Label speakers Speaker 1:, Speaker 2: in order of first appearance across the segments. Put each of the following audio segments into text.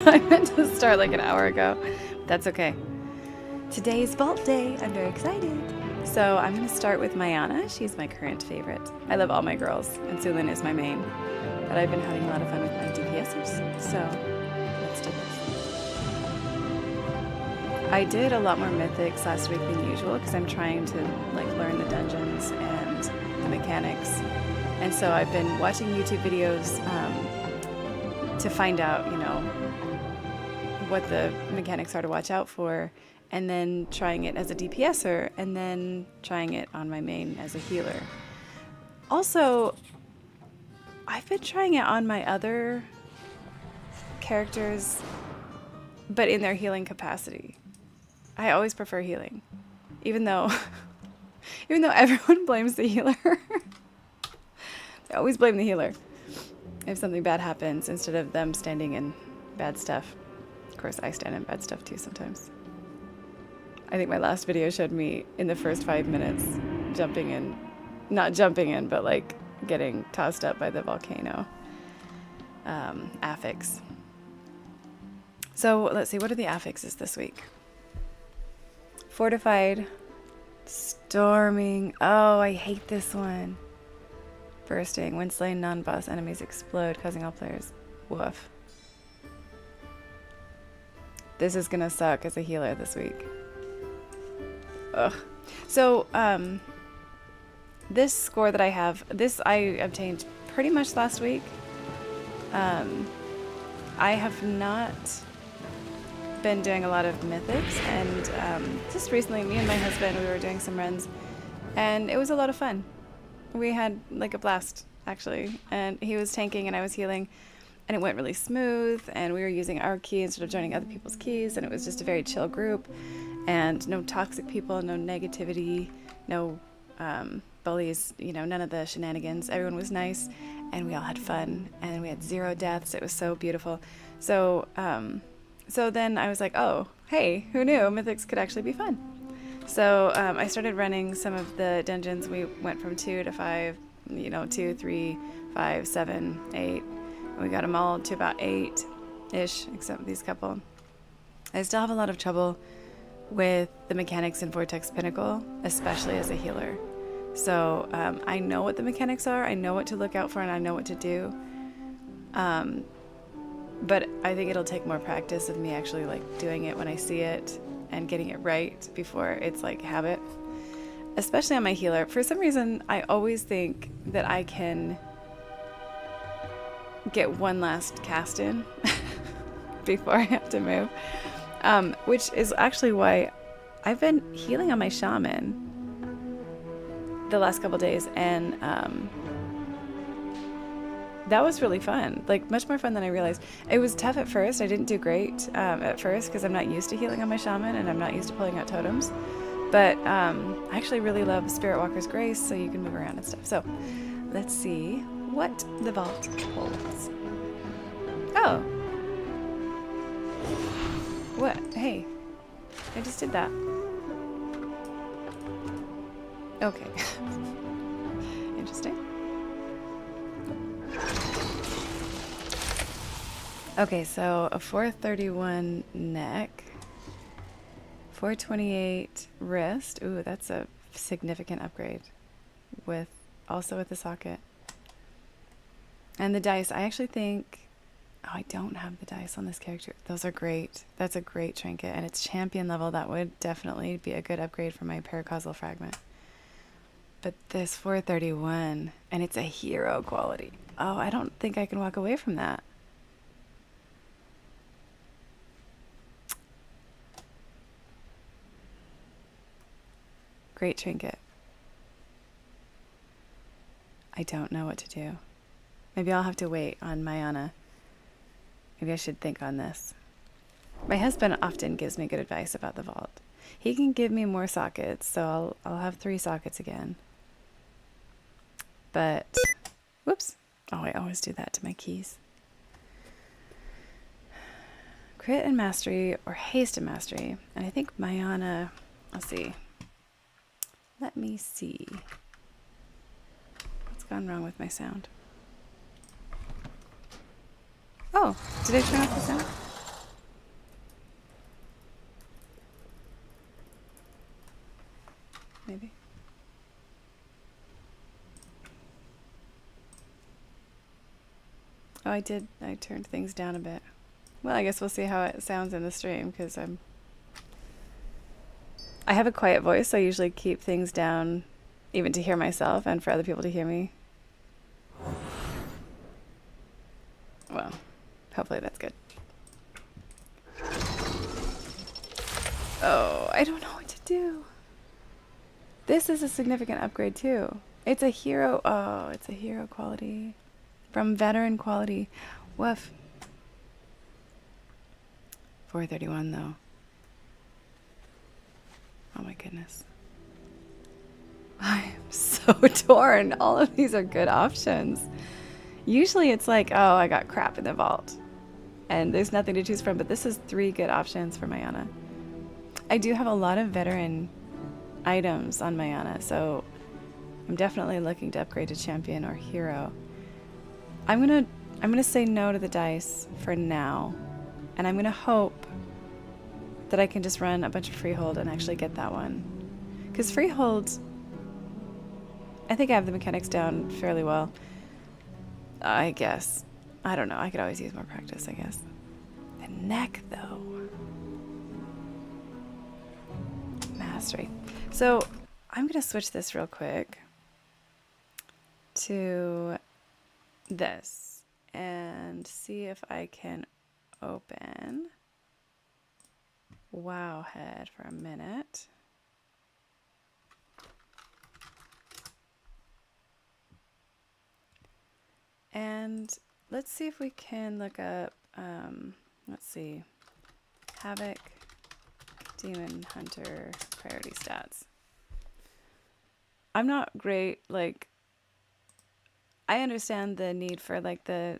Speaker 1: I meant to start like an hour ago. That's okay. Today's vault day. I'm very excited. So I'm going to start with Mayana. She's my current favorite. I love all my girls, and Sulin is my main. But I've been having a lot of fun with my DPSers, so let's do this. I did a lot more mythics last week than usual because I'm trying to like learn the dungeons and the mechanics. And so I've been watching YouTube videos to find out, you know, what the mechanics are to watch out for, and then trying it as a DPSer, and then trying it on my main as a healer. Also, I've been trying it on my other characters, but in their healing capacity. I always prefer healing, even though everyone blames the healer. They always blame the healer if something bad happens instead of them standing in bad stuff. Of course, I stand in bad stuff too sometimes. I think my last video showed me in the first 5 minutes jumping in, not jumping in, but like getting tossed up by the volcano affix. So let's see, what are the affixes this week? Fortified, storming. Oh, I hate this one. Bursting. When slain, non-boss enemies explode, causing all players. Woof. This is gonna suck as a healer this week. Ugh. So, this score that I have, this I obtained pretty much last week. I have not been doing a lot of mythics, and just recently, me and my husband, we were doing some runs, and it was a lot of fun. We had like a blast, actually, and he was tanking and I was healing, and it went really smooth, and we were using our key instead of joining other people's keys, and it was just a very chill group, and no toxic people, no negativity, no bullies, you know, none of the shenanigans. Everyone was nice, and we all had fun, and we had 0 deaths. It was so beautiful. So so then I was like, oh, hey, who knew mythics could actually be fun? So I started running some of the dungeons. We went from 2 to 5, you know, 2, 3, 5, 7, 8. And we got them all to about 8-ish, except these couple. I still have a lot of trouble with the mechanics in Vortex Pinnacle, especially as a healer. So I know what the mechanics are, I know what to look out for, and I know what to do. But I think it'll take more practice of me actually like doing it when I see it and getting it right before it's like habit. Especially on my healer. For some reason, I always think that I can get one last cast in before I have to move. Which is actually why I've been healing on my shaman the last couple days, and that was really fun, like much more fun than I realized. It was tough at first. I didn't do great at first because I'm not used to healing on my shaman and I'm not used to pulling out totems, but I actually really love Spirit Walker's Grace, so you can move around and stuff. So let's see what the vault holds. Oh, what? Hey, I just did that. Okay. Interesting. Okay, so a 431 neck, 428 wrist. Ooh, that's a significant upgrade. Also with the socket. And the dice, I actually think, oh, I don't have the dice on this character. Those are great. That's a great trinket, and it's champion level. That would definitely be a good upgrade for my paracausal fragment. But this 431, and it's a hero quality. Oh, I don't think I can walk away from that. Great trinket. I don't know what to do. Maybe I'll have to wait on Mayana. Maybe I should think on this. My husband often gives me good advice about the vault. He can give me more sockets, so I'll have 3 sockets again. But, whoops. Oh, I always do that to my keys. Crit and mastery, or haste and mastery. And I think Mayana, let's see. Let me see. What's gone wrong with my sound? Oh, did I turn off the sound? Oh, I did. I turned things down a bit. Well, I guess we'll see how it sounds in the stream, because I have a quiet voice, so I usually keep things down even to hear myself and for other people to hear me. Well, hopefully that's good. Oh, I don't know what to do. This is a significant upgrade too. It's a hero. Oh, it's a hero quality. From veteran quality. Woof. 431 though. Oh my goodness. I am so torn. All of these are good options. Usually it's like, oh, I got crap in the vault and there's nothing to choose from, but this is 3 good options for Mayana. I do have a lot of veteran items on Mayana, so I'm definitely looking to upgrade to champion or hero. I'm gonna say no to the dice for now, and I'm gonna hope that I can just run a bunch of freehold and actually get that one. Because freehold, I think I have the mechanics down fairly well. I guess. I don't know. I could always use more practice, I guess. The neck, though. Mastery. So I'm going to switch this real quick to this and see if I can open Wowhead for a minute. And let's see if we can look up, let's see, Havoc, Demon Hunter, priority stats. I'm not great, like, I understand the need for, like, the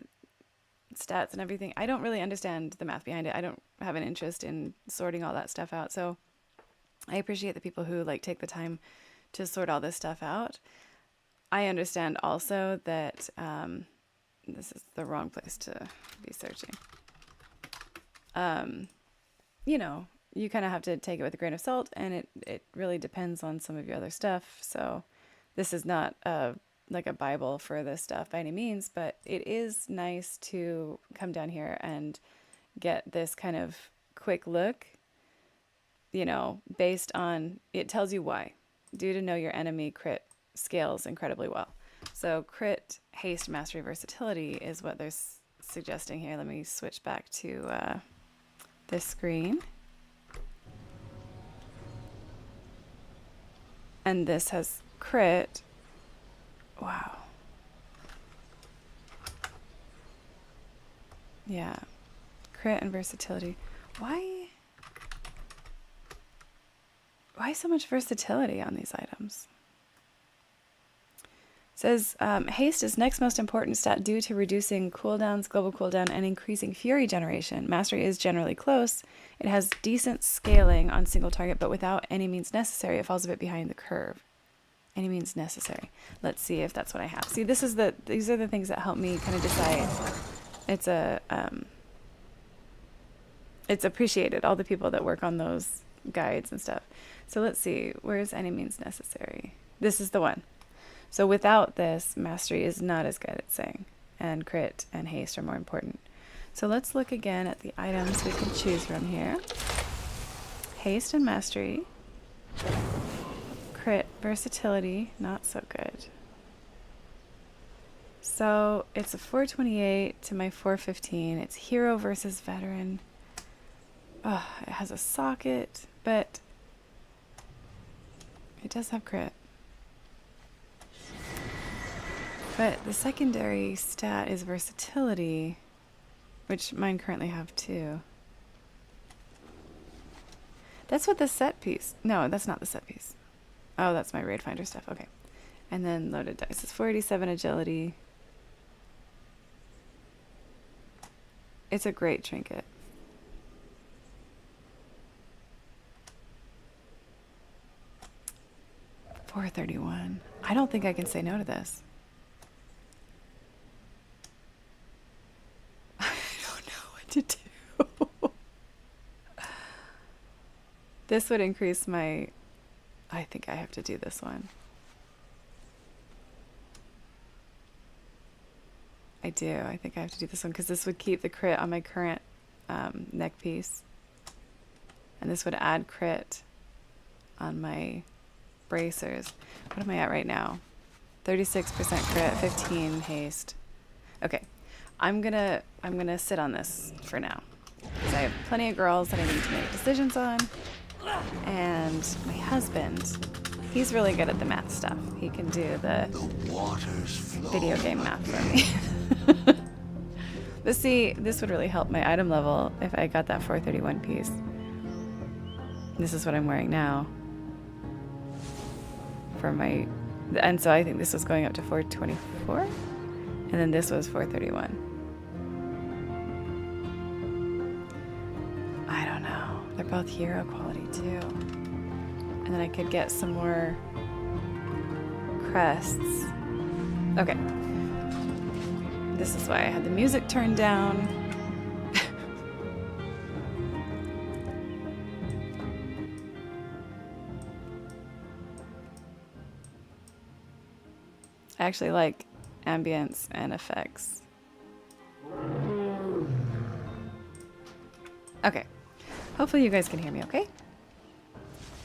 Speaker 1: stats and everything. I don't really understand the math behind it. I don't have an interest in sorting all that stuff out. So I appreciate the people who, like, take the time to sort all this stuff out. I understand also that, this is the wrong place to be searching. You know, you kind of have to take it with a grain of salt, and it really depends on some of your other stuff. So this is not like a Bible for this stuff by any means, but it is nice to come down here and get this kind of quick look, you know, based on, it tells you why. Due to know your enemy, crit scales incredibly well. So crit, haste, mastery, versatility is what they're suggesting here. Let me switch back to this screen. And this has crit. Wow. Yeah. Crit and versatility. Why so much versatility on these items? It says, haste is next most important stat due to reducing cooldowns, global cooldown, and increasing fury generation. Mastery is generally close. It has decent scaling on single target, but without any means necessary, it falls a bit behind the curve. Any means necessary. Let's see if that's what I have. See, these are the things that help me kind of decide. It's appreciated, all the people that work on those guides and stuff. So let's see, where's any means necessary? This is the one. So without this, mastery is not as good at saying, and crit and haste are more important. So let's look again at the items we can choose from here. Haste and mastery. Crit, versatility, not so good. So it's a 428 to my 415. It's hero versus veteran. Oh, it has a socket, but it does have crit. But the secondary stat is versatility, which mine currently have too. That's what the set piece. No, that's not the set piece. Oh, that's my raid finder stuff. Okay. And then loaded dice is 487 agility. It's a great trinket. $431. I don't think I can say no to this. I don't know what to do. This would increase my... I think I have to do this one. I I do. I think I have to do this one because this would keep the crit on my current neck piece. And this would add crit on my bracers. What am I at right now? 36% crit, 15 haste. Okay, I'm gonna sit on this for now because I have plenty of girls that I need to make decisions on. And my husband, he's really good at the math stuff. He can do the video game math for me. But see, this would really help my item level if I got that 431 piece. This is what I'm wearing now. For my, and so I think this was going up to 424, and then this was 431. I don't know. They're both hero quality too. And then I could get some more crests. Okay. This is why I had the music turned down. I actually like ambience and effects. Okay. Hopefully you guys can hear me okay?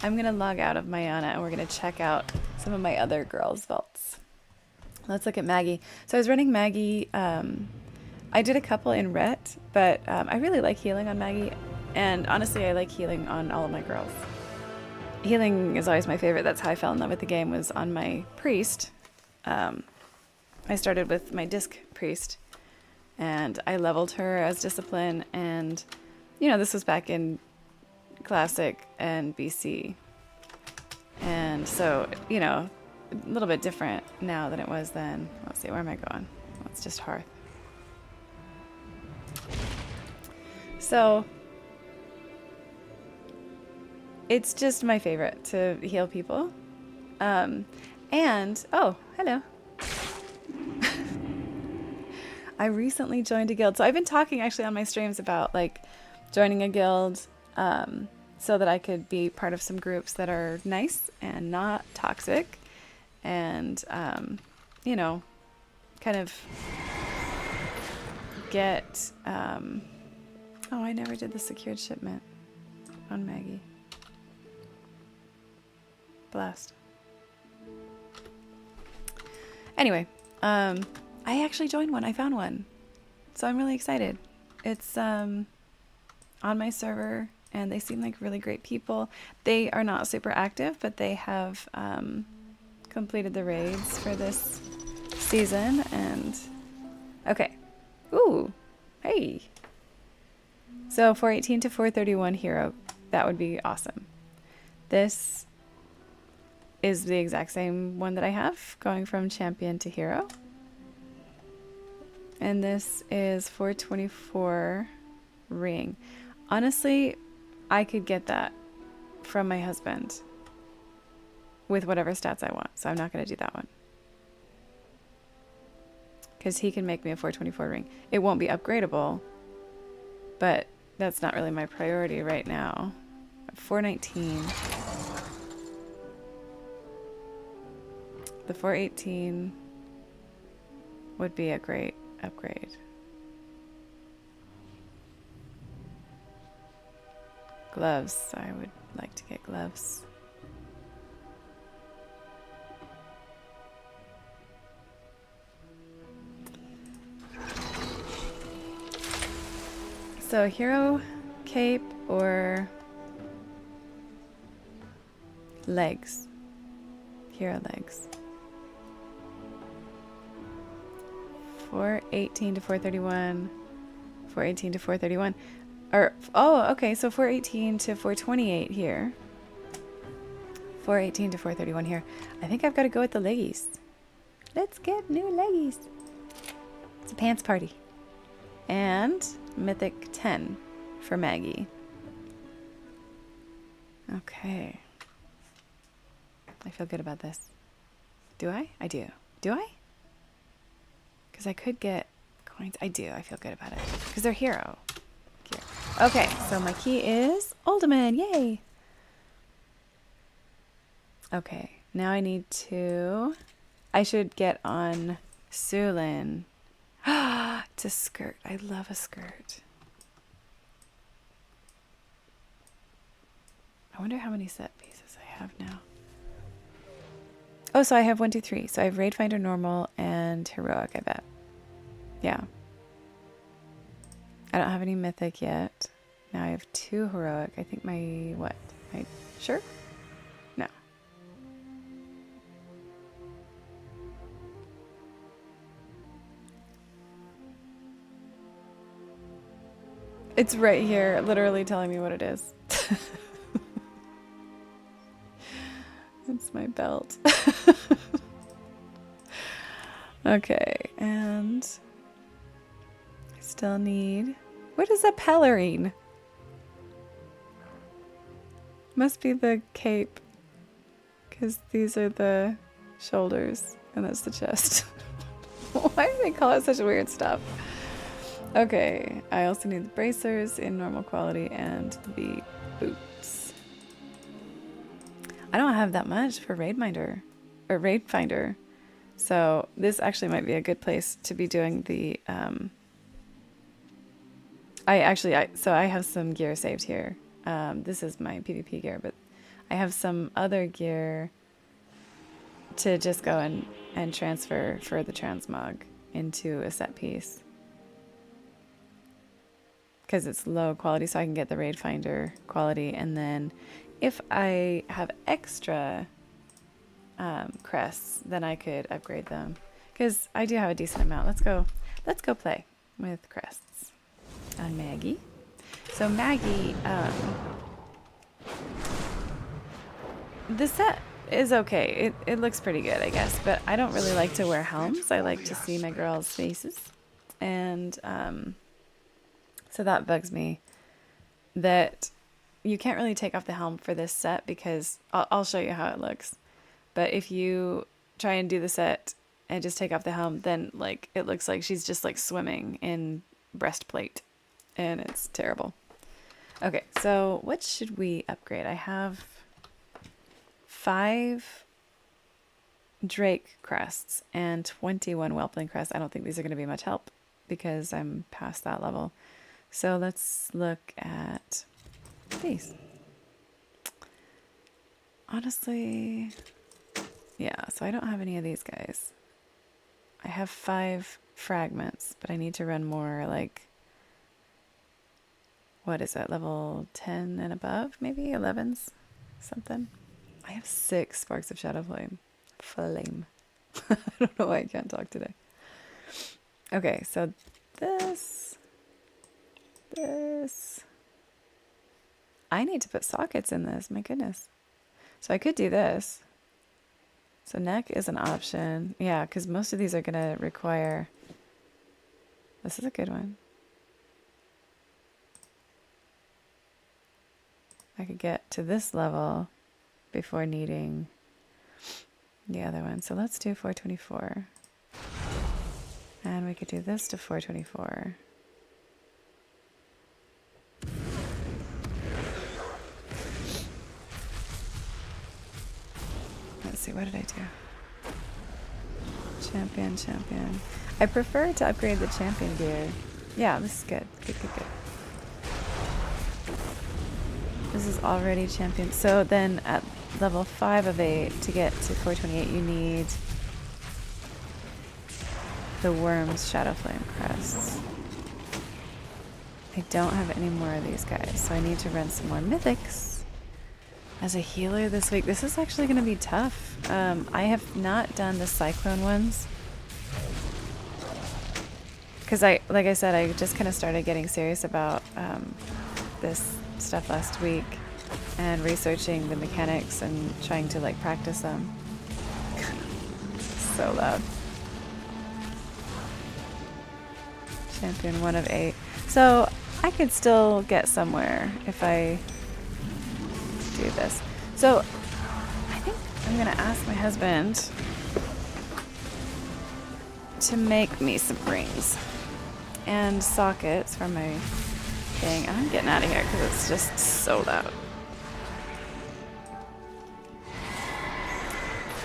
Speaker 1: I'm gonna log out of Mayana and we're gonna check out some of my other girls' vaults. Let's look at Maggie. So I was running Maggie. I did a couple in Ret, but I really like healing on Maggie. And honestly, I like healing on all of my girls. Healing is always my favorite. That's how I fell in love with the game, was on my priest. I started with my disc priest and I leveled her as discipline, and you know, this was back in classic and BC, and so, you know, a little bit different now than it was then. Let's see, where am I going? Well, it's just Hearth. So it's just my favorite to heal people. And oh, hello. I recently joined a guild. So I've been talking actually on my streams about like joining a guild so that I could be part of some groups that are nice and not toxic, and you know, kind of get oh, I never did the secured shipment on Maggie. Blast. Anyway, I actually joined one. I found one. So I'm really excited. It's on my server, and they seem like really great people. They are not super active, but they have completed the raids for this season, and okay. Ooh, hey. So 418 to 431 hero, that would be awesome. This is the exact same one that I have, going from champion to hero. And this is 424 ring. Honestly, I could get that from my husband with whatever stats I want, so I'm not going to do that one. Because he can make me a 424 ring. It won't be upgradable, but that's not really my priority right now. 419. The 418 would be a great upgrade. Gloves. I would like to get gloves. So hero cape or legs. Hero legs. 418 to 431. 418 to 431. Or, oh, okay, so 418 to 428 here. 418 to 431 here. I think I've got to go with the leggies. Let's get new leggies. It's a pants party. And Mythic 10 for Maggie. Okay. I feel good about this. Do I? I do. Do I? Because I could get coins. I do. I feel good about it. Because they're hero. Okay, so my key is Alderman. Yay! Okay, now I need to... I should get on Sulin. It's a skirt. I love a skirt. I wonder how many set pieces I have now. Oh, so I have 1, 2, 3. So I have Raid Finder normal and heroic, I bet. Yeah. I don't have any mythic yet. Now I have 2 heroic. I think my, what? My shirt? No. It's right here, literally telling me what it is. It's my belt. Okay, and I still need... What is a pelerine? Must be the cape, because these are the shoulders, and that's the chest. Why do they call it such weird stuff? Okay, I also need the bracers in normal quality and the boots. I don't have that much for Raid Finder. So this actually might be a good place to be doing the, I have some gear saved here. This is my PvP gear, but I have some other gear to just go and transfer for the transmog into a set piece. Because it's low quality, so I can get the Raid Finder quality, and then if I have extra crests, then I could upgrade them. Because I do have a decent amount. Let's go play with crests on Maggie. So Maggie, the set is okay. It looks pretty good, I guess, but I don't really like to wear helms. I like to see my girls' faces, and so that bugs me that you can't really take off the helm for this set, because I'll show you how it looks. But if you try and do the set and just take off the helm, then like it looks like she's just like swimming in breastplate, and it's terrible. Okay, so what should we upgrade? I have 5 Drake crests and 21 Whelpling crests. I don't think these are going to be much help because I'm past that level. So let's look at these. Honestly, yeah, so I don't have any of these guys. I have 5 fragments, but I need to run more, like, what is it, level 10 and above, maybe 11s, something. I have 6 Sparks of Shadow Flame. I don't know why I can't talk today. Okay, so this. I need to put sockets in this, my goodness. So I could do this. So neck is an option. Yeah, because most of these are going to require... This is a good one. I could get to this level before needing the other one. So let's do 424. And we could do this to 424. Let's see, what did I do? Champion. I prefer to upgrade the champion gear. Yeah, this is good. Good. This is already champion. So then at level 5 of 8, to get to 428, you need the Worm's Shadow Flame crests. I don't have any more of these guys, so I need to run some more mythics as a healer this week. This is actually going to be tough. I have not done the Cyclone ones because like I said, I just kind of started getting serious about this stuff last week and researching the mechanics and trying to like practice them. So loud. Champion 1 of 8. So I could still get somewhere if I do this. So I think I'm gonna ask my husband to make me some rings and sockets for my thing. I'm getting out of here because it's just so loud.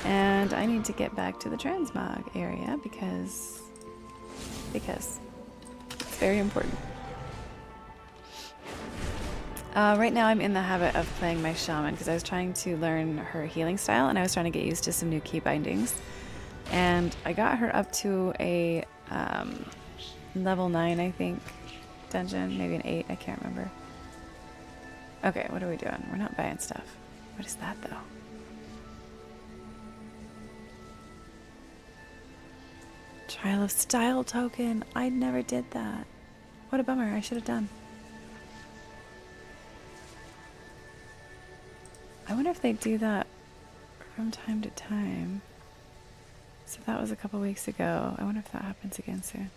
Speaker 1: And I need to get back to the transmog area because because it's very important. Right now I'm in the habit of playing my shaman because I was trying to learn her healing style and I was trying to get used to some new key bindings. And I got her up to a level 9, I think, dungeon. Maybe an 8, I can't remember. Okay, what are we doing? We're not buying stuff. What is that, though? Trial of Style token. I never did that. What a bummer. I should have done. I wonder if they do that from time to time. So that was a couple weeks ago. I wonder if that happens again soon.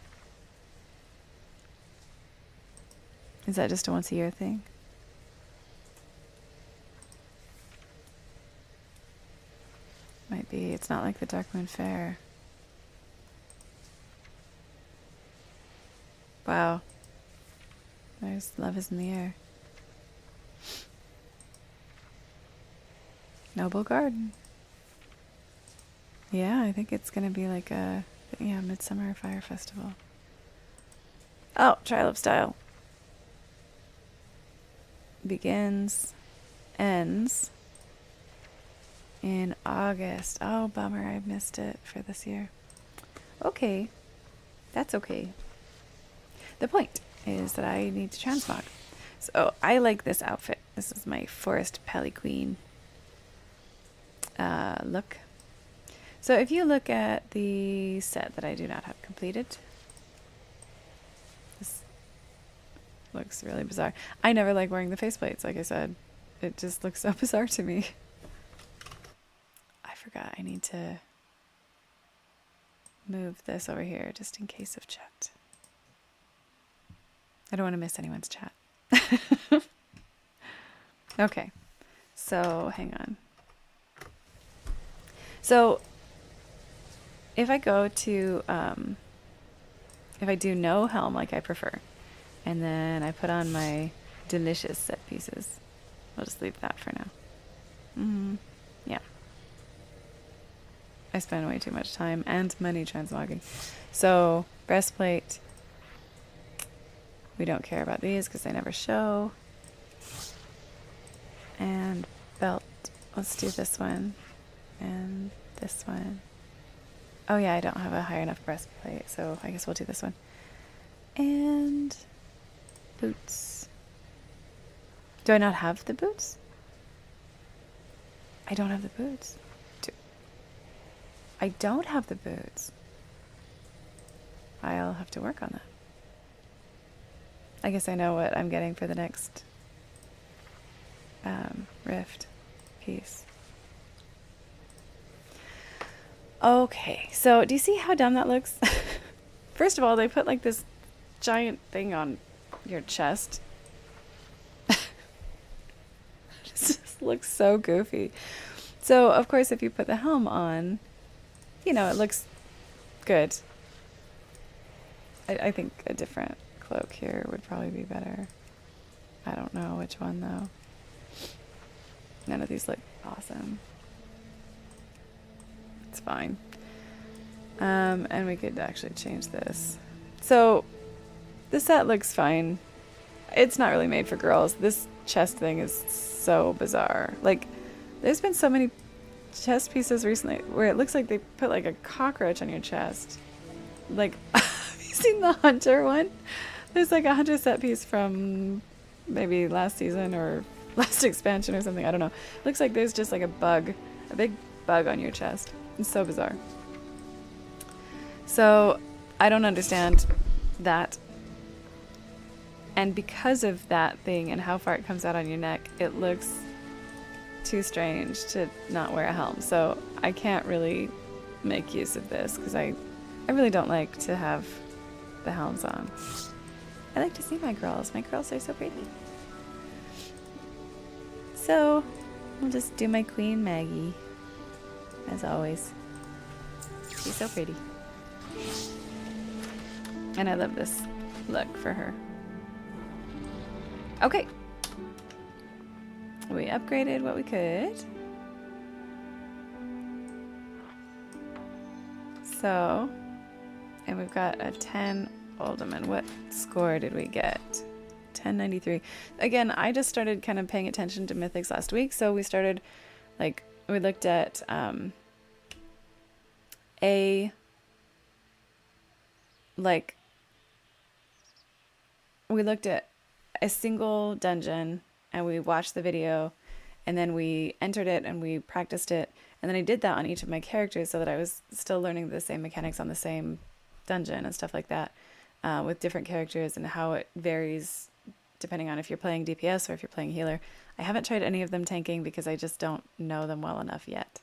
Speaker 1: Is that just a once a year thing? Might be. It's not like the Darkmoon Fair. Wow. There's Love is in the Air. Noble Garden. Yeah, I think it's gonna be like a Midsummer Fire Festival. Oh, Trial of Style. Begins, ends in August. Oh, bummer, I missed it for this year. Okay, that's okay. The point is that I need to transmog. So I like this outfit. This is my Forest Pally Queen look. So if you look at the set that I do not have completed, this looks really bizarre. I never like wearing the faceplates, like I said. It just looks so bizarre to me. I forgot I need to move this over here just in case of chat. I don't want to miss anyone's chat. Okay, so hang on. So if I go to, if I do no helm like I prefer, and then I put on my delicious set pieces, I'll just leave that for now. Yeah. I spend way too much time and money transmogging. So breastplate, we don't care about these because they never show. And belt, let's do this one and this one. Oh yeah, I don't have a high enough breastplate, so I guess we'll do this one. And boots. Do I not have the boots? I don't have the boots. I don't have the boots. I'll have to work on that. I guess I know what I'm getting for the next rift piece. Okay, so do you see how dumb that looks? First of all, they put like this giant thing on your chest. It just looks so goofy. So, of course, if you put the helm on, you know, it looks good. I think a different cloak here would probably be better. I don't know which one, though. None of these look awesome. It's fine. And we could actually change this. So, the set looks fine. It's not really made for girls. This chest thing is so bizarre. Like, there's been so many chest pieces recently where it looks like they put like a cockroach on your chest. Like, have you seen the hunter one? There's like a hunter set piece from maybe last season or last expansion or something. I don't know. Looks like there's just like a bug, a big bug on your chest. It's so bizarre. So I don't understand that. And because of that thing and how far it comes out on your neck, it looks too strange to not wear a helm. So I can't really make use of this because I really don't like to have the helms on. I like to see my girls. My girls are so pretty. So I'll just do my Queen Maggie, as always. She's so pretty. And I love this look for her. Okay. We upgraded what we could. So And we've got a 10 Alderman. What score did we get? 1093. Again, I just started kind of paying attention to mythics last week. So we started, like, we looked at we looked at a single dungeon and we watched the video and then we entered it and we practiced it. And then I did that on each of my characters so that I was still learning the same mechanics on the same dungeon and stuff like that, with different characters and how it varies depending on if you're playing DPS or if you're playing healer. I haven't tried any of them tanking because I just don't know them well enough yet.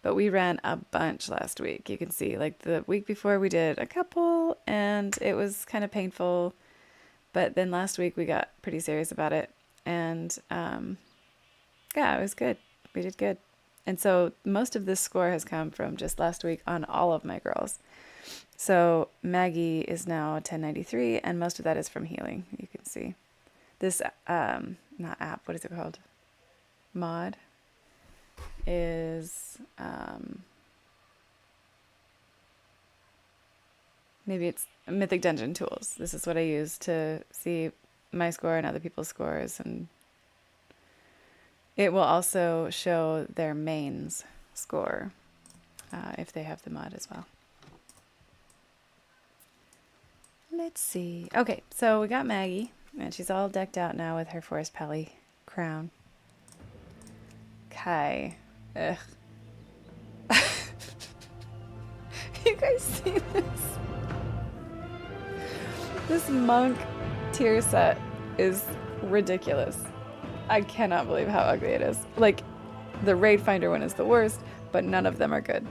Speaker 1: But we ran a bunch last week. You can see, like, the week before we did a couple and it was kind of painful. But then last week we got pretty serious about it. And yeah, it was good. We did good. And so most of this score has come from just last week on all of my girls. So Maggie is now 1093 and most of that is from healing. You can see this, not app, what is it called? Mod is, maybe it's Mythic Dungeon Tools. This is what I use to see my score and other people's scores, and it will also show their mains score if they have the mod as well. Let's see. Okay, so we got Maggie, and she's all decked out now with her Forest Pally crown. Kai. Ugh. You guys see this? This monk tier set is ridiculous. I cannot believe how ugly it is. Like, the Raid Finder one is the worst, but none of them are good.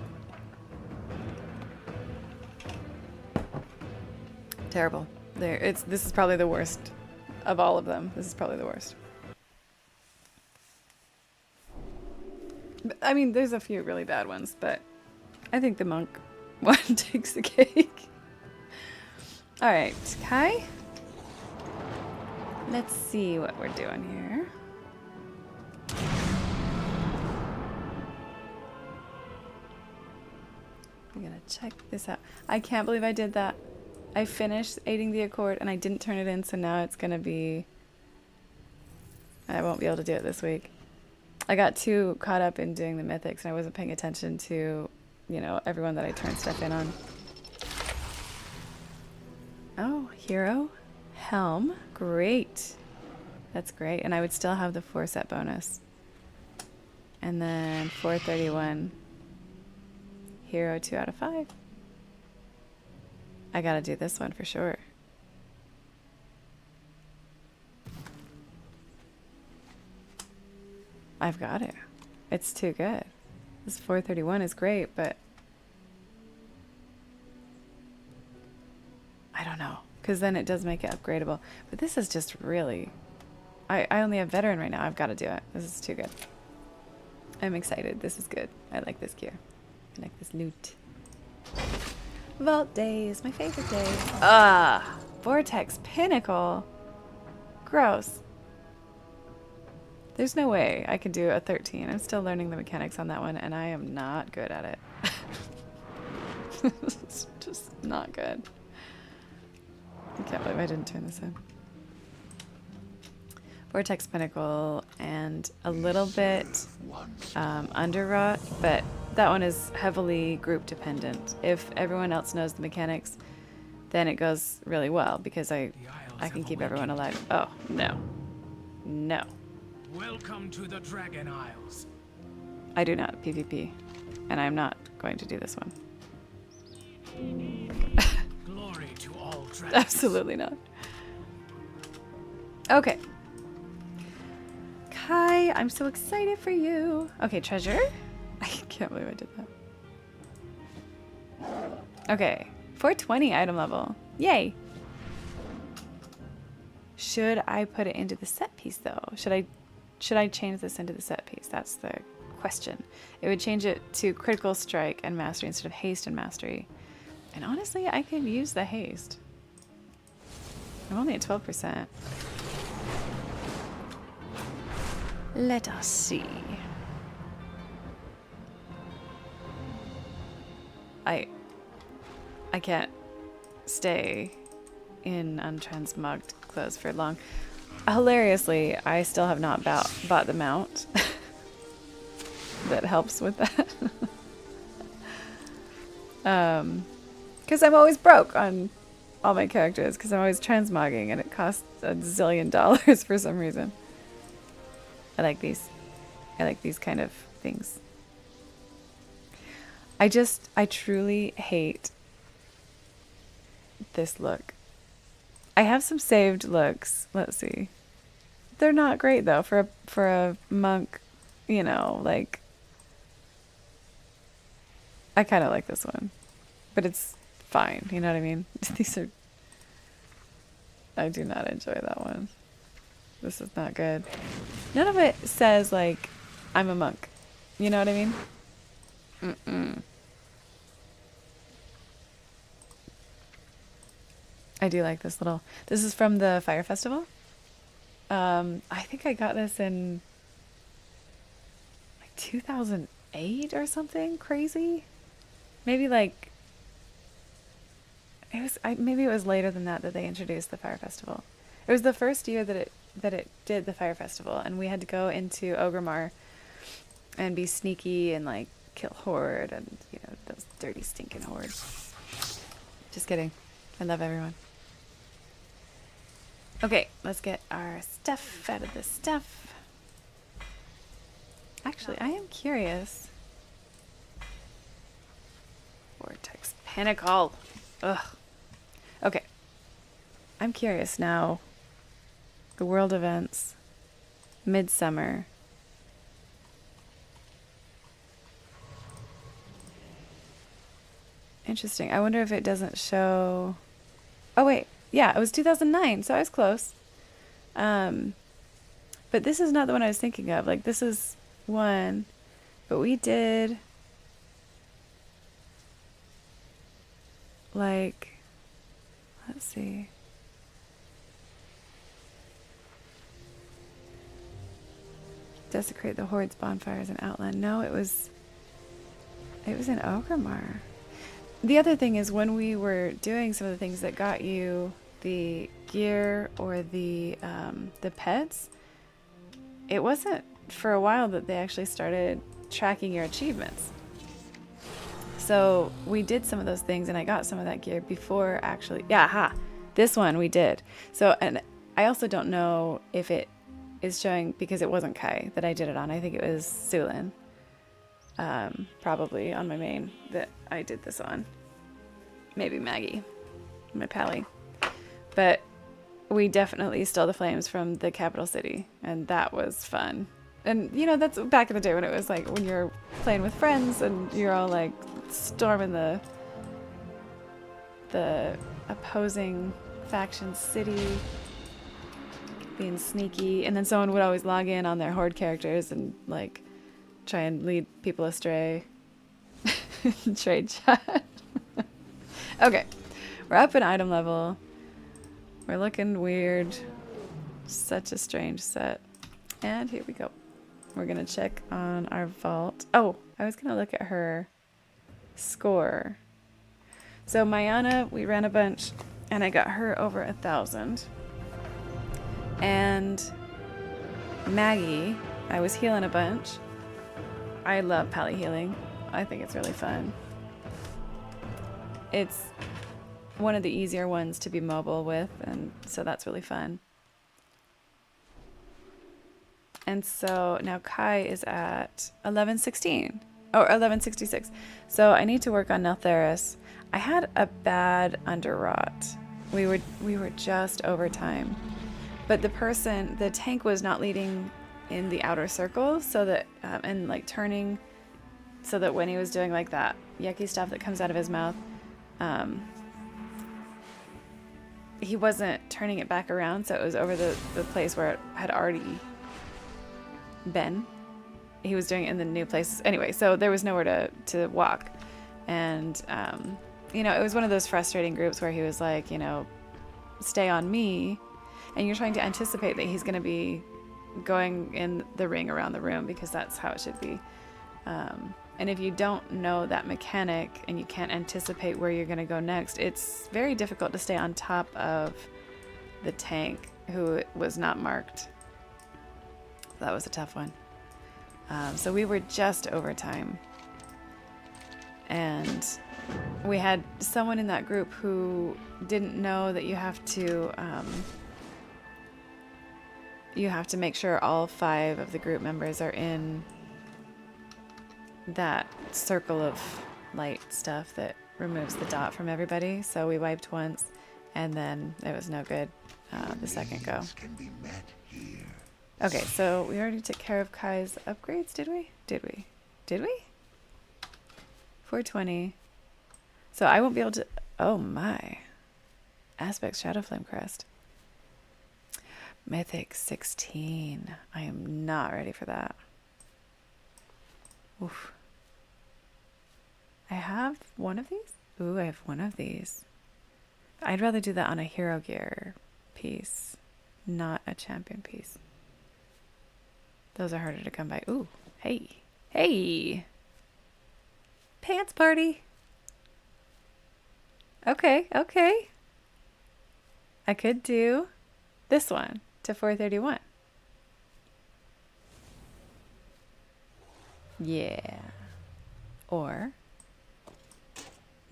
Speaker 1: Terrible. This is probably the worst of all of them. This is probably the worst. I mean, there's a few really bad ones, but I think the monk one takes the cake. All right, Kai. Let's see what we're doing here. We're gonna check this out. I can't believe I did that. I finished aiding the Accord and I didn't turn it in, so now it's gonna be... I won't be able to do it this week. I got too caught up in doing the mythics and I wasn't paying attention to, you know, everyone that I turned stuff in on. Oh, hero, helm, great. That's great. And I would still have the 4 set bonus. And then 431, hero 2 out of 5. I gotta do this one for sure. I've got it. It's too good. This 431 is great, but I don't know, because then it does make it upgradable. But this is just really... I only have veteran right now. I've got to do it. This is too good. I'm excited. This is good. I like this gear. I like this loot. Vault days. My favorite days. Ah, Vortex Pinnacle. Gross. There's no way I can do a 13. I'm still learning the mechanics on that one, and I am not good at it. It's just not good. I can't believe I didn't turn this in. Vortex Pinnacle and a little bit Underwrought, but that one is heavily group dependent. If everyone else knows the mechanics, then it goes really well because I can keep everyone alive. Oh, no. No.
Speaker 2: Welcome to the Dragon Isles.
Speaker 1: I do not PvP, and I'm not going to do this one.
Speaker 2: Glory to all dragons.
Speaker 1: Absolutely not. Okay. Kai, I'm so excited for you. Okay, treasure. I can't believe I did that. Okay, 420 item level. Yay. Should I put it into the set piece though? Should I change this into the set piece? That's the question. It would change it to critical strike and mastery instead of haste and mastery. And honestly, I could use the haste. I'm only at 12%. Let us see. I can't stay in untransmogged clothes for long. Hilariously, I still have not bought the mount that helps with that. Because I'm always broke on all my characters, because I'm always transmogging and it costs $1 zillion for some reason. I like these. I like these kind of things. I truly hate this look. I have some saved looks. Let's see. They're not great though for a monk, you know, like I kind of like this one. But it's fine, you know what I mean? These are I do not enjoy that one. This is not good. None of it says like I'm a monk. You know what I mean? Mm-mm. I do like this little... This is from the Fire Festival. I think I got this in like 2008 or something crazy. Maybe like... maybe it was later than that they introduced the Fire Festival. It was the first year that it did the Fire Festival, and we had to go into Ogremar and be sneaky and like kill Horde and, you know, those dirty stinking hordes. Just kidding. I love everyone. Okay, let's get our stuff out of the stuff. Actually, I am curious. Vortex Pinnacle. Ugh. Okay. I'm curious now. The world events. Midsummer. Interesting. I wonder if it doesn't show... Oh, wait. Yeah, it was 2009, so I was close. But this is not the one I was thinking of. Like, this is one. But we did... Like... Let's see. Desecrate the Horde's bonfires in Outland. No, it was in Ogremar. The other thing is when we were doing some of the things that got you the gear or the pets, it wasn't for a while that they actually started tracking your achievements. So we did some of those things and I got some of that gear before actually, yeah, ha, this one we did. So, and I also don't know if it is showing because it wasn't Kai that I did it on. I think it was Sulin. Probably on my main that I did this on. Maybe Maggie, my pally. But we definitely stole the flames from the capital city, and that was fun. And you know, that's back in the day when it was like when you're playing with friends and you're all like storming the opposing faction city, being sneaky, and then someone would always log in on their Horde characters and like try and lead people astray. Trade chat. Okay, we're up in item level. We're looking weird. Such a strange set. And here we go. We're gonna check on our vault. Oh, I was gonna look at her score. So Mayana, we ran a bunch and I got her over 1,000. And Maggie, I was healing a bunch. I love pally healing. I think it's really fun. It's one of the easier ones to be mobile with, and so that's really fun. And so now Kai is at 1116 or 1166. So I need to work on Neltheris. I had a bad underwrought. We were just over time. But the tank was not leading in the outer circle, so that and like turning, so that when he was doing like that yucky stuff that comes out of his mouth, he wasn't turning it back around, so it was over the place where it had already been. He was doing it in the new place anyway, so there was nowhere to walk. And you know, it was one of those frustrating groups where he was like, you know, stay on me, and you're trying to anticipate that he's going to be going in the ring around the room because that's how it should be. And if you don't know that mechanic and you can't anticipate where you're going to go next, it's very difficult to stay on top of the tank who was not marked. That was a tough one. So we were just over time. And we had someone in that group who didn't know that you have to make sure all 5 of the group members are in that circle of light stuff that removes the dot from everybody. So we wiped once, and then it was no good the second go. Okay, so we already took care of Kai's upgrades, did we? Did we? 420. So I won't be able to... Oh my. Aspect Shadow Flame Crest. Mythic 16. I am not ready for that. Oof. I have one of these? Ooh, I have one of these. I'd rather do that on a hero gear piece, not a champion piece. Those are harder to come by. Ooh, hey. Hey! Pants party! Okay, okay. I could do this one to 431. Yeah. Or,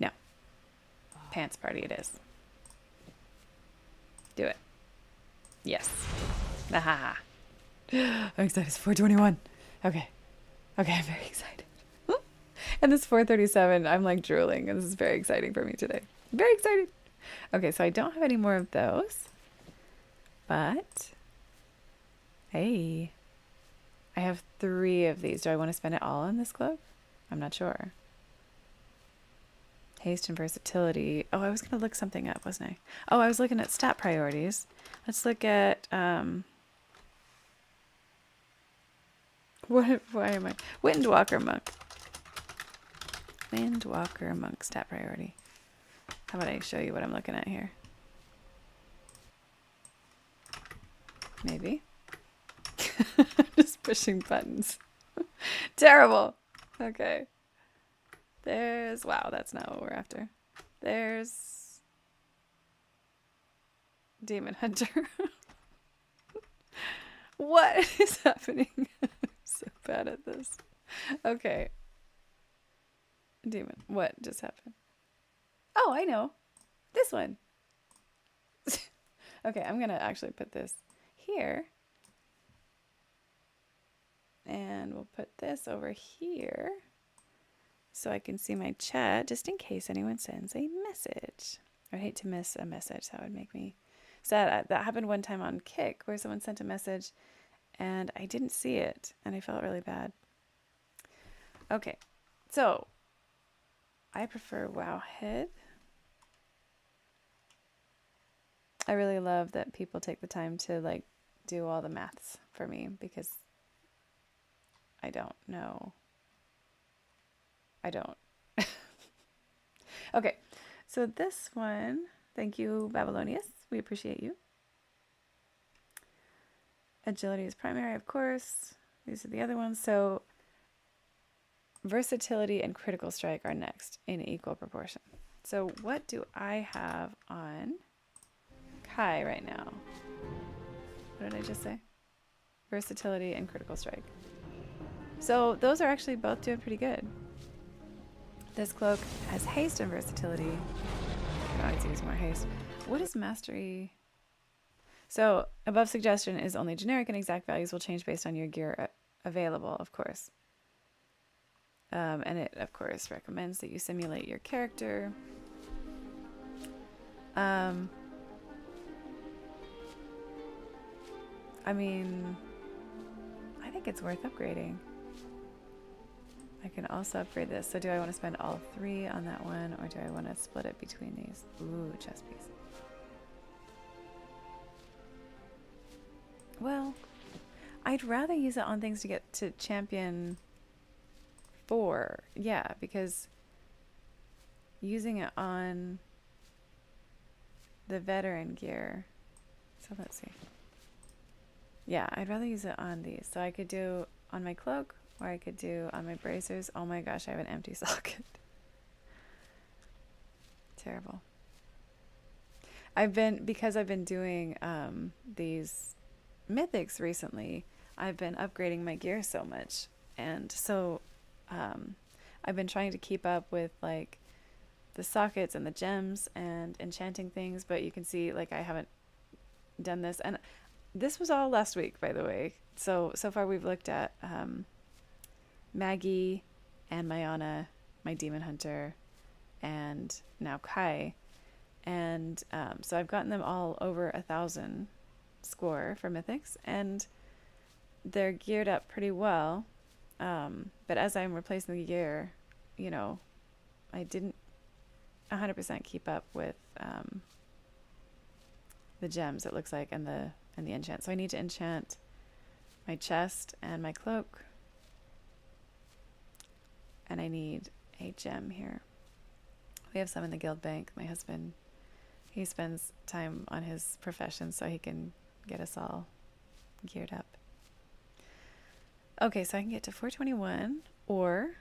Speaker 1: no. Pants party it is. Do it. Yes. Aha. I'm excited. It's 421. Okay. Okay, I'm very excited. And this 437, I'm like drooling, and this is very exciting for me today. Very excited. Okay, so I don't have any more of those. But, hey. I have 3 of these. Do I want to spend it all on this cloak? I'm not sure. Haste and versatility. Oh, I was going to look something up, wasn't I? Oh, I was looking at stat priorities. Let's look at, why am I? Windwalker Monk. Windwalker Monk stat priority. How about I show you what I'm looking at here? Maybe. Just pushing buttons. Terrible. Okay. There's... Wow, that's not what we're after. There's... Demon Hunter. What is happening? I'm so bad at this. Okay. Demon. What just happened? Oh, I know. This one. Okay, I'm going to actually put this here. And we'll put this over here so I can see my chat just in case anyone sends a message. I'd hate to miss a message. That would make me sad. That happened one time on Kick where someone sent a message and I didn't see it and I felt really bad. Okay, so I prefer Wowhead. I really love that people take the time to like do all the maths for me because I don't know. I don't. Okay, so this one, thank you, Babylonius. We appreciate you. Agility is primary, of course. These are the other ones. So versatility and critical strike are next in equal proportion. So what do I have on Kai right now? What did I just say? Versatility and critical strike. So those are actually both doing pretty good. This cloak has haste and versatility. I can always use more haste. What is mastery? So above suggestion is only generic and exact values will change based on your gear available, of course. And it, of course, recommends that you simulate your character. I mean, I think it's worth upgrading. I can also upgrade this. So do I want to spend all 3 on that one, or do I want to split it between these? Ooh, chest piece. Well, I'd rather use it on things to get to champion 4. Yeah, because using it on the veteran gear. So let's see. Yeah, I'd rather use it on these. So I could do on my cloak Or I could do on my bracers. Oh my gosh, I have an empty socket. Terrible. Because I've been doing these mythics recently, I've been upgrading my gear so much. And so I've been trying to keep up with like the sockets and the gems and enchanting things, but you can see like I haven't done this. And this was all last week, by the way. So far we've looked at Maggie and Mayana, my demon hunter, and now Kai. And so I've gotten them all over 1,000 score for mythics, and they're geared up pretty well. But as I'm replacing the gear, you know, I didn't 100% keep up with the gems, it looks like, and the enchant. So I need to enchant my chest and my cloak, and I need a gem here. We have some in the guild bank. My husband, he spends time on his profession so he can get us all geared up. Okay, so I can get to 421 or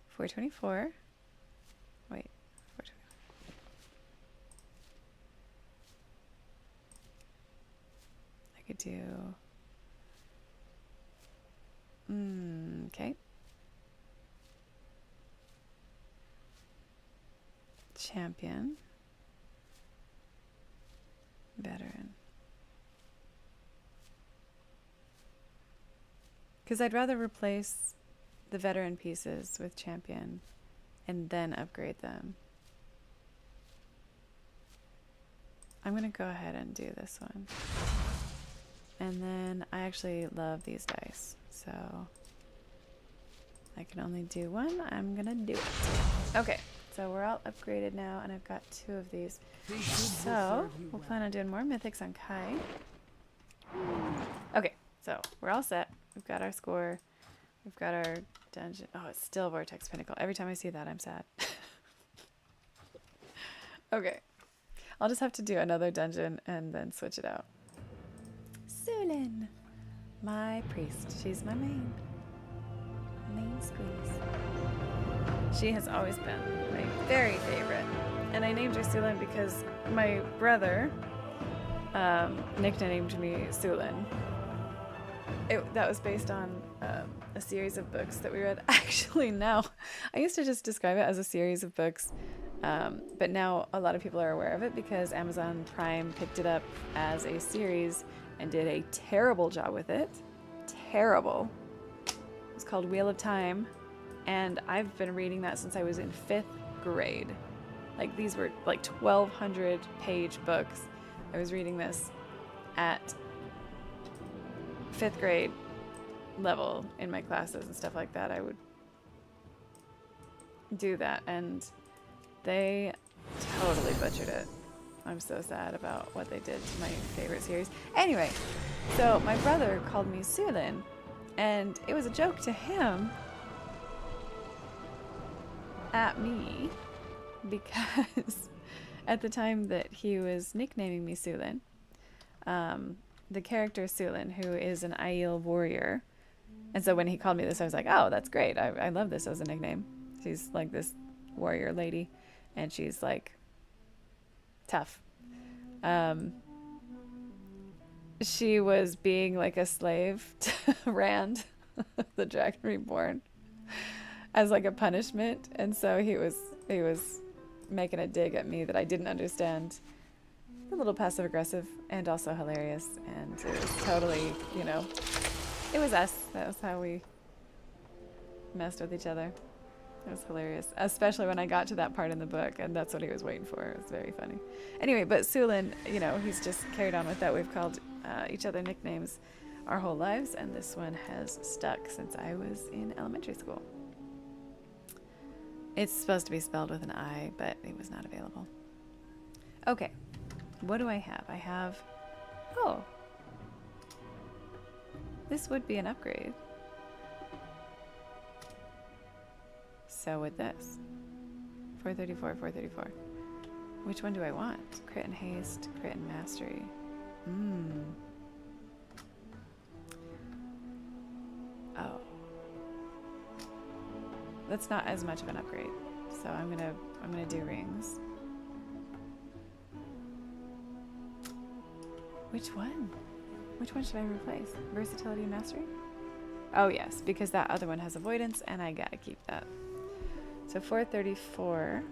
Speaker 1: 424. Wait, 424. I could do... okay. Champion. Veteran. Because I'd rather replace the veteran pieces with champion and then upgrade them. I'm going to go ahead and do this one. And then I actually love these dice, so I can only do one. I'm going to do it. Okay, so we're all upgraded now, and I've got 2 of these. So we'll plan on doing more mythics on Kai. Okay, so we're all set. We've got our score. We've got our dungeon. Oh, it's still Vortex Pinnacle. Every time I see that, I'm sad. Okay. I'll just have to do another dungeon and then switch it out. Sulin, my priest. She's my main squeeze. She has always been my very favorite. And I named her Sulin because my brother nicknamed me Sulin. That was based on a series of books that we read. Actually, now, I used to just describe it as a series of books, but now a lot of people are aware of it because Amazon Prime picked it up as a series and did a terrible job with it. Terrible. It's called Wheel of Time, and I've been reading that since I was in 5th grade. Like, these were like 1,200 page books. I was reading this at 5th grade level in my classes and stuff like that. I would do that, and they totally butchered it. I'm so sad about what they did to my favorite series. Anyway, so my brother called me Sulin, and it was a joke to him at me because at the time that he was nicknaming me Sulin, the character Sulin, who is an Aiel warrior, and so when he called me this, I was like, oh, that's great. I love this as a nickname. She's like this warrior lady, and she's like tough. She was being like a slave to Rand, the Dragon Reborn, as like a punishment, and so he was making a dig at me that I didn't understand. A little passive aggressive and also hilarious, and it was totally, you know, it was us. That was how we messed with each other. It was hilarious, especially when I got to that part in the book, and that's what he was waiting for. It was very funny. Anyway, but Sulin, you know, he's just carried on with that. We've called each other nicknames our whole lives, and this one has stuck since I was in elementary school. It's supposed to be spelled with an I, but it was not available. Okay, what do I have? I have... Oh. This would be an upgrade. So would this. 434, 434. Which one do I want? Crit and haste, crit and mastery. that's not as much of an upgrade. So I'm gonna do rings. Which one? Which one should I replace? Versatility and mastery? Oh yes, because that other one has avoidance and I gotta keep that. So 434.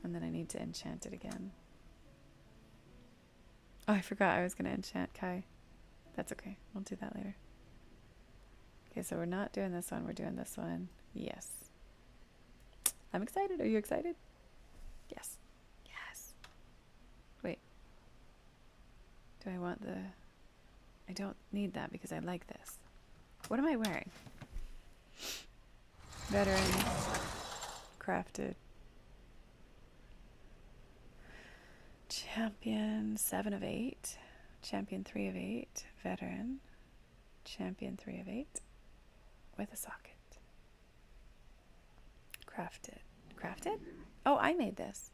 Speaker 1: And then I need to enchant it again. Oh, I forgot I was gonna enchant Kai. That's okay, we'll do that later. Okay, so we're not doing this one, we're doing this one. Yes. I'm excited. Are you excited? Yes. Yes. Wait. Do I want the... I don't need that because I like this. What am I wearing? Veteran. Crafted. Champion 7 of 8. Champion 3 of 8. Veteran. Champion 3 of 8. With a socket. Crafted. Crafted? Oh, I made this.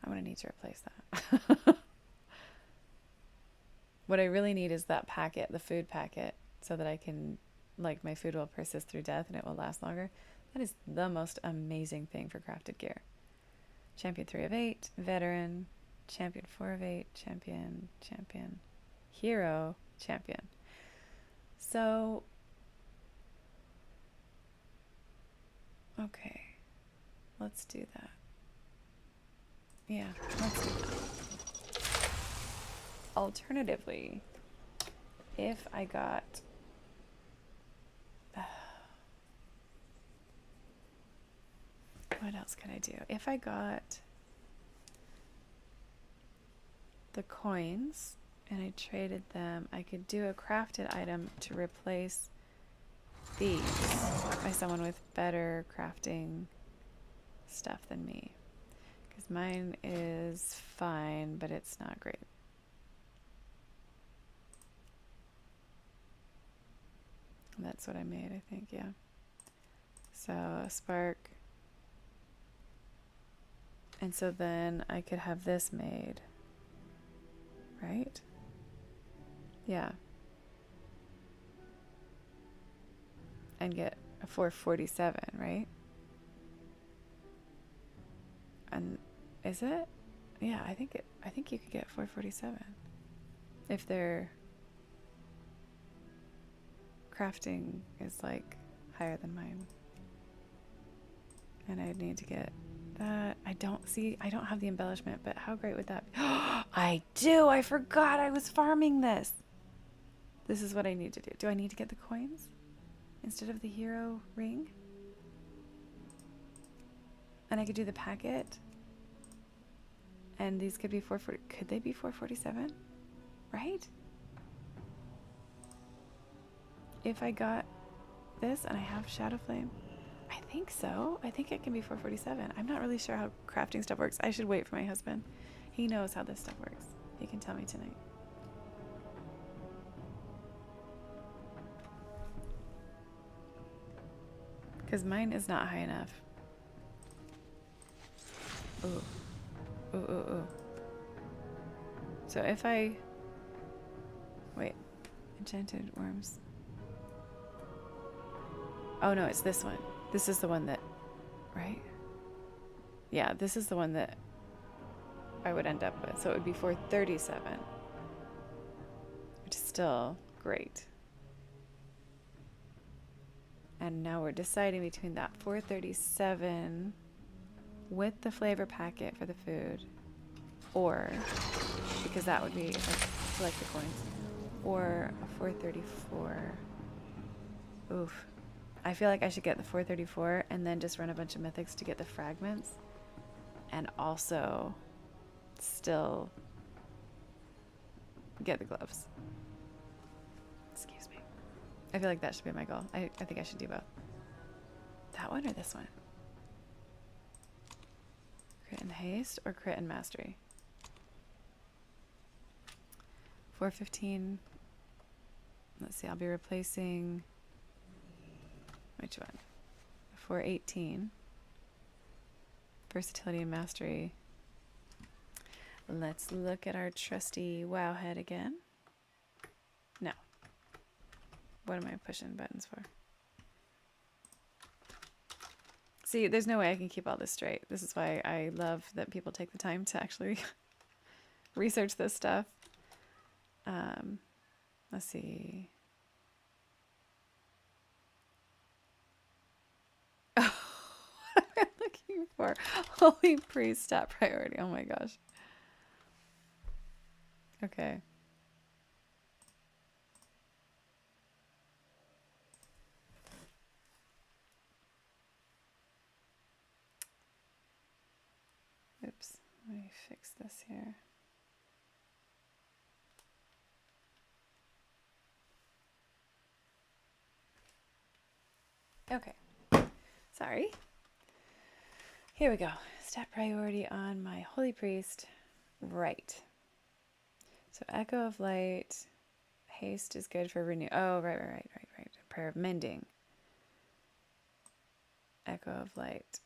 Speaker 1: I'm going to need to replace that. What I really need is that packet, the food packet, so that I can, like, my food will persist through death and it will last longer. That is the most amazing thing for crafted gear. Champion 3 of 8, Veteran, Champion 4 of 8, Champion, Champion, Hero, Champion. So, okay, let's do that. Yeah, let's do that. Alternatively, if I got... what else can I do? If I got the coins and I traded them, I could do a crafted item to replace these by someone with better crafting stuff than me. Because mine is fine, but it's not great. And that's what I made, I think, yeah. So a spark. And so then I could have this made, right? Yeah. And get a 447, right? And is it? Yeah, I think you could get 447 if their crafting is like higher than mine. And I'd need to get that. I don't have the embellishment, but how great would that be? I do! I forgot I was farming this! This is what I need to do. Do I need to get the coins instead of the hero ring? And I could do the packet. And these could be 440. Could they be 447? Right? If I got this and I have Shadow Flame, I think so. I think it can be 447. I'm not really sure how crafting stuff works. I should wait for my husband. He knows how this stuff works. He can tell me tonight. Because mine is not high enough. Ooh. Ooh, ooh, ooh. So if I... Wait. Enchanted worms. Oh no, it's this one. This is the one that... Right? Yeah, this is the one that I would end up with. So it would be 437. Which is still great. And now we're deciding between that 437 with the flavor packet for the food, or, because that would be, if I select the coins, or a 434. Oof. I feel like I should get the 434 and then just run a bunch of mythics to get the fragments, and also still get the gloves. Excuse me. I feel like that should be my goal. I think I should do both. That one or this one? Crit and haste or crit and mastery? 415. Let's see, I'll be replacing... Which one? 418. Versatility and mastery. Let's look at our trusty wow head again. No. What am I pushing buttons for? See, there's no way I can keep all this straight. This is why I love that people take the time to actually research this stuff. Let's see. Oh, what am I looking for? Holy priest stat priority. Oh my gosh. Okay. Oops. Let me fix this here. Okay. Sorry. Here we go. Stat priority on my holy priest. Right. So echo of light. Haste is good for renew. Oh, right. Prayer of mending. Echo of light.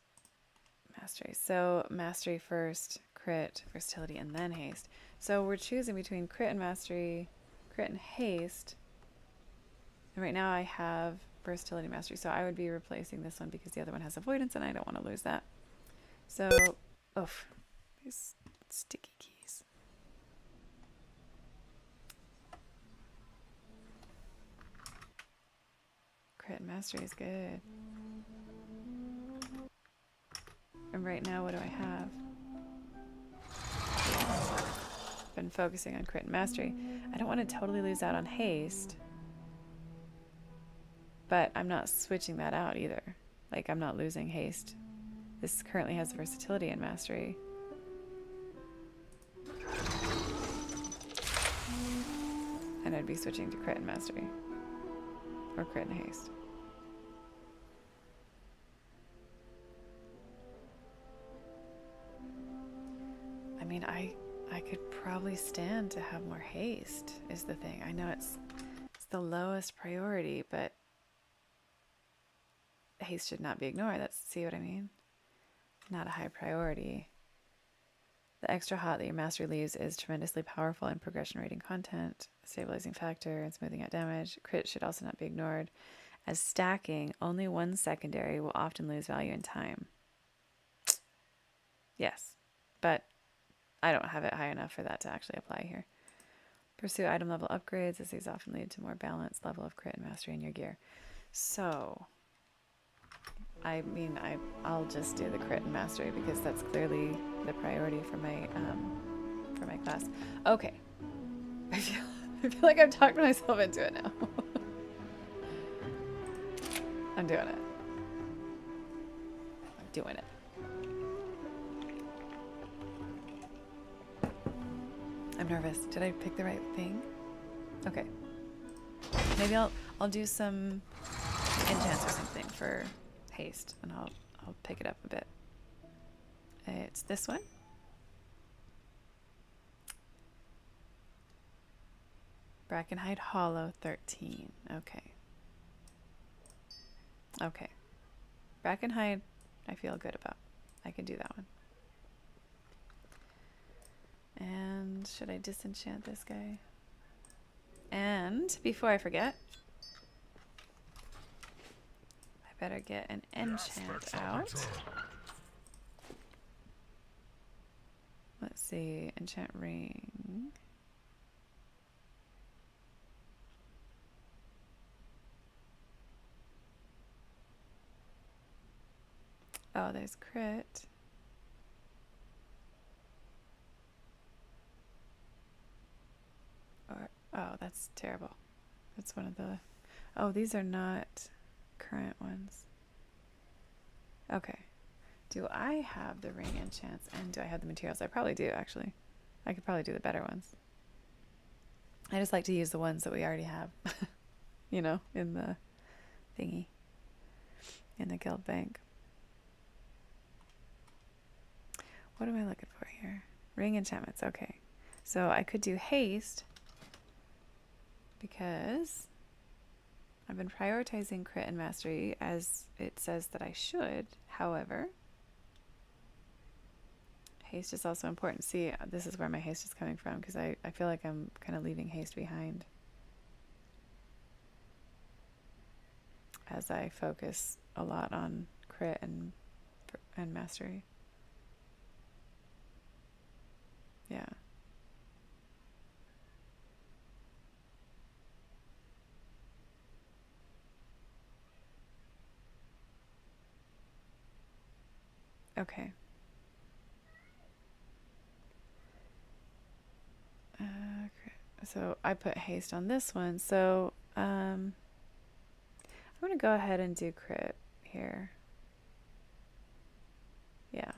Speaker 1: Mastery. So mastery first, crit, versatility, and then haste. So we're choosing between crit and mastery, crit and haste. And right now I have versatility mastery. So I would be replacing this one because the other one has avoidance and I don't want to lose that. So, oof, these sticky keys. Crit and mastery is good. And right now, what do I have? Been focusing on crit and mastery. I don't want to totally lose out on haste. But I'm not switching that out either. Like, I'm not losing haste. This currently has versatility and mastery. And I'd be switching to crit and mastery. Or crit and haste. I mean, I could probably stand to have more haste, is the thing. I know it's the lowest priority, but haste should not be ignored. See what I mean? Not a high priority. The extra hot that your mastery leaves is tremendously powerful in progression rating content, stabilizing factor, and smoothing out damage. Crit should also not be ignored. As stacking, only one secondary will often lose value in time. Yes, but I don't have it high enough for that to actually apply here. Pursue item level upgrades, as these often lead to more balanced level of crit and mastery in your gear. So, I mean, I'll just do the crit and mastery because that's clearly the priority for my class. Okay. I feel like I've talked myself into it now. I'm doing it. I'm doing it. I'm nervous. Did I pick the right thing? Okay. Maybe I'll do some enchants or something for haste, and I'll pick it up a bit. It's this one. Brackenhide Hollow 13. Okay. Okay. Brackenhide, I feel good about. I can do that one. And should I disenchant this guy? And before I forget, I better get an enchant out. Let's see, enchant ring. Oh, there's crit. Or, oh, that's terrible. That's one of the... Oh, these are not current ones. Okay. Do I have the ring enchants and do I have the materials? I probably do, actually. I could probably do the better ones. I just like to use the ones that we already have. You know, in the thingy. In the guild bank. What am I looking for here? Ring enchantments, okay. So I could do haste because I've been prioritizing crit and mastery as it says that I should. However, Haste is also important. See, this is where my haste is coming from, because I feel like I'm kind of leaving haste behind as I focus a lot on crit and mastery. Yeah. Okay. So I put haste on this one. So I'm going to go ahead and do crit here. Yeah.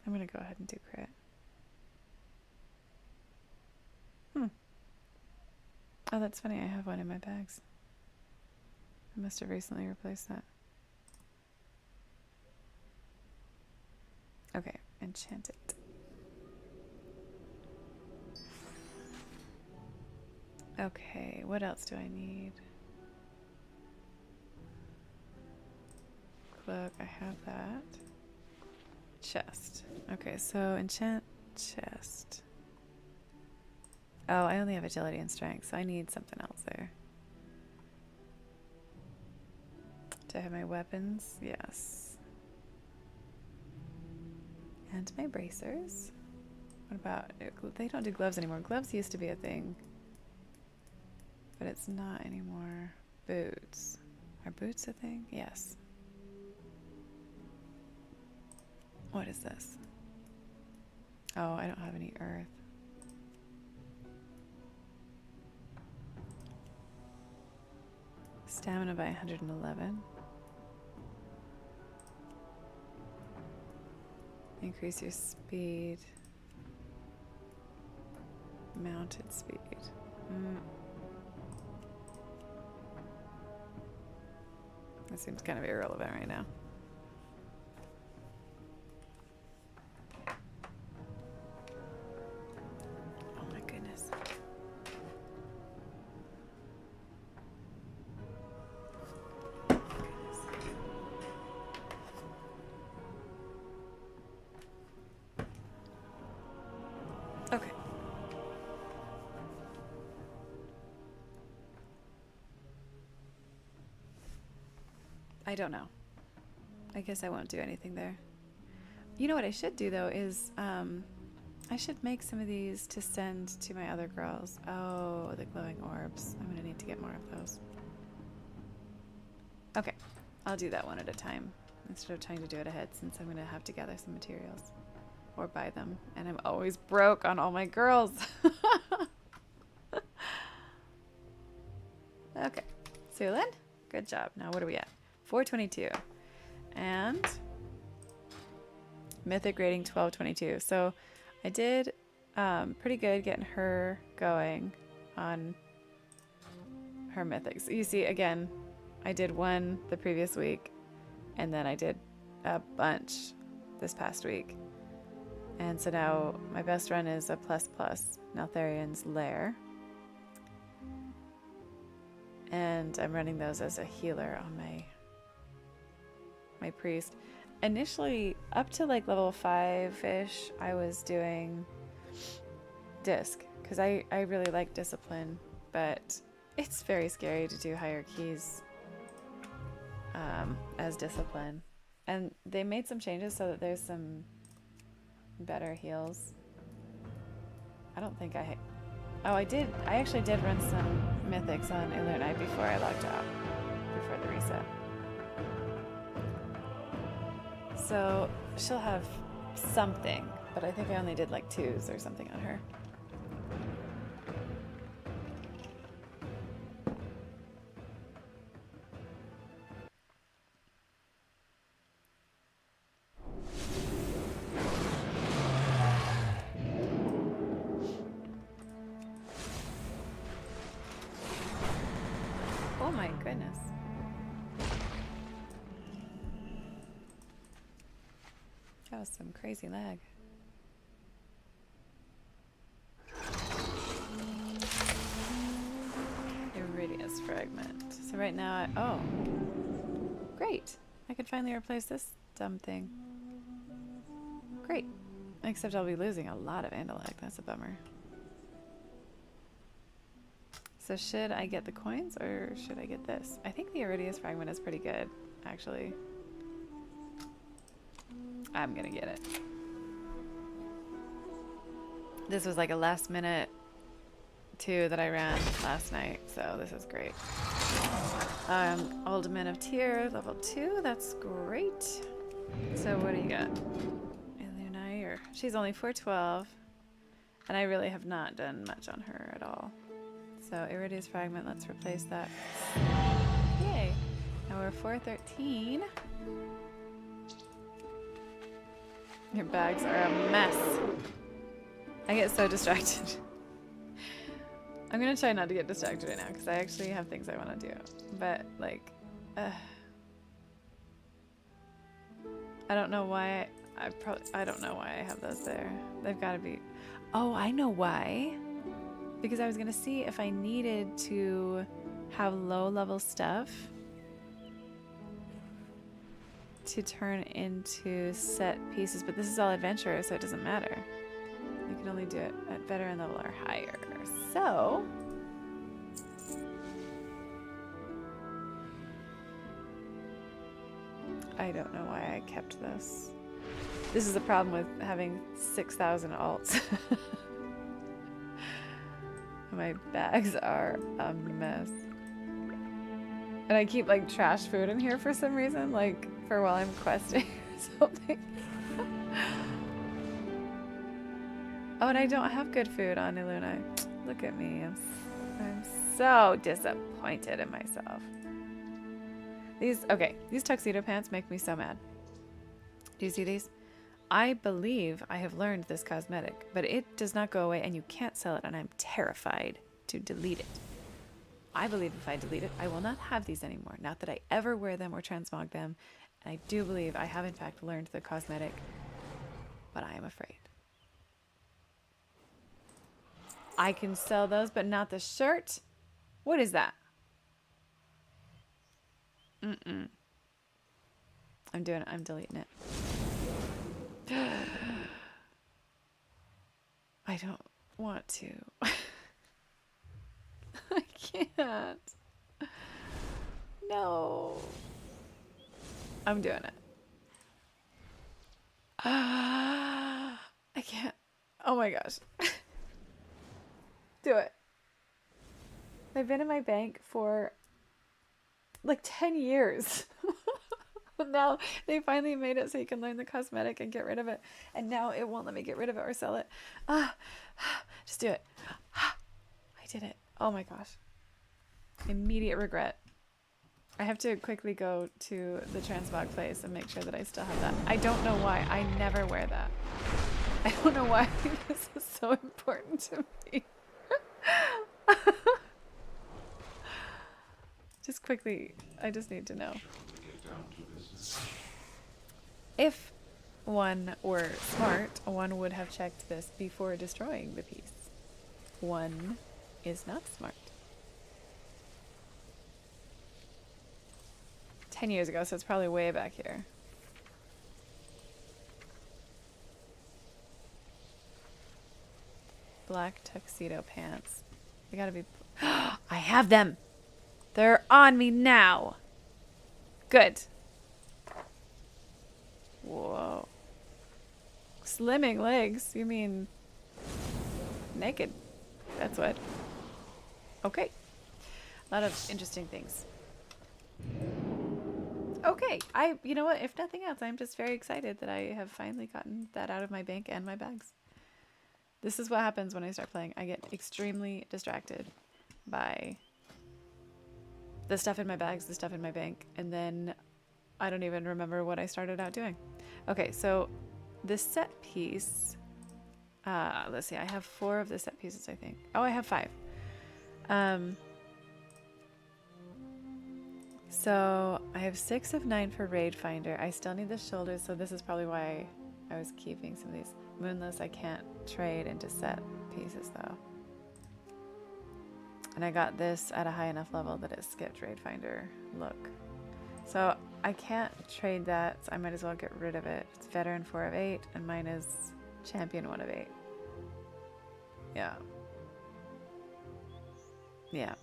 Speaker 1: I'm going to go ahead and do crit. Oh, that's funny. I have one in my bags. I must have recently replaced that. Okay, enchant it. Okay, what else do I need? Cloak, I have that. Chest. Okay, so enchant chest. Oh, I only have agility and strength, so I need something else there. Do I have my weapons? Yes. And my bracers. What about... They don't do gloves anymore. Gloves used to be a thing. But it's not anymore. Boots. Are boots a thing? Yes. What is this? Oh, I don't have any earth. Stamina by 111. Increase your speed. Mounted speed. That seems kind of irrelevant right now. Oh my goodness. Okay. I don't know. I guess I won't do anything there. You know what I should do though is I should make some of these to send to my other girls. Oh, the glowing orbs. I'm gonna need to get more of those. Okay, I'll do that one at a time instead of trying to do it ahead, since I'm gonna have to gather some materials or buy them, and I'm always broke on all my girls. Okay, Sulin, good job. Now what are we at? 422 and mythic rating 1222. So I did pretty good getting her going on her mythics. You see, again, I did one the previous week, and then I did a bunch this past week. And so now my best run is a ++, Neltharian's Lair. And I'm running those as a healer on my priest. Initially, up to like level 5-ish, I was doing disc, because I really like discipline, but it's very scary to do higher keys as discipline. And they made some changes so that there's some better heals. I don't think I... Oh, I actually did run some mythics on Illuminate before I logged out, before the reset. So she'll have something, but I think I only did like 2s or something on her. Oh my goodness. That was some crazy lag. Iridius fragment. So right now oh, great. I could finally replace this dumb thing. great. Except I'll be losing a lot of Andalite. That's a bummer. So should I get the coins or should I get this? I think the Iridius fragment is pretty good, actually. I'm gonna get it. This was like a last minute 2 that I ran last night, so this is great. Old Men of Tyr, level 2, that's great. So what do you got? Elunai, she's only 412, and I really have not done much on her at all. So Iridius fragment, let's replace that. Yay! Now we're 413. Your bags are a mess. I get so distracted. I'm gonna try not to get distracted right now because I actually have things I want to do. But like, I don't know why. I don't know why I have those there. They've got to be. Oh, I know why. Because I was gonna see if I needed to have low-level stuff to turn into set pieces, but this is all adventure, so it doesn't matter. You can only do it at veteran level or higher. So I don't know why I kept this. This is the problem with having 6,000 alts. My bags are a mess. And I keep like trash food in here for some reason, like for while I'm questing or something. Oh, and I don't have good food on Elunai. Look at me. I'm so disappointed in myself. These tuxedo pants make me so mad. Do you see these? I believe I have learned this cosmetic, but it does not go away and you can't sell it, and I'm terrified to delete it. I believe if I delete it, I will not have these anymore. Not that I ever wear them or transmog them, and I do believe I have in fact learned the cosmetic, but I am afraid. I can sell those, but not the shirt? What is that? Mm-mm. I'm doing it. I'm deleting it. I don't want to. I can't. No. I'm doing it. I can't. Oh my gosh. Do it. They've been in my bank for like 10 years. Now they finally made it so you can learn the cosmetic and get rid of it. And now it won't let me get rid of it or sell it. Just do it. I did it. Oh my gosh. Immediate regret. I have to quickly go to the transmog place and make sure that I still have that. I don't know why. I never wear that. I don't know why this is so important to me. Just quickly, I just need to know. If one were smart, one would have checked this before destroying the piece. One is not smart. 10 years ago, so it's probably way back here. Black tuxedo pants. They gotta be... I have them! They're on me now! Good. Whoa. Slimming legs? You mean... naked? That's what. Okay. A lot of interesting things. Okay. You know what? If nothing else, I'm just very excited that I have finally gotten that out of my bank and my bags. This is what happens when I start playing. I get extremely distracted by the stuff in my bags, the stuff in my bank, and then I don't even remember what I started out doing. Okay, so the set piece, let's see, I have 4 of the set pieces, I think. Oh, I have 5. So I have 6 of 9 for Raid Finder. I still need the shoulders, so this is probably why I was keeping some of these. Moonless, I can't trade into set pieces though. And I got this at a high enough level that it skipped Raid Finder look. So I can't trade that, so I might as well get rid of it. It's veteran 4 of 8, and mine is champion 1 of 8. Yeah. Yeah.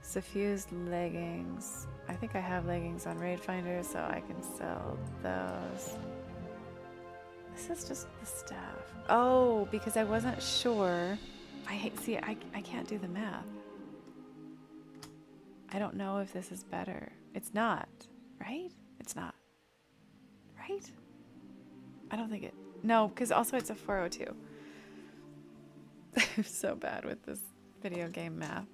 Speaker 1: Suffused leggings. I think I have leggings on Raid Finder, so I can sell those. This is just the staff. Oh, because I wasn't sure. See, I can't do the math. I don't know if this is better. It's not, right? It's not. Right? I don't think it... No, because also it's a 402. I'm so bad with this video game math.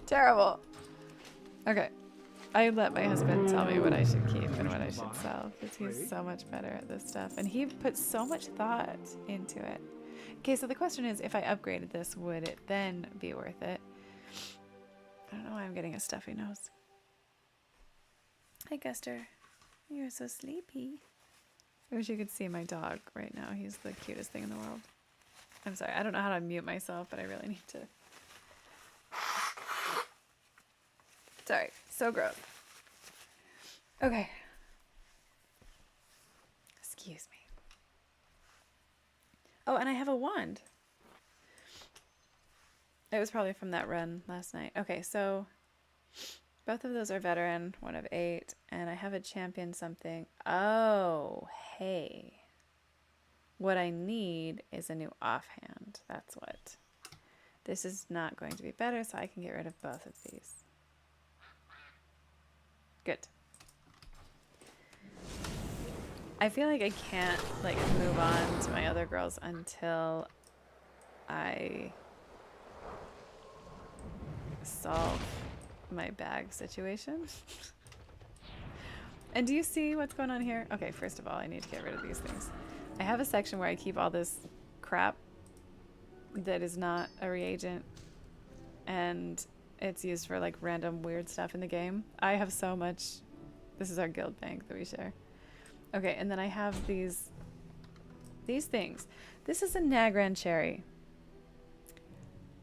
Speaker 1: Terrible. Okay. I let my husband tell me what I should keep and what I should sell because he's so much better at this stuff. And he puts so much thought into it. Okay, so the question is, if I upgraded this, would it then be worth it? I don't know why I'm getting a stuffy nose. Hi, Guster. You're so sleepy. I wish you could see my dog right now. He's the cutest thing in the world. I'm sorry. I don't know how to mute myself, but I really need to. Sorry. So gross. Okay. Excuse me. Oh, and I have a wand. It was probably from that run last night. Okay, so both of those are veteran, 1 of 8, and I have a champion something. Oh, hey. What I need is a new offhand. That's what. This is not going to be better, so I can get rid of both of these. Good. I feel like I can't like move on to my other girls until I solve my bag situation. And do you see what's going on here? Okay, first of all, I need to get rid of these things. I have a section where I keep all this crap that is not a reagent, and it's used for like random weird stuff in the game. I have so much. This is our guild bank that we share. Okay, and then I have these things. This is a Nagran cherry.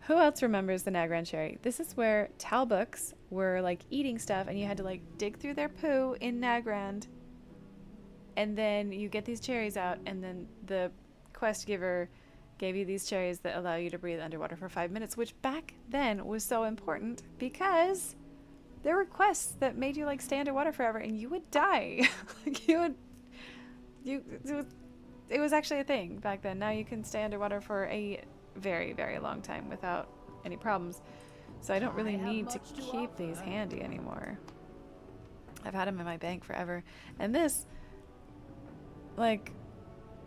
Speaker 1: Who else remembers the Nagran cherry? This is where Talbooks were like eating stuff and you had to like dig through their poo in Nagrand. And then you get these cherries out, and then the quest giver gave you these cherries that allow you to breathe underwater for 5 minutes, which back then was so important because there were quests that made you like stay underwater forever and you would die. Like it was actually a thing back then. Now you can stay underwater for a very, very long time without any problems. So I don't really need to keep these handy anymore. I've had them in my bank forever. And this, like,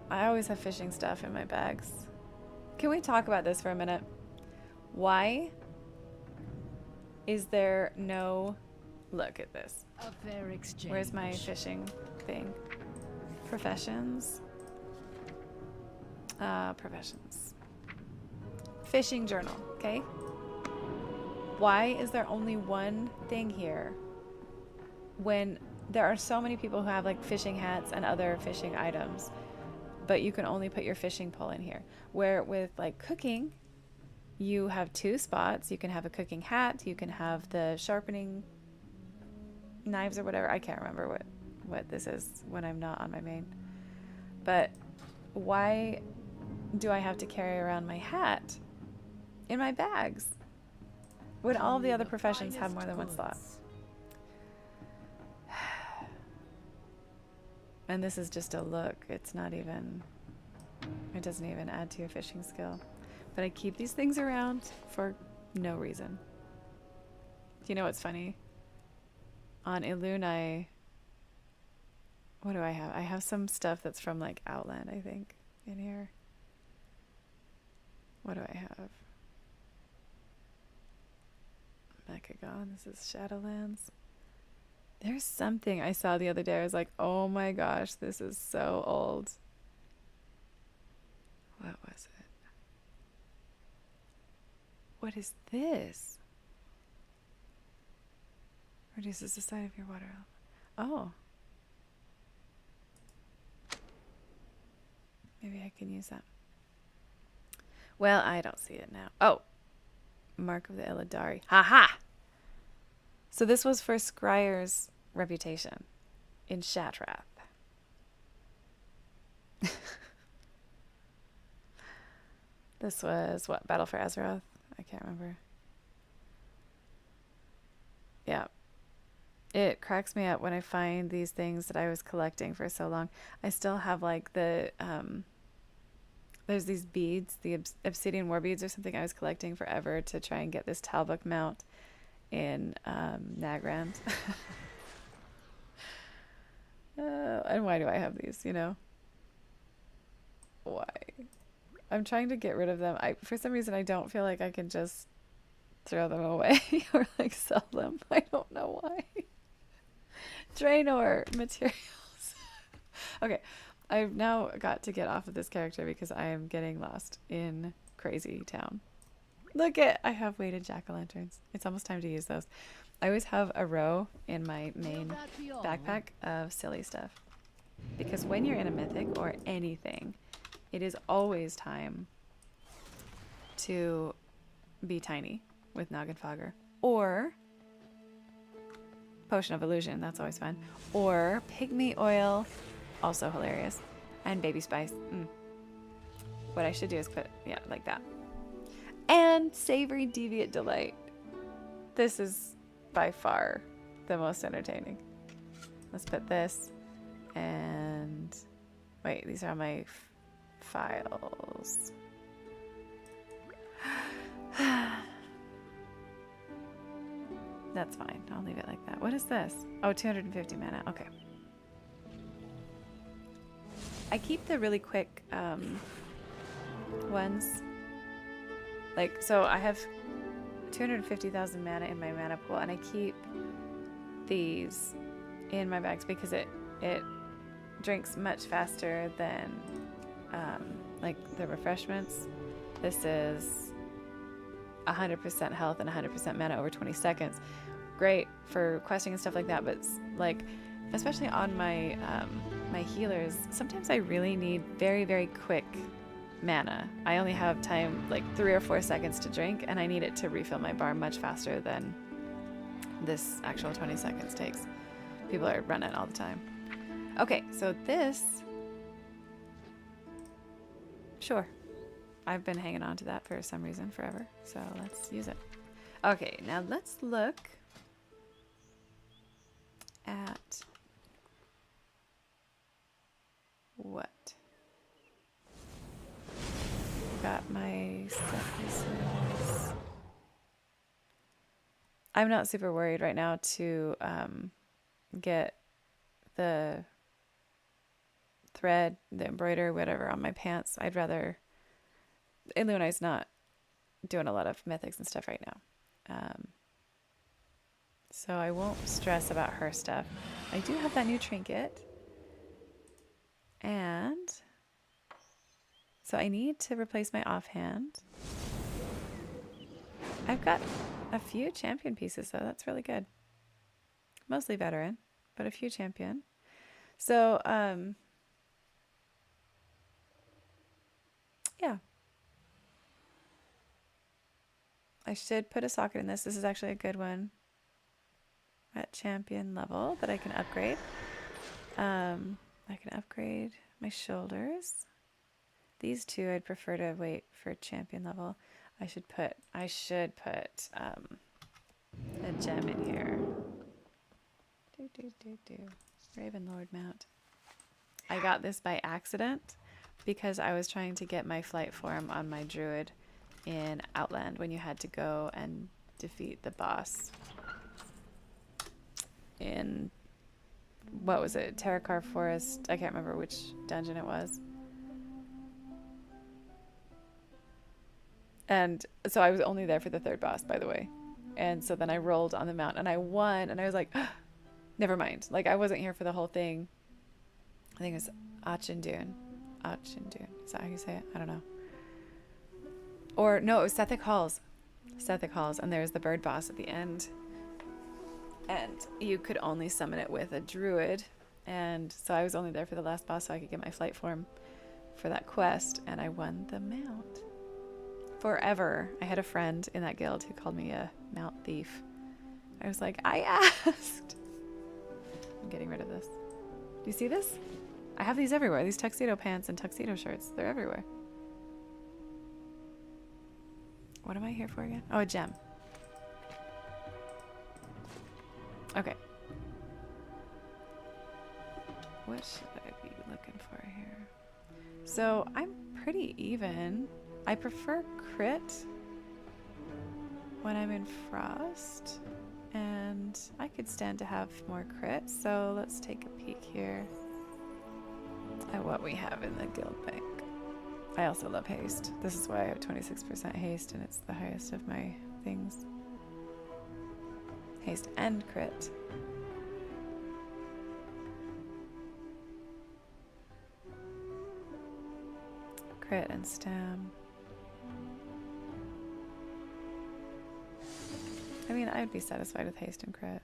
Speaker 1: I always have fishing stuff in my bags. Can we talk about this for a minute? Why is there no... Look at this.
Speaker 3: A fair exchange.
Speaker 1: Where's my fishing thing? Professions. Professions. Fishing journal, okay? Why is there only one thing here when there are so many people who have like fishing hats and other fishing items, but you can only put your fishing pole in here? Where with like cooking, you have 2 spots. You can have a cooking hat, you can have the sharpening knives or whatever. I can't remember what this is when I'm not on my main. But why do I have to carry around my hat in my bags when all the other professions have more than one slot? And this is just a look. It's not even, it doesn't even add to your fishing skill. But I keep these things around for no reason. Do you know what's funny? On Illunae, what do I have? I have some stuff that's from like Outland, I think, in here. What do I have? Mechagon, this is Shadowlands. There's something I saw the other day. I was like, oh my gosh, this is so old. What was it? What is this? Reduces the size of your water element. Oh. Maybe I can use that. Well, I don't see it now. Oh. Mark of the Illidari. Ha! So this was for Scryer's reputation in Shatrath. This was what? Battle for Azeroth? I can't remember. Yeah. It cracks me up when I find these things that I was collecting for so long. I still have like the there's these beads, the obsidian war beads or something I was collecting forever to try and get this Talbuk mount in Nagrand. And why do I have these, you know? Why? I'm trying to get rid of them. For some reason I don't feel like I can just throw them away or like sell them. I don't know why. Draenor materials. Okay, I've now got to get off of this character because I am getting lost in crazy town. Look at, I have weighted jack-o'-lanterns. It's almost time to use those. I always have a row in my main backpack of silly stuff. Because when you're in a mythic or anything, it is always time to be tiny with Noggenfogger. Or Potion of Illusion, that's always fun. Or Pygmy Oil, also hilarious. And Baby Spice. What I should do is put, yeah, like that. And Savory Deviant Delight. This is by far the most entertaining. Let's put this. And wait, these are all my files. That's fine. I'll leave it like that. What is this? Oh, 250 mana. Okay. I keep the really quick ones. Like, so I have 250,000 mana in my mana pool, and I keep these in my bags because it drinks much faster than like the refreshments. This is 100% health and 100% mana over 20 seconds. Great for questing and stuff like that, but like especially on my my healers, sometimes I really need very, very quick mana. I only have time like 3 or 4 seconds to drink, and I need it to refill my bar much faster than this actual 20 seconds takes. People are running all the time. Okay, so this, sure, I've been hanging on to that for some reason forever, so let's use it. Okay, now let's look at what? Got my stuff. I'm not super worried right now to get the thread, the embroider, whatever on my pants. I'd rather... Illuminai's not doing a lot of mythics and stuff right now. So I won't stress about her stuff. I do have that new trinket. And so I need to replace my offhand. I've got a few champion pieces though. That's really good. Mostly veteran, but a few champion. So, yeah. I should put a socket in this. This is actually a good one at champion level that I can upgrade. I can upgrade my shoulders. These two I'd prefer to wait for champion level. I should put a gem in here. Ravenlord mount. I got this by accident because I was trying to get my flight form on my druid in Outland when you had to go and defeat the boss in, what was it, Terrakar Forest? I can't remember which dungeon it was. And so I was only there for the third boss, by the way. And so then I rolled on the mount and I won, and I was like, never mind. Like, I wasn't here for the whole thing. I think it was Achendune. Achendune. Is that how you say it? I don't know. Or no, it was Sethic Halls. Sethic Halls, and there's the bird boss at the end. And you could only summon it with a druid. And so I was only there for the last boss so I could get my flight form for that quest, and I won the mount. forever. I had a friend in that guild who called me a mount thief. I was like, I asked. I'm getting rid of this. Do you see this? I have these everywhere. These tuxedo pants and tuxedo shirts. They're everywhere. What am I here for again? Oh, a gem. Okay. What should I be looking for here? So I'm pretty even. I prefer crit when I'm in Frost. And I could stand to have more crit. So let's take a peek here at what we have in the guild bank. I also love haste. This is why I have 26% haste, and it's the highest of my things. Haste and crit. Crit and stam. I mean, I'd be satisfied with haste and crit.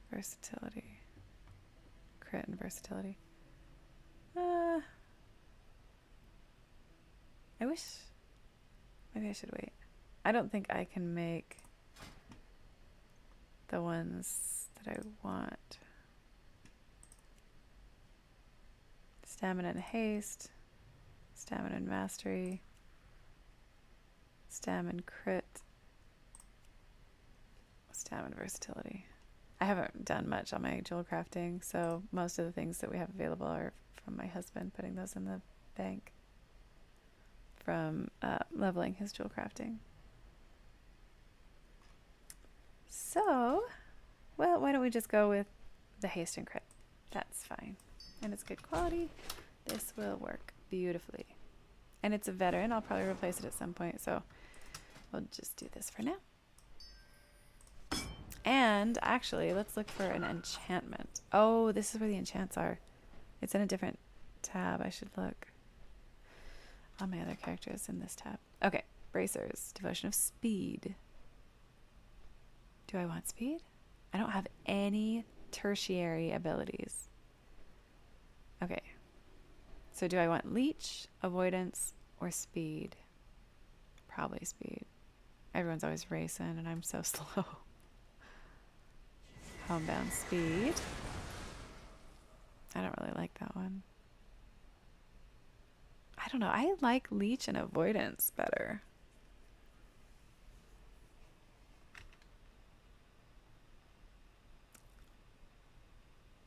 Speaker 1: Versatility. Crit and versatility. I wish... Maybe I should wait. I don't think I can make the ones that I want. Stamina and haste. Stamina and mastery. Stam and crit. Stam and versatility. I haven't done much on my jewel crafting, so most of the things that we have available are from my husband putting those in the bank from leveling his jewel crafting. So, well, why don't we just go with the haste and crit? That's fine. And it's good quality. This will work beautifully. And it's a veteran. I'll probably replace it at some point, so we'll just do this for now. And actually, let's look for an enchantment. Oh, this is where the enchants are. It's in a different tab. I should look. All my other characters in this tab. Okay, bracers. Devotion of speed. Do I want speed? I don't have any tertiary abilities. Okay. So do I want leech, avoidance, or speed? Probably speed. Everyone's always racing and I'm so slow. Homebound speed. I don't really like that one. I don't know. I like leech and avoidance better.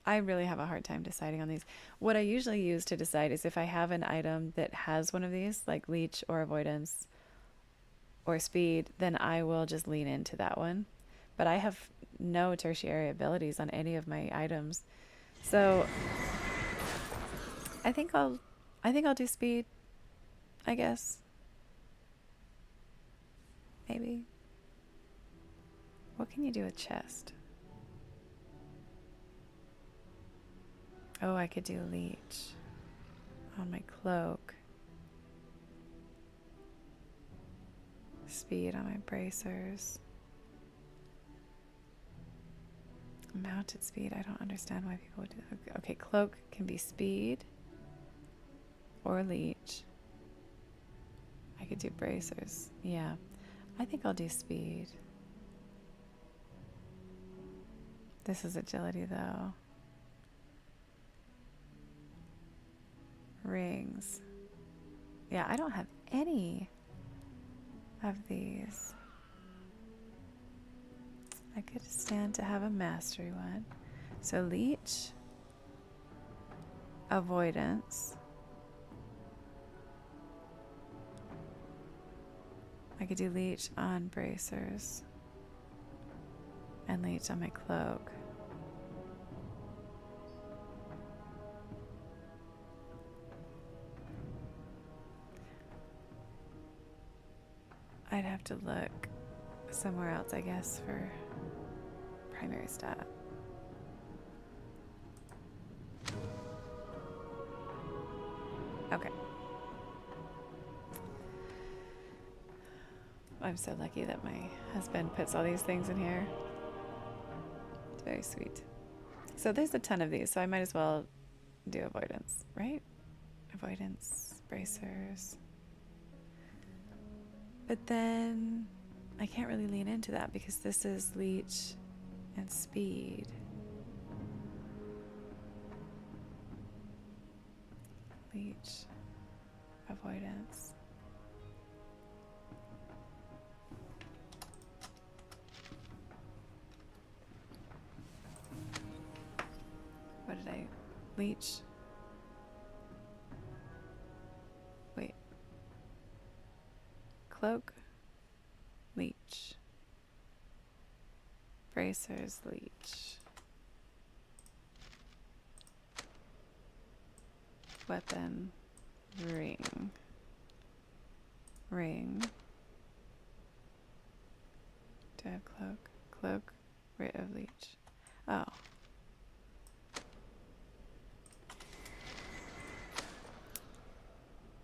Speaker 1: I really have a hard time deciding on these. What I usually use to decide is if I have an item that has one of these, like leech or avoidance or speed, then I will just lean into that one. But I have no tertiary abilities on any of my items. So I think I'll do speed, I guess. Maybe. What can you do with chest? Oh, I could do leech on my cloak. Speed on my bracers. Mounted speed. I don't understand why people would do that. Okay, cloak can be speed or leech. I could do bracers. Yeah. I think I'll do speed. This is agility though. Rings. Yeah, I don't have any of these. I could stand to have a mastery one. So leech, avoidance. I could do leech on bracers and leech on my cloak. I'd have to look somewhere else, I guess, for primary stat. Okay. I'm so lucky that my husband puts all these things in here. It's very sweet. So there's a ton of these, so I might as well do avoidance, right? Avoidance. bracers. But then I can't really lean into that because this is leech and speed. Leech, avoidance. What did I leech? Wait. Cloak, leech. Bracers, leech. Weapon, ring. Ring. Do I have cloak? Cloak, rate of leech. Oh.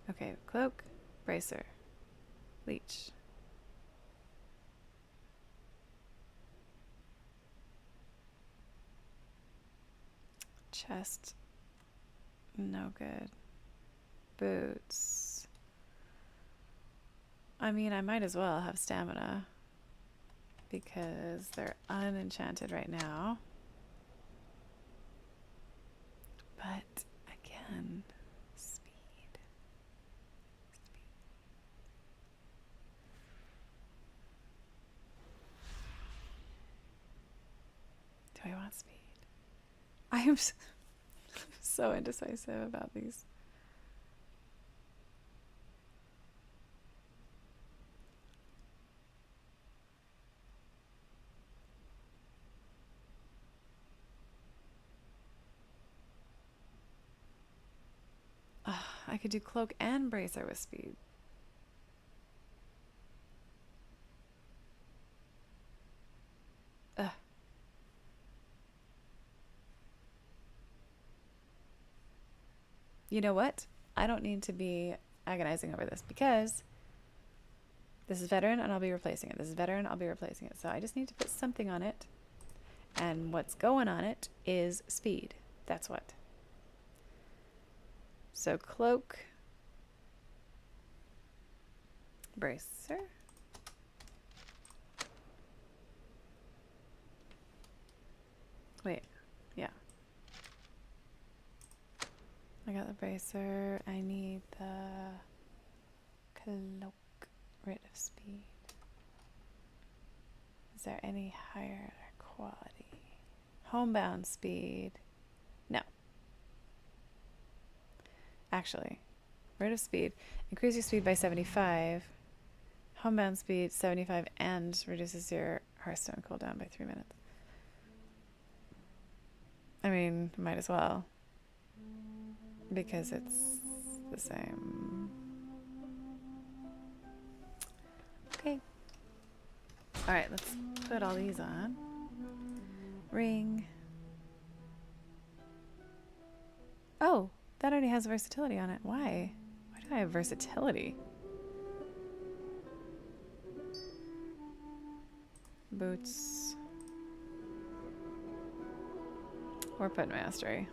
Speaker 1: Okay, cloak, bracer, leech. Chest, no good. Boots. I mean, I might as well have stamina because they're unenchanted right now. But again, speed. Do I want speed? I am so indecisive about these. I could do cloak and bracer with speed. Ugh. You know what? I don't need to be agonizing over this because this is veteran and I'll be replacing it. This is veteran, I'll be replacing it. So I just need to put something on it. And what's going on it is speed. That's what. So cloak, bracer. Wait, yeah. I got the bracer. I need the cloak, rate of speed. Is there any higher quality? Homebound speed. No. Actually, rate of speed. Increase your speed by 75. Homebound speed 75 and reduces your Hearthstone cooldown by 3 minutes. I mean, might as well. Because it's the same. Okay. Alright, let's put all these on. Ring. Oh, that already has versatility on it. Why? Why do I have versatility? Boots. Or put mastery.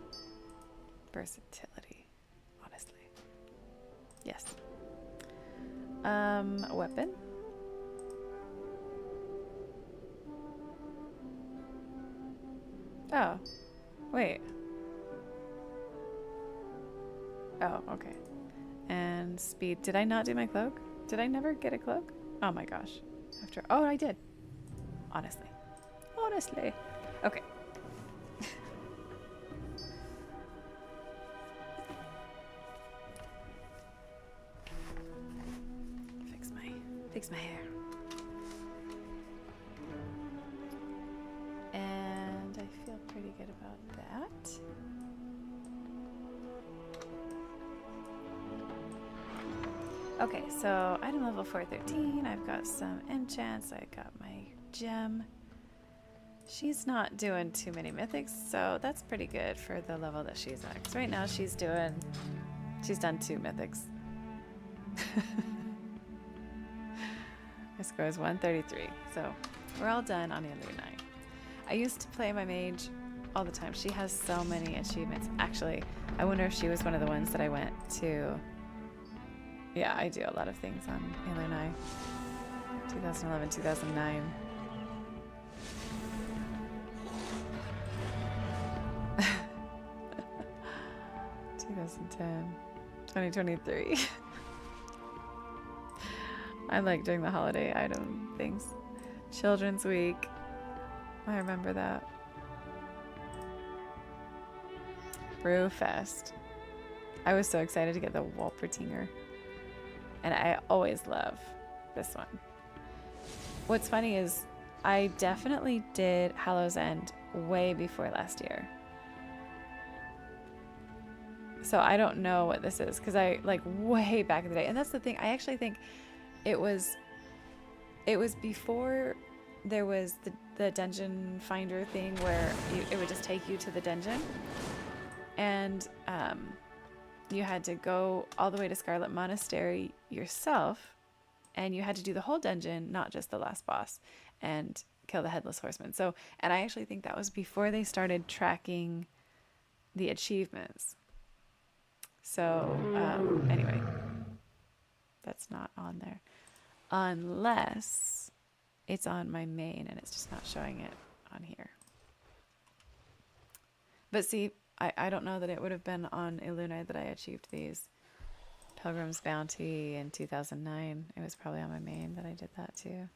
Speaker 1: Versatility. Honestly. Yes. Weapon. Oh. Wait. Oh, okay. And speed. Did I not do my cloak? Did I never get a cloak? Oh my gosh. After. Oh, I did. Honestly. Honestly. Okay. Fix my hair. And I feel pretty good about that. Okay, so item level 413. I've got some enchants. I got my gem. She's not doing too many mythics, so that's pretty good for the level that she's at. 'Cause right now she's done 2 mythics. My score is 133, so we're all done on Eluna. I used to play my mage all the time. She has so many achievements. Actually, I wonder if she was one of the ones that I went to Yeah, I do a lot of things on Illinois. 2011, 2009. 2010, 2023. I like doing the holiday item things. Children's Week. I remember that. Brewfest. I was so excited to get the Walpertinger. And I always love this one. What's funny is I definitely did Hallows End way before last year. So I don't know what this is because I like way back in the day. And that's the thing. I actually think it was before there was the dungeon finder thing where it would just take you to the dungeon. And you had to go all the way to Scarlet Monastery yourself. And you had to do the whole dungeon, not just the last boss, and kill the Headless Horseman. So, and I actually think that was before they started tracking the achievements. So, anyway, that's not on there. Unless it's on my main and it's just not showing it on here. But see, I don't know that it would have been on Illuni that I achieved these. Pilgrim's Bounty in 2009. It was probably on my main that I did that too.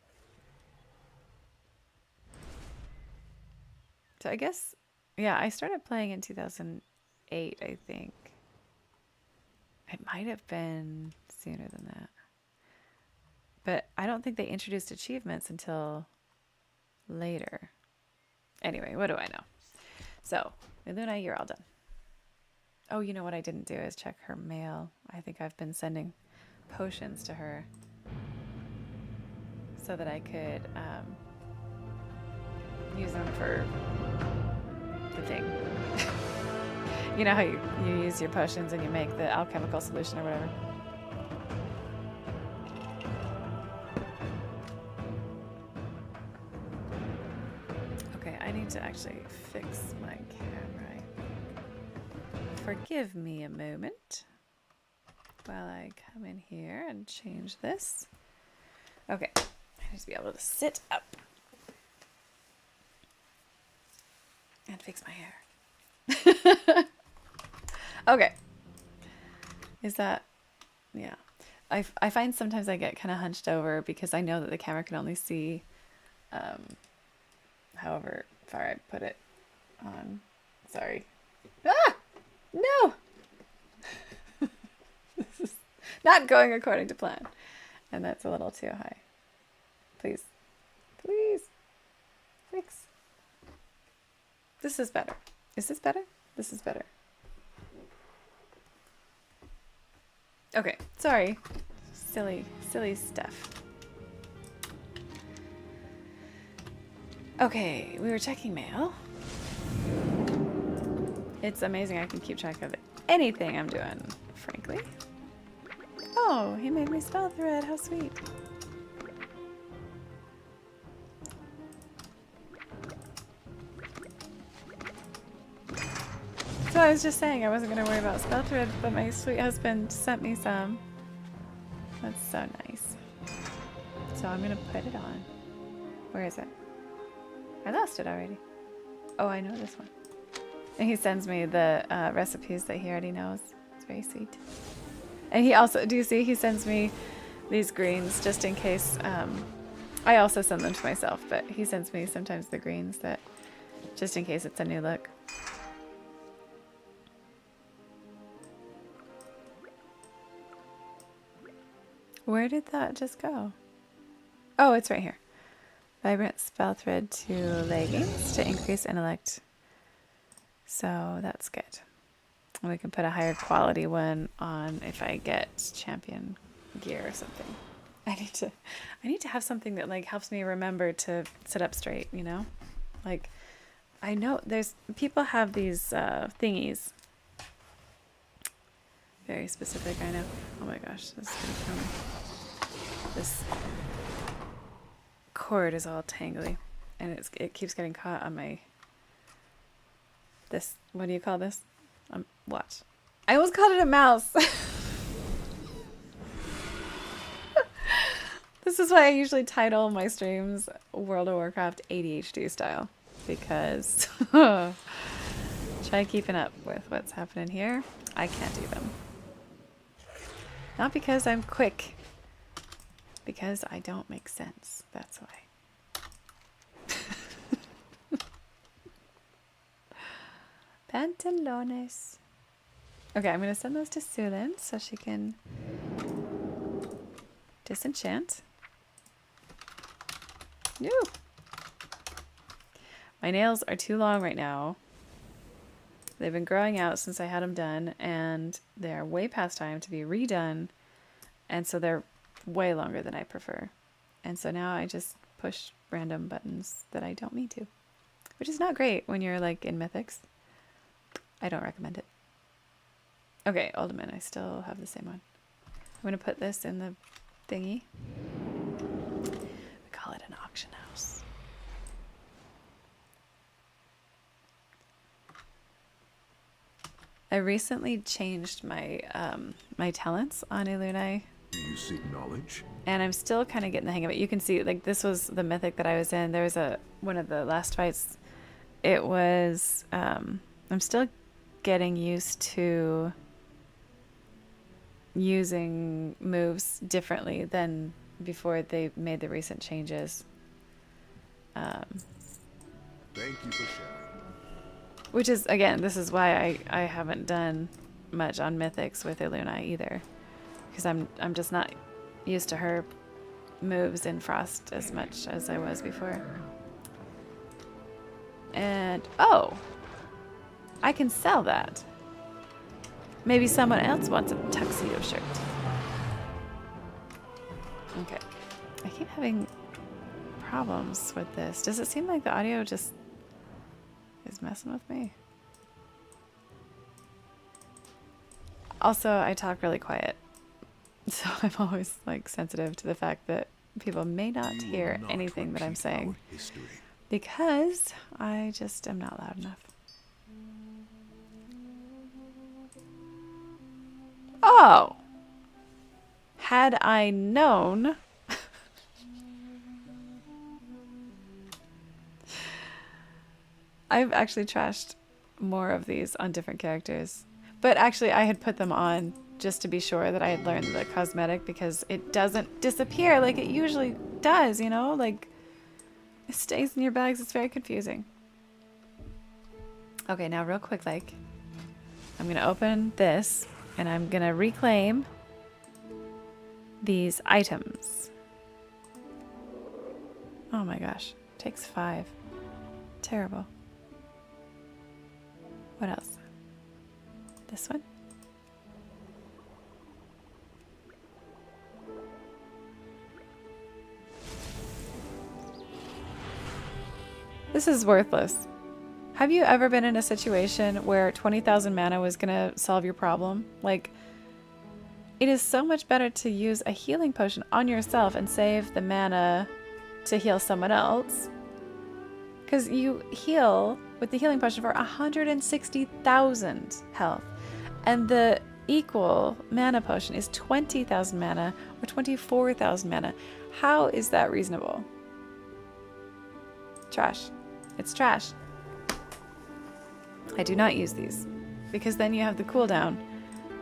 Speaker 1: So I guess, yeah, I started playing in 2008, I think. It might have been sooner than that. But I don't think they introduced achievements until later. Anyway, what do I know? So, Luna, you're all done. Oh, you know what I didn't do is check her mail. I think I've been sending potions to her so that I could use them for the thing. You know how you use your potions and you make the alchemical solution or whatever? Okay, I need to actually fix my camera. Forgive me a moment while I come in here and change this. Okay, I need to be able to sit up and fix my hair. Okay. Is that, yeah. I find sometimes I get kind of hunched over because I know that the camera can only see however far I put it on. Sorry. Ah! No! This is not going according to plan. And that's a little too high. Please. Please. Fix. This is better. Is this better? This is better. Okay. Sorry. Silly stuff. Okay. We were checking mail. It's amazing I can keep track of anything I'm doing, frankly. Oh, he made me spell thread. How sweet. So I was just saying I wasn't going to worry about spell thread, but my sweet husband sent me some. That's so nice. So I'm going to put it on. Where is it? I lost it already. Oh, I know this one. And he sends me the recipes that he already knows. It's very sweet. And he also, do you see, he sends me these greens just in case. I also send them to myself, but he sends me sometimes the greens that, just in case it's a new look. Where did that just go? Oh, it's right here. Vibrant spell thread to leggings to increase intellect. So that's good. And we can put a higher quality one on if I get champion gear or something. I need to have something that like helps me remember to sit up straight, you know? Like I know there's people have these thingies. Very specific, I know. Oh my gosh, this is gonna come. This cord is all tangly and it keeps getting caught on my this, what do you call this? Watch. I almost called it a mouse. This is why I usually title my streams World of Warcraft ADHD style. Because try keeping up with what's happening here. I can't do them. Not because I'm quick. Because I don't make sense. That's why. Pantalones. Okay, I'm going to send those to Sulin so she can disenchant. No. My nails are too long right now. They've been growing out since I had them done, and they're way past time to be redone. And so they're way longer than I prefer. And so now I just push random buttons that I don't need to, which is not great when you're like in Mythics. I don't recommend it. Okay, Ultimate, I still have the same one. I'm going to put this in the thingy. We call it an auction house. I recently changed my my talents on Elunai.
Speaker 3: Do you seek knowledge?
Speaker 1: And I'm still kind of getting the hang of it. You can see, like, this was the mythic that I was in. There was one of the last fights. It was, I'm still getting used to using moves differently than before they made the recent changes.
Speaker 3: Thank you for sharing.
Speaker 1: Which is, again, this is why I haven't done much on Mythics with Elunai either. Because I'm just not used to her moves in Frost as much as I was before. And, oh! I can sell that. Maybe someone else wants a tuxedo shirt. Okay. I keep having problems with this. Does it seem like the audio just is messing with me? Also, I talk really quiet. So I'm always like sensitive to the fact that people may not hear anything that I'm saying. Because I just am not loud enough. Oh! Had I known... I've actually trashed more of these on different characters. But actually I had put them on just to be sure that I had learned the cosmetic, because it doesn't disappear like it usually does, you know? Like, it stays in your bags. It's very confusing. Okay, now real quick, like, I'm going to open this, and I'm going to reclaim these items. Oh my gosh. Takes 5. Terrible. What else? This one? This is worthless. Have you ever been in a situation where 20,000 mana was gonna solve your problem? Like, it is so much better to use a healing potion on yourself and save the mana to heal someone else. Because you heal with the healing potion for 160,000 health. And the equal mana potion is 20,000 mana or 24,000 mana. How is that reasonable? Trash. It's trash. I do not use these, because then you have the cooldown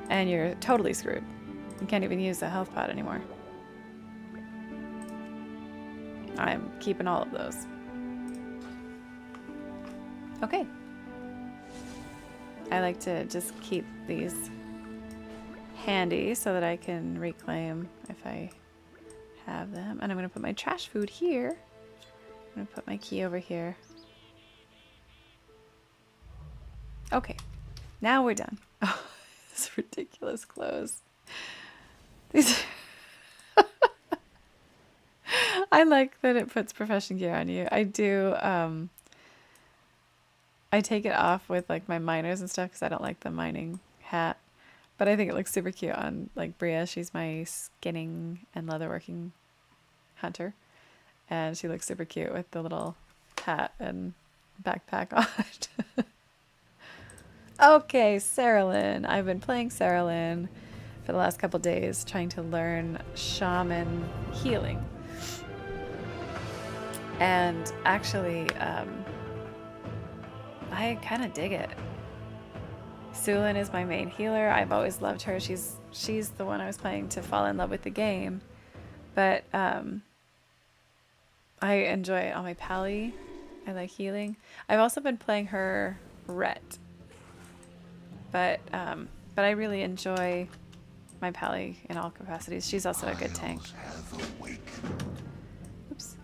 Speaker 1: and you're totally screwed. You can't even use the health pot anymore. I'm keeping all of those. Okay. I like to just keep these handy so that I can reclaim if I have them. And I'm going to put my trash food here. I'm going to put my key over here. Okay, now we're done. Oh, this ridiculous clothes. These. I like that it puts profession gear on you. I do. I take it off with like my miners and stuff because I don't like the mining hat. But I think it looks super cute on like Bria. She's my skinning and leatherworking hunter. And she looks super cute with the little hat and backpack on. Okay, Sarah Lynn. I've been playing Sarah Lynn for for the last couple days trying to learn shaman healing. And actually, I kind of dig it. Sulin is my main healer. I've always loved her. She's the one I was playing to fall in love with the game. But I enjoy it on my pally. I like healing. I've also been playing her Rhett. But I really enjoy my pally in all capacities. She's also a good tank. Oops.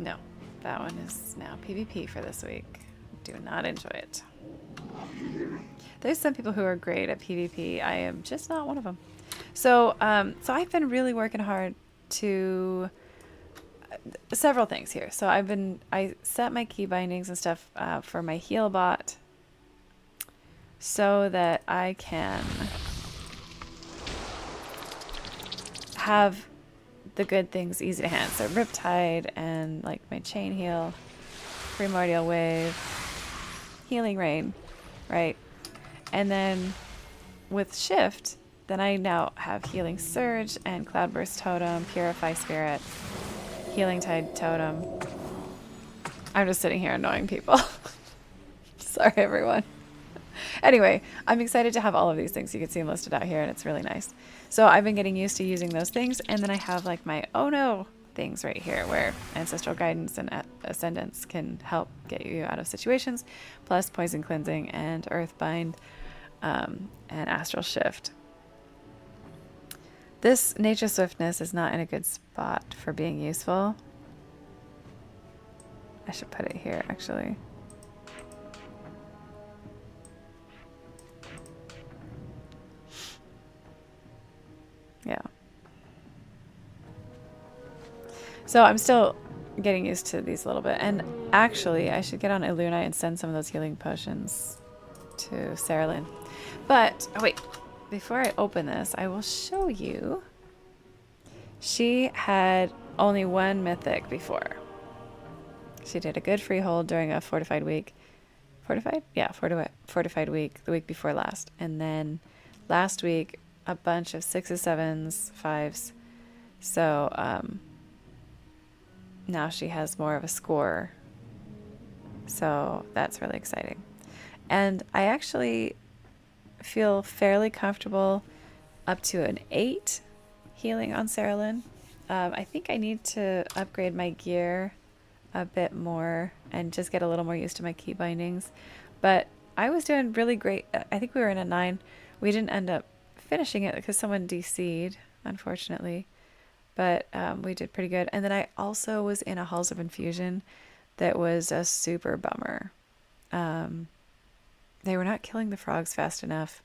Speaker 1: No, that one is now PvP for this week. Do not enjoy it. There's some people who are great at PvP. I am just not one of them. So I've been really working hard to several things here. So I set my key bindings and stuff for my heal bot so that I can have the good things easy to hand. So Riptide and like my chain heal, Primordial Wave, Healing Rain, right? And then with Shift, then I now have Healing Surge and Cloudburst Totem, Purify Spirit, Healing Tide Totem. I'm just sitting here annoying people. Sorry, everyone. Anyway, I'm excited to have all of these things. You can see them listed out here, and it's really nice. So I've been getting used to using those things, and then I have like my oh no things right here where Ancestral Guidance and Ascendance can help get you out of situations, plus Poison Cleansing and Earthbind and Astral Shift. This Nature Swiftness is not in a good spot for being useful. I should put it here, actually. Yeah. So I'm still getting used to these a little bit. And actually, I should get on Illunite and send some of those healing potions to Sarah Lynn. But, oh wait, before I open this, I will show you. She had only one mythic before. She did a good freehold during a fortified week. Fortified? Yeah, fortified week, the week before last. And then last week, a bunch of 6s, 7s, 5s. So now she has more of a score. So that's really exciting. And I actually feel fairly comfortable up to an 8 healing on Sarah Lynn. I think I need to upgrade my gear a bit more and just get a little more used to my key bindings. But I was doing really great. I think we were in a 9. We didn't end up finishing it because someone DC'd, unfortunately. But we did pretty good. And then I also was in a Halls of Infusion that was a super bummer. They were not killing the frogs fast enough.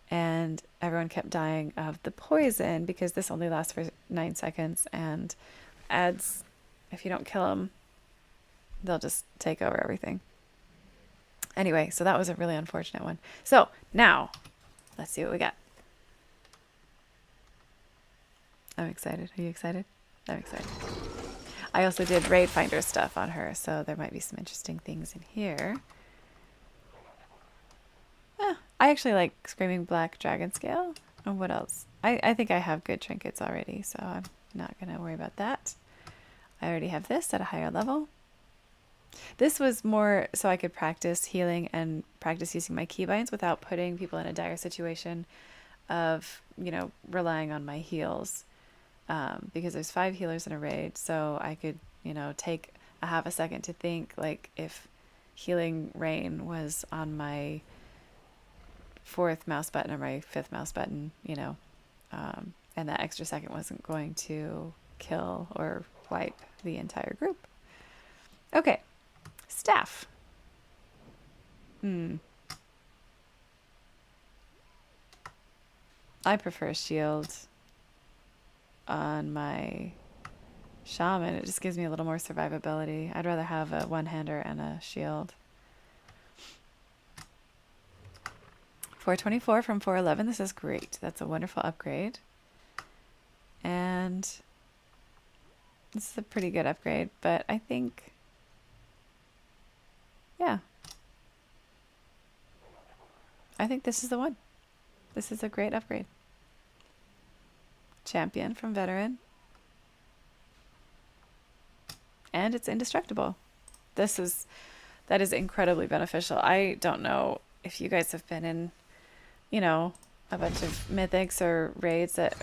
Speaker 1: And everyone kept dying of the poison because this only lasts for 9 seconds and adds, if you don't kill them, they'll just take over everything. Anyway, so that was a really unfortunate one. So now, let's see what we got. I'm excited. Are you excited? I'm excited. I also did Raid Finder stuff on her, so there might be some interesting things in here. I actually like Screaming Black Dragon Scale. And what else? I think I have good trinkets already, so I'm not going to worry about that. I already have this at a higher level. This was more so I could practice healing and practice using my keybinds without putting people in a dire situation of, you know, relying on my heals. Because there's 5 healers in a raid, so I could, you know, take a half a second to think, like, if Healing Rain was on my 4th mouse button or my 5th mouse button, you know, and that extra second wasn't going to kill or wipe the entire group. Okay, staff. I prefer shield on my shaman. It just gives me a little more survivability. I'd rather have a one-hander and a shield. 424 from 411. This is great. That's a wonderful upgrade. And this is a pretty good upgrade, but I think, yeah, I think this is the one. This is a great upgrade. champion from veteran. And it's indestructible. That is incredibly beneficial. I don't know if you guys have been in, you know, a bunch of mythics or raids that,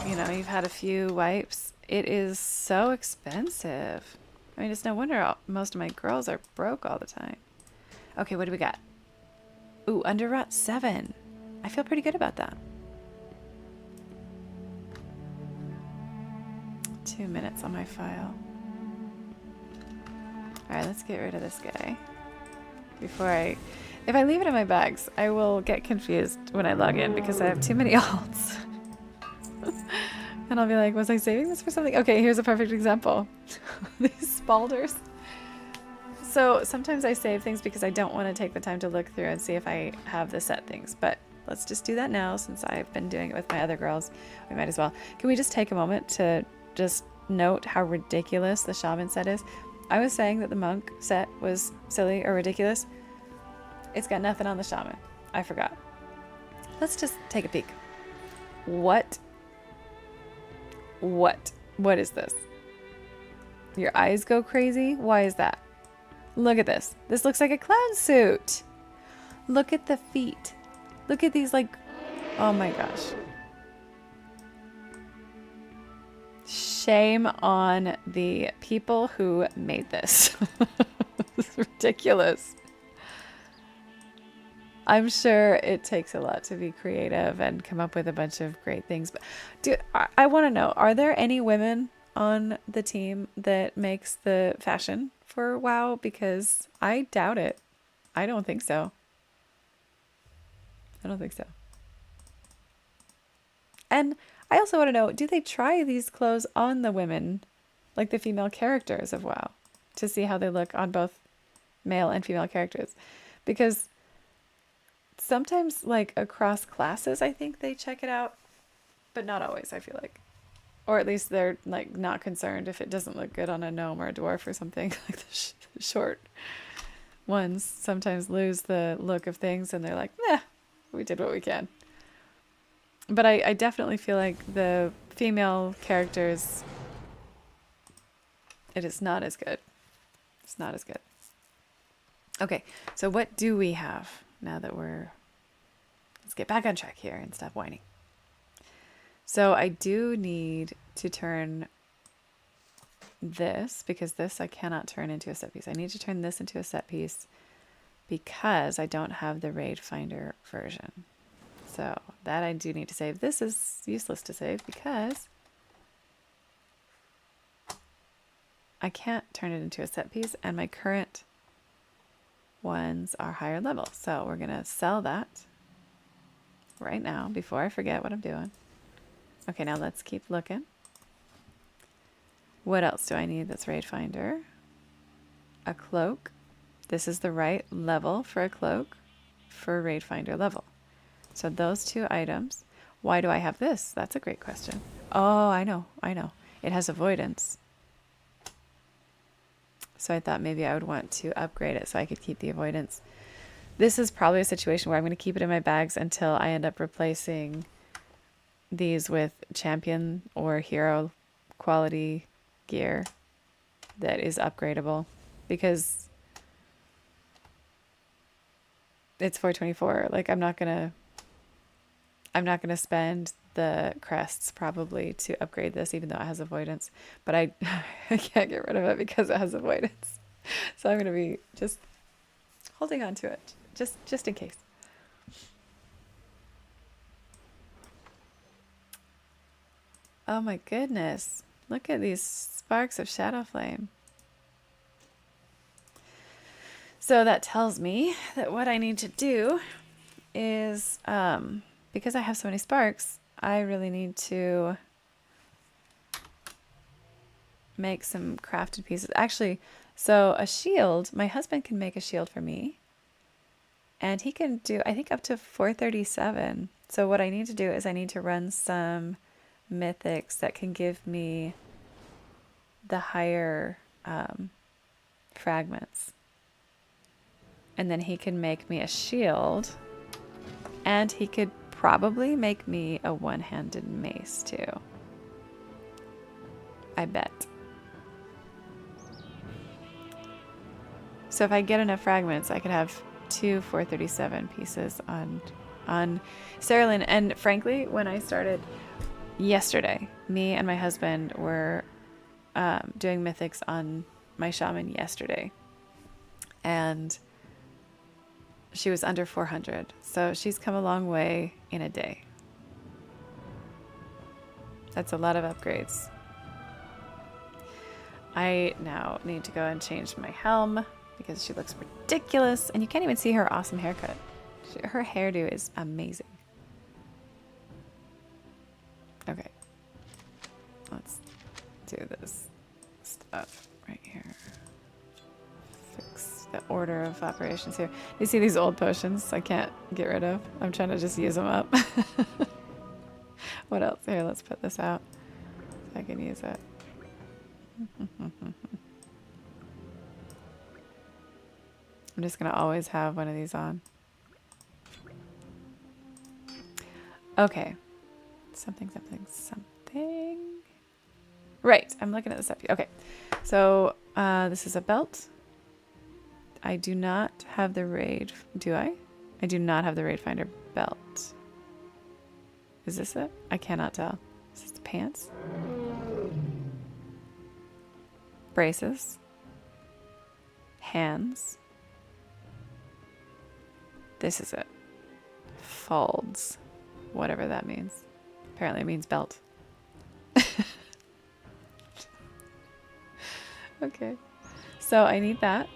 Speaker 1: you know, you've had a few wipes. It is so expensive. I mean, it's no wonder most of my girls are broke all the time. Okay, what do we got? Ooh, Underwrought 7. I feel pretty good about that. 2 minutes on my file. Alright, let's get rid of this guy. If I leave it in my bags, I will get confused when I log in because I have too many alts. And I'll be like, was I saving this for something? Okay, here's a perfect example. These spalders. So sometimes I save things because I don't want to take the time to look through and see if I have the set things. But let's just do that now since I've been doing it with my other girls. We might as well. Can we just take a moment to just note how ridiculous the shaman set is? I was saying that the monk set was silly or ridiculous. It's got nothing on the shaman. I forgot. Let's just take a peek. What is this? Your eyes go crazy? Why is that? Look at this. This looks like a clown suit. Look at the feet. Look at these, like, oh my gosh. Shame on the people who made this. It's ridiculous. I'm sure it takes a lot to be creative and come up with a bunch of great things. But I want to know, are there any women on the team that makes the fashion for WoW? Because I doubt it. I don't think so. I don't think so. And I also want to know, do they try these clothes on the women, like the female characters of WoW, to see how they look on both male and female characters? Because sometimes, like, across classes, I think they check it out, but not always, I feel like. Or at least they're, like, not concerned if it doesn't look good on a gnome or a dwarf or something. Like the short ones sometimes lose the look of things, and they're like, nah, we did what we can. But I definitely feel like the female characters, it is not as good. It's not as good. Okay, so what do we have now that let's get back on track here and stop whining. So I do need to turn this, because this I cannot turn into a set piece. I need to turn this into a set piece because I don't have the Raid Finder version. So that I do need to save. This is useless to save because I can't turn it into a set piece, and my current ones are higher level. So we're going to sell that right now before I forget what I'm doing. Okay, now let's keep looking. What else do I need that's Raid Finder? A cloak. This is the right level for a cloak for Raid Finder level. So those two items. Why do I have this? That's a great question. Oh, I know. It has avoidance. So I thought maybe I would want to upgrade it so I could keep the avoidance. This is probably a situation where I'm going to keep it in my bags until I end up replacing these with champion or hero quality gear that is upgradable, because it's 424. Like, I'm not gonna spend the crests probably to upgrade this, even though it has avoidance. But I can't get rid of it because it has avoidance. So I'm gonna be just holding on to it, just in case. Oh my goodness. Look at these sparks of shadow flame. So that tells me that what I need to do is, because I have so many sparks, I really need to make some crafted pieces. Actually, so a shield, my husband can make a shield for me. And he can do, I think, up to 437. So what I need to do is I need to run some mythics that can give me the higher fragments. And then he can make me a shield. And he could probably make me a one-handed mace too. I bet. So if I get enough fragments, I could have 2 437 pieces on Cerulean. And frankly, when I started yesterday, me and my husband were doing mythics on my shaman yesterday. And she was under 400. So she's come a long way in a day. That's a lot of upgrades. I now need to go and change my helm because she looks ridiculous. And you can't even see her awesome haircut. Her hairdo is amazing. Okay. Let's do this stuff right here. Fix the order of operations here. You see these old potions I can't get rid of? I'm trying to just use them up. What else? Here, let's put this out so I can use it. I'm just going to always have one of these on. Okay. Something. Right. I'm looking at this up. Okay. So this is a belt. I do not have the raid. Do I? I do not have the raid finder belt. Is this it? I cannot tell. Is this the pants? Braces. Hands. This is it. Folds. Whatever that means. Apparently it means belt. Okay. So I need that.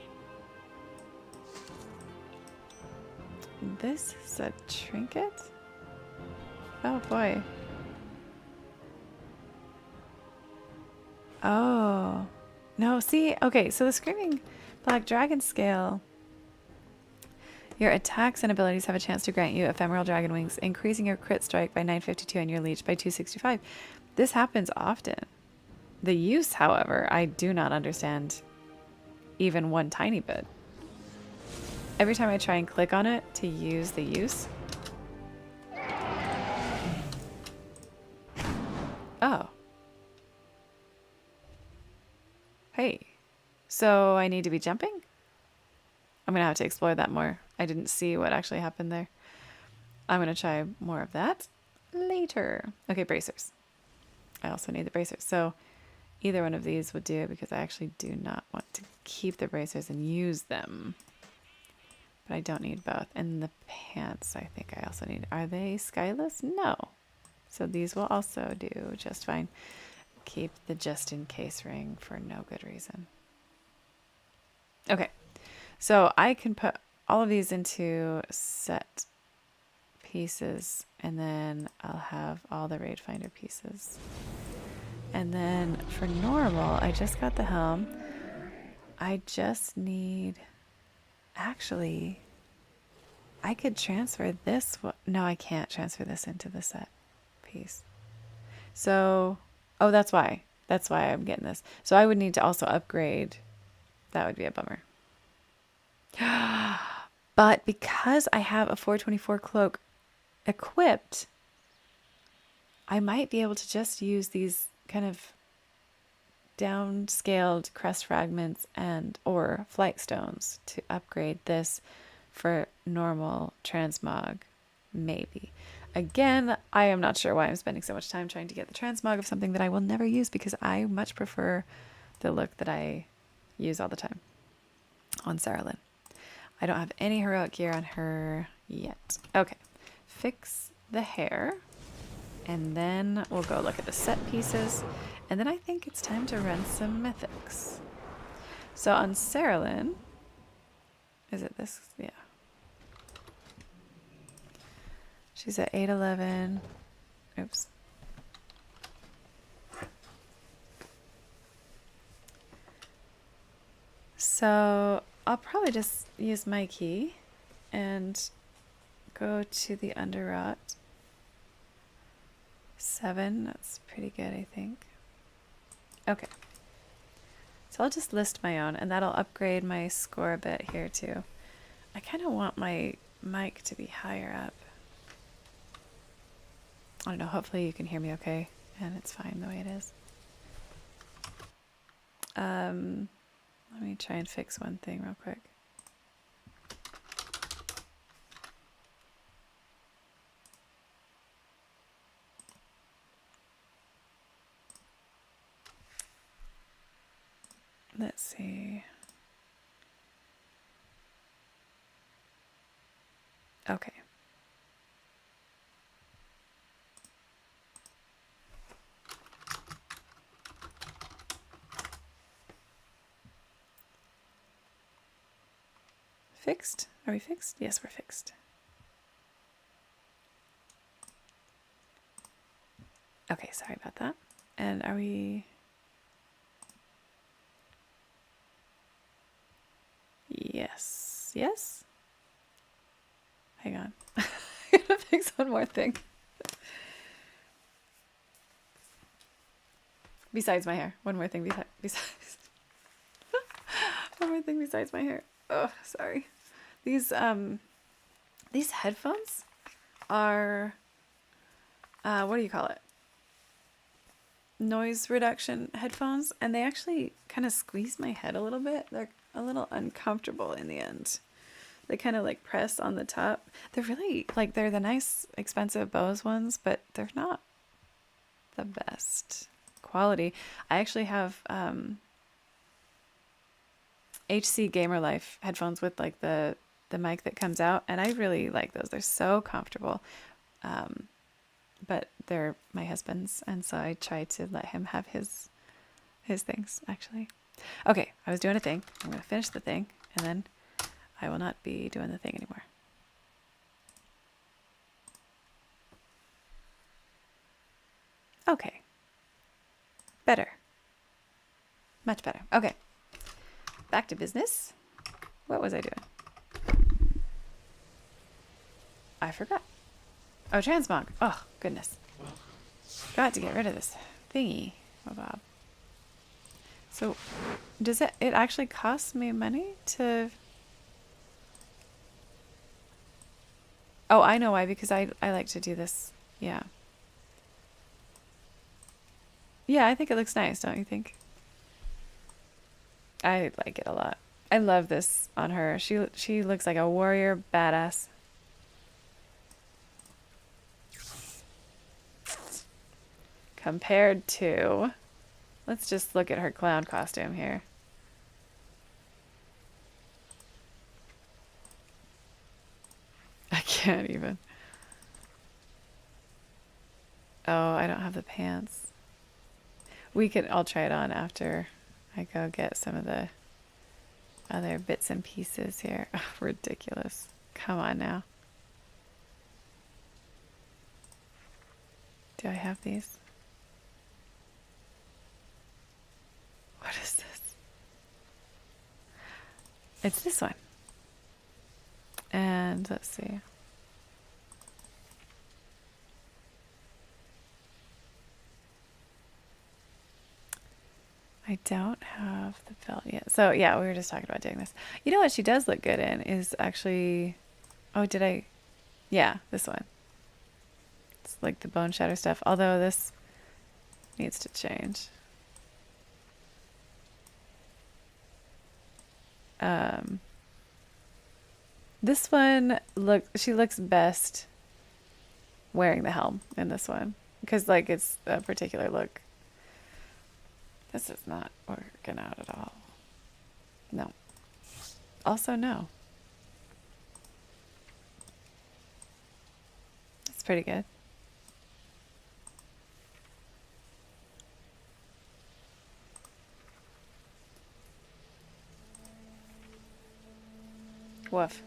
Speaker 1: This is a trinket? Oh boy. Oh. No, see? Okay, so the Screaming Black Dragon scale. Your attacks and abilities have a chance to grant you ephemeral dragon wings, increasing your crit strike by 952 and your leech by 265. This happens often. The use, however, I do not understand even one tiny bit. Every time I try and click on it to use the use. Oh. Hey. So I need to be jumping? I'm going to have to explore that more. I didn't see what actually happened there. I'm going to try more of that later. Okay, bracers. I also need the bracers. So either one of these would do because I actually do not want to keep the bracers and use them. But I don't need both. And the pants, I think I also need. Are they skyless? No. So these will also do just fine. Keep the just in case ring for no good reason. Okay. So I can put all of these into set pieces, and then I'll have all the raid finder pieces. And then for normal, I just got the helm. I just need, actually, I could transfer this. No, I can't transfer this into the set piece. So, oh, that's why I'm getting this. So I would need to also upgrade. That would be a bummer. But because I have a 424 cloak equipped, I might be able to just use these kind of downscaled crest fragments and or flight stones to upgrade this for normal transmog. Maybe. Again, I am not sure why I'm spending so much time trying to get the transmog of something that I will never use, because I much prefer the look that I use all the time on Cerulean. I don't have any heroic gear on her yet. Okay, fix the hair, and then we'll go look at the set pieces, and then I think it's time to run some mythics. So on Cerulean, is it this? Yeah. She's at 811. Oops. So I'll probably just use my key and go to the Underwrought. 7, that's pretty good, I think. Okay. So I'll just list my own, and that'll upgrade my score a bit here too. I kind of want my mic to be higher up. I don't know, hopefully you can hear me okay and it's fine the way it is. Let me try and fix one thing real quick. Let's see. Okay. Fixed? Are we fixed? Yes, we're fixed. Okay, sorry about that. And are we... Yes. Yes? Hang on. I gotta fix one more thing. Besides my hair. One more thing besides. One more thing besides my hair. Oh, sorry. These headphones are, what do you call it? Noise reduction headphones, and they actually kind of squeeze my head a little bit. They're a little uncomfortable in the end. They kind of like press on the top. They're really like, they're the nice expensive Bose ones, but they're not the best quality. I actually have HC Gamer Life headphones with like the mic that comes out, and I really like those. They're so comfortable. But they're my husband's, and so I try to let him have his things, actually. Okay, I was doing a thing. I'm going to finish the thing, and then I will not be doing the thing anymore. Okay. Better. Much better. Okay. Back to business. What was I doing? I forgot. Oh, transmog. Oh, goodness. Got to get rid of this thingy. Oh, Bob. So, does it actually cost me money to... Oh, I know why, because I like to do this. Yeah. Yeah, I think it looks nice, don't you think? I like it a lot. I love this on her. She looks like a warrior badass. Compared to... Let's just look at her clown costume here. I can't even. Oh, I don't have the pants. I'll try it on after I go get some of the other bits and pieces here. Oh, ridiculous. Come on now. Do I have these? What is this? It's this one. And let's see. I don't have the belt yet. So yeah, we were just talking about doing this. You know what she does look good in is actually... Oh, did I... Yeah, this one. It's like the bone shatter stuff. Although this needs to change. This one, she looks best wearing the helm in this one. Because like it's a particular look. This is not working out at all. No. Also, no. It's pretty good. Woof.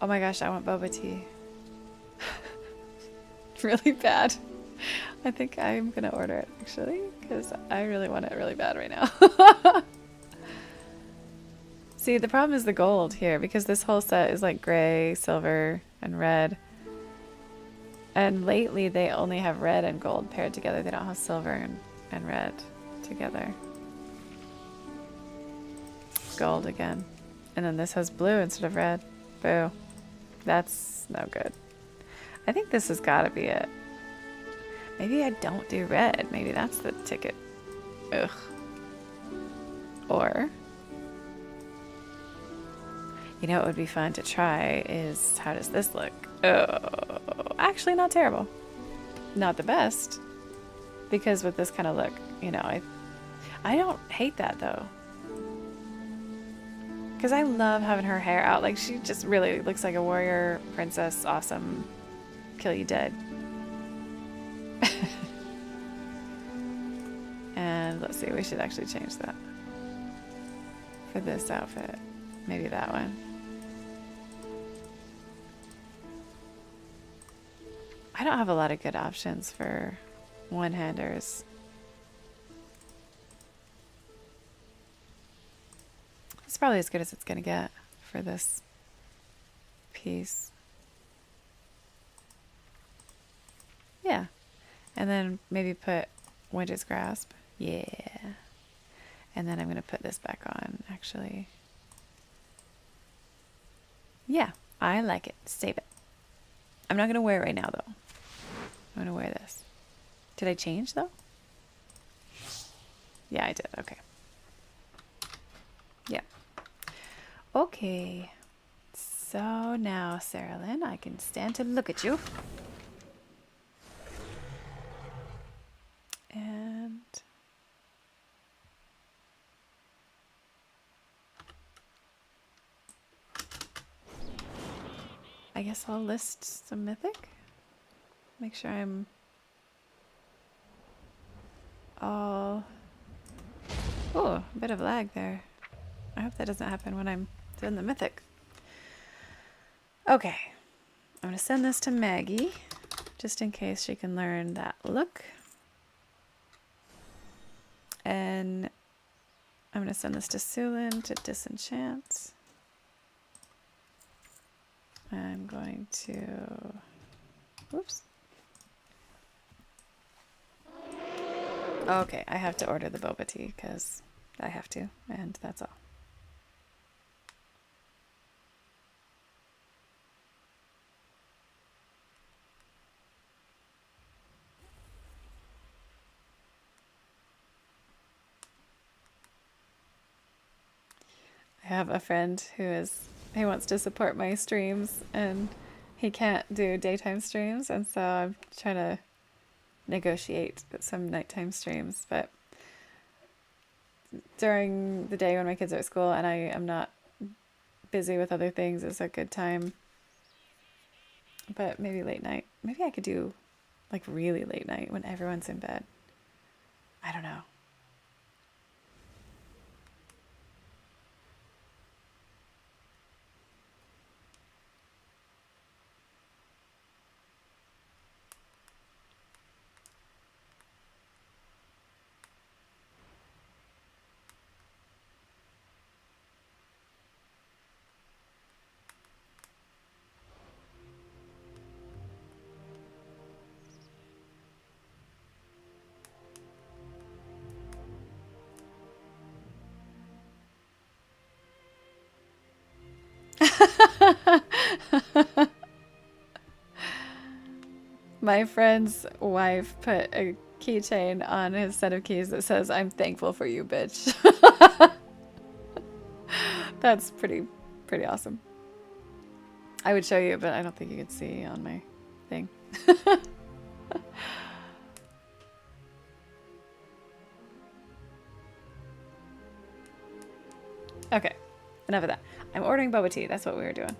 Speaker 1: Oh my gosh, I want boba tea. Really bad. I think I'm gonna order it actually, because I really want it really bad right now. See, the problem is the gold here, because this whole set is like gray, silver, and red. And lately they only have red and gold paired together. They don't have silver and red together. Gold again. And then this has blue instead of red. Boo. That's no good. I think this has got to be it. Maybe I don't do red. Maybe that's the ticket. Ugh. Or, you know what would be fun to try is, how does this look? Oh, actually not terrible. Not the best. Because with this kind of look, you know, I don't hate that though. Because I love having her hair out. Like, she just really looks like a warrior princess. Awesome. Kill you dead. And let's see, we should actually change that. For this outfit. Maybe that one. I don't have a lot of good options for one-handers. It's probably as good as it's gonna get for this piece. Yeah. And then maybe put Winter's Grasp. Yeah. And then I'm gonna put this back on, actually. Yeah, I like it. Save it. I'm not gonna wear it right now though. I'm gonna wear this. Did I change though? Yeah, I did. Okay. Yeah. Okay. So now, Sarah Lynn, I can stand to look at you. And I guess I'll list some mythic. Make sure I'm all... Oh, a bit of lag there. I hope that doesn't happen when I'm doing the mythic. Okay. I'm going to send this to Maggie, just in case she can learn that look. And I'm going to send this to Sulin to disenchant. I'm going to... Whoops. Okay, I have to order the boba tea because I have to, and that's all. I have a friend he wants to support my streams and he can't do daytime streams, and so I'm trying to negotiate some nighttime streams, but during the day when my kids are at school and I am not busy with other things is a good time. But maybe late night. Maybe I could do like really late night when everyone's in bed. I don't know. My friend's wife put a keychain on his set of keys that says, "I'm thankful for you, bitch." That's pretty awesome. I would show you, but I don't think you could see on my thing. Okay, enough of that. I'm ordering boba tea. That's what we were doing.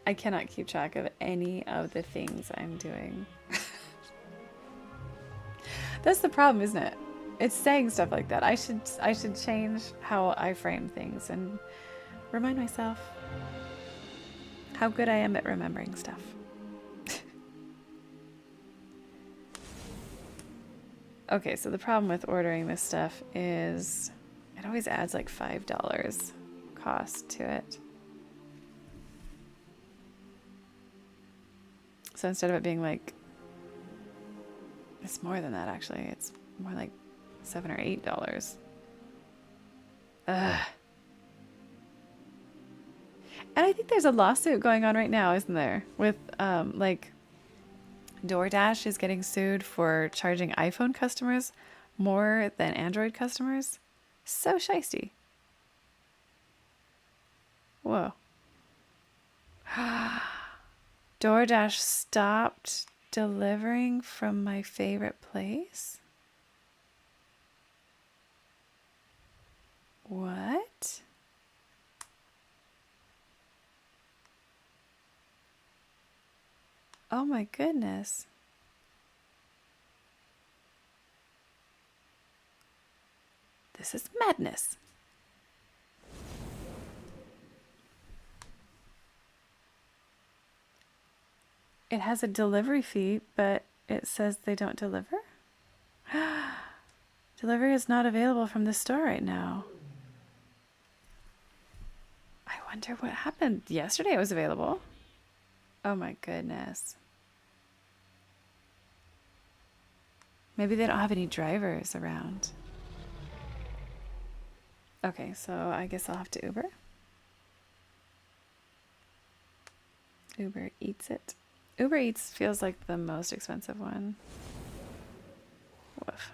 Speaker 1: I cannot keep track of any of the things I'm doing. That's the problem, isn't it? It's saying stuff like that. I should change how I frame things and remind myself how good I am at remembering stuff. Okay, so the problem with ordering this stuff is it always adds like $5 cost to it. So instead of it being like, it's more than that actually. It's more like $7 or $8. Ugh. And I think there's a lawsuit going on right now, isn't there? With like DoorDash is getting sued for charging iPhone customers more than Android customers. So shisty. Whoa. DoorDash stopped delivering from my favorite place? What? Oh my goodness. This is madness. It has a delivery fee, but it says they don't deliver? Delivery is not available from the store right now. I wonder what happened. Yesterday it was available. Oh my goodness. Maybe they don't have any drivers around. Okay, so I guess I'll have to Uber. Uber Eats it. Uber Eats feels like the most expensive one. Woof.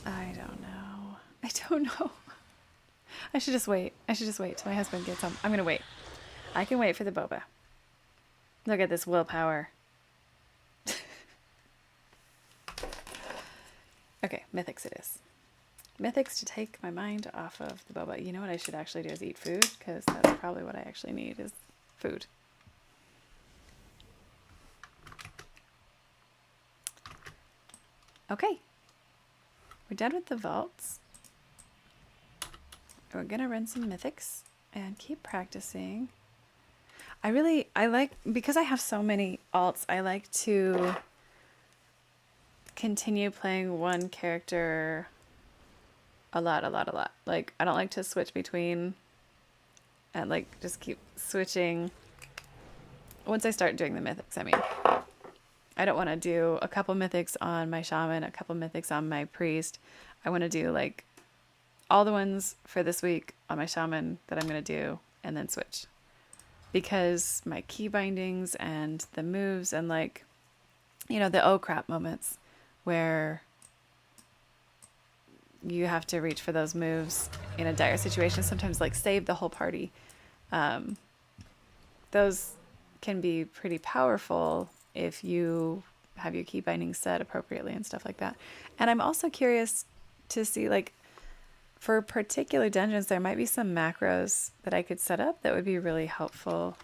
Speaker 1: I don't know. I don't know. I should just wait. I should just wait till my husband gets home. I'm gonna wait. I can wait for the boba. Look at this willpower. Okay, Mythics it is. Mythics to take my mind off of the boba. You know what I should actually do is eat food, because that's probably what I actually need is food. Okay. We're done with the vaults. We're gonna run some Mythics and keep practicing. I like, because I have so many alts, I like to continue playing one character a lot. Like, I don't like to switch between and like just keep switching. Once I start doing the Mythics, I mean, I don't want to do a couple Mythics on my Shaman, a couple Mythics on my Priest. I want to do like all the ones for this week on my Shaman that I'm going to do and then switch. Because my key bindings and the moves and like, you know, the oh crap moments where you have to reach for those moves in a dire situation, sometimes like save the whole party. Those can be pretty powerful if you have your key bindings set appropriately and stuff like that. And I'm also curious to see, like, for particular dungeons, there might be some macros that I could set up that would be really helpful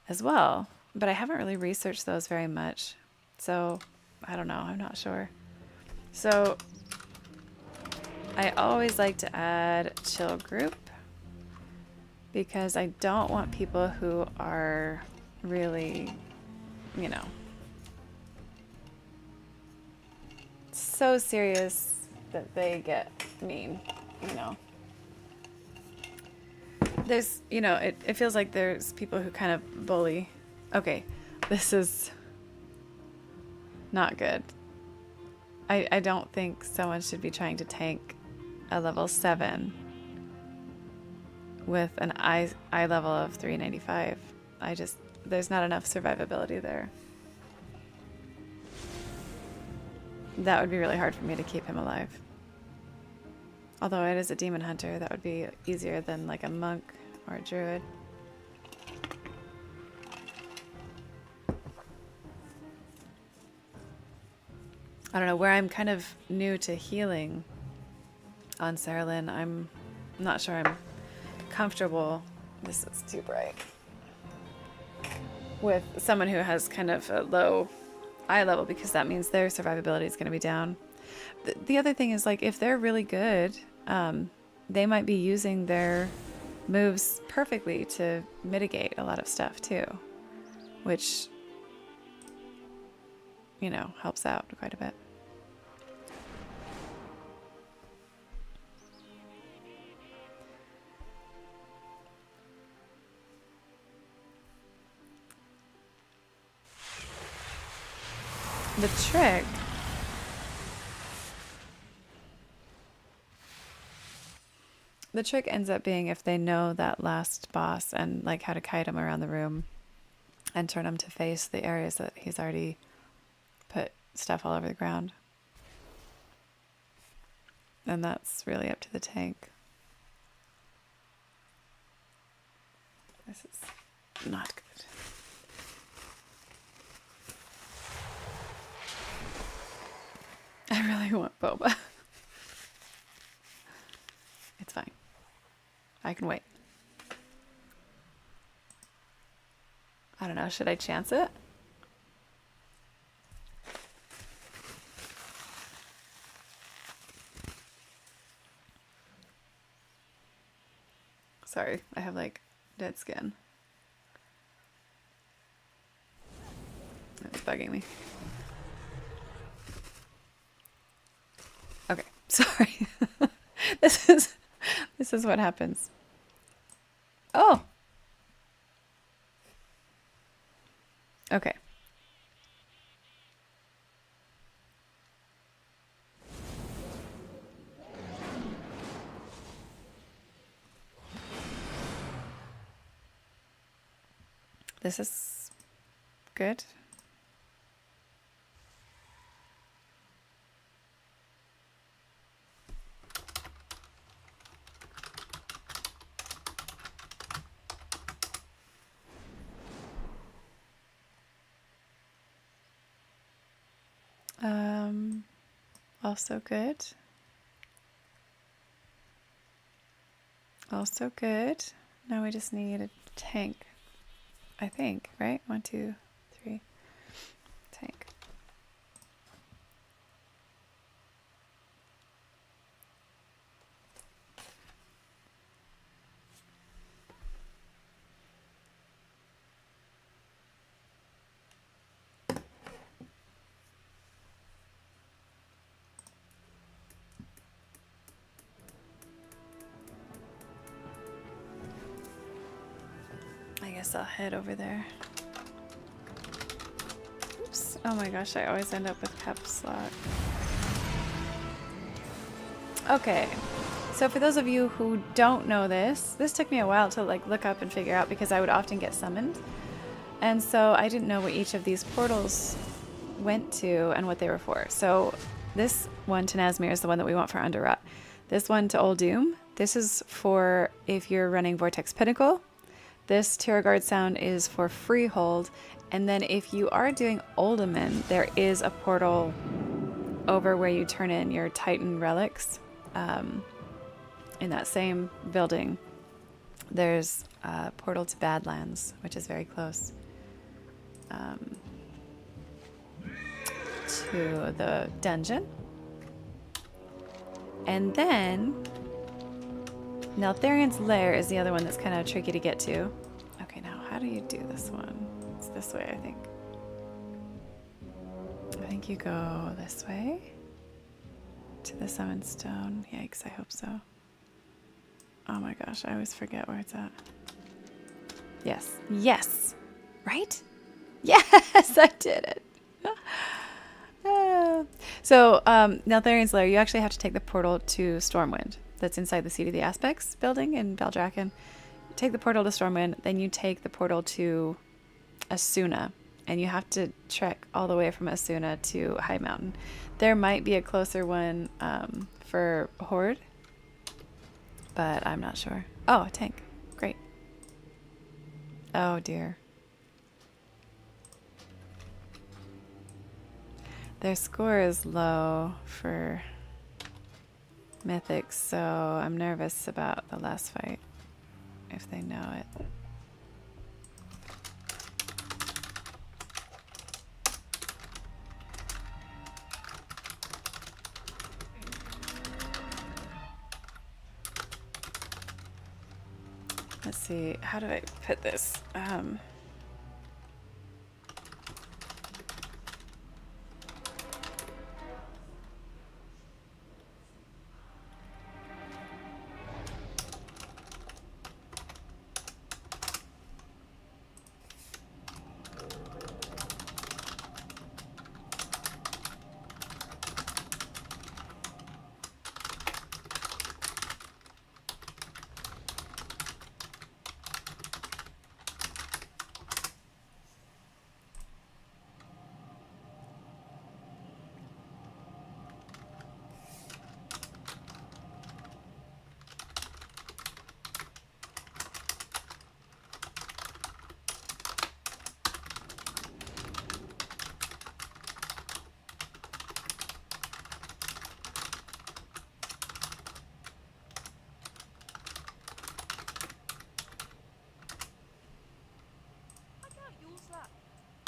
Speaker 1: as well. But I haven't really researched those very much. So I don't know. I'm not sure. So I always like to add chill group because I don't want people who are really, you know, so serious that they get mean, you know. There's, you know, it feels like there's people who kind of bully. Okay, this is not good. I don't think someone should be trying to tank a level 7 with an eye level of 395. There's not enough survivability there. That would be really hard for me to keep him alive. Although it is a demon hunter, that would be easier than like a monk or a druid. I don't know, where I'm kind of new to healing on Saralyn, I'm not sure I'm comfortable. This is too bright. With someone who has kind of a low eye level, because that means their survivability is going to be down. The other thing is, like, if they're really good, they might be using their moves perfectly to mitigate a lot of stuff too, which, you know, helps out quite a bit. The trick The trick ends up being if they know that last boss and like how to kite him around the room and turn him to face the areas that he's already put stuff all over the ground. And that's really up to the tank. This is not good. I really want boba. It's fine. I can wait. I don't know, should I chance it? Sorry, I have like dead skin. It's bugging me. Okay, sorry. This is what happens. Oh. Okay. This is good. Also good. Also good. Now we just need a tank. I think, right? 1, 2, 3. Tank. I guess I'll head over there. Oops. Oh my gosh, I always end up with caps lock. Okay. So for those of you who don't know this took me a while to like look up and figure out because I would often get summoned. And so I didn't know what each of these portals went to and what they were for. So this one to Nazmir is the one that we want for Underrot. This one to Old Doom, this is for if you're running Vortex Pinnacle. This Terror Guard sound is for Freehold. And then if you are doing Uldaman, there is a portal over where you turn in your Titan relics. In that same building, there's a portal to Badlands, which is very close to the dungeon. And then Neltharion's Lair is the other one that's kind of tricky to get to. Okay, now how do you do this one? It's this way, I think. I think you go this way to the Summon Stone. Yikes, I hope so. Oh my gosh, I always forget where it's at. Yes. Yes! Right? Yes, I did it! So, Neltharion's Lair, you actually have to take the portal to Stormwind. That's inside the Seat of the Aspects building in Valdrakken. Take the portal to Stormwind, then you take the portal to Asuna. And you have to trek all the way from Asuna to High Mountain. There might be a closer one for Horde, but I'm not sure. Oh, a tank. Great. Oh, dear. Their score is low for Mythics, so I'm nervous about the last fight, if they know it. Let's see, how do I put this?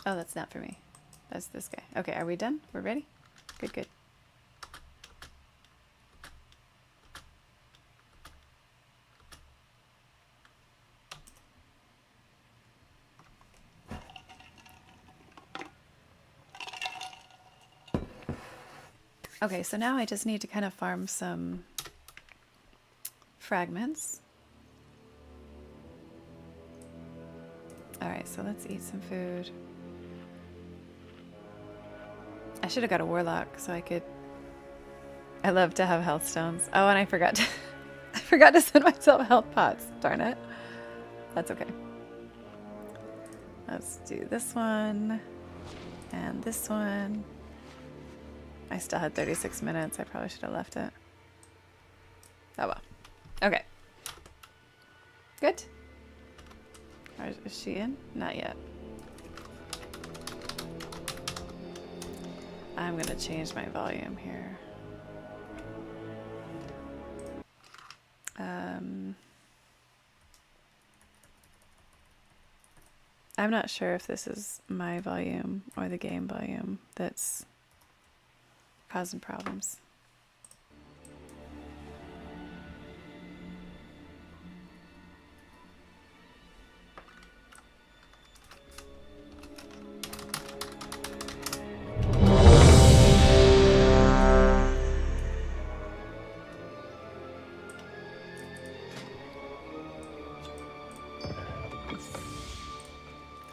Speaker 1: Oh, that's not for me. That's this guy. Okay, are we done? We're ready? Good, good. Okay, so now I just need to kind of farm some fragments. Alright, so let's eat some food. I should have got a warlock so I could... I love to have health stones. Oh, and I forgot to... I forgot to send myself health pots. Darn it. That's okay. Let's do this one. And this one. I still had 36 minutes. I probably should have left it. Oh well. Okay. Good. Is she in? Not yet. I'm gonna change my volume here. I'm not sure if this is my volume or the game volume that's causing problems.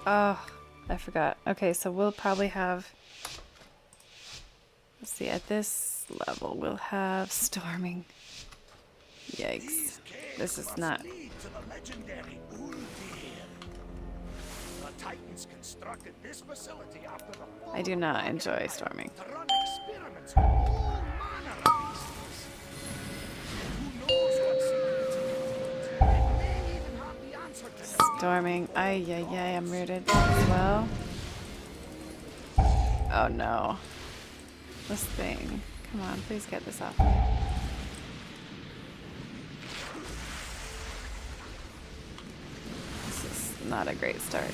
Speaker 1: Oh, I forgot. Okay, so we'll probably have... Let's see, at this level, we'll have storming. Yikes. This is not... I do not enjoy storming. Storming. Ay, ay, ay, I'm rooted as well. Oh no. This thing. Come on, please get this off me. This is not a great start.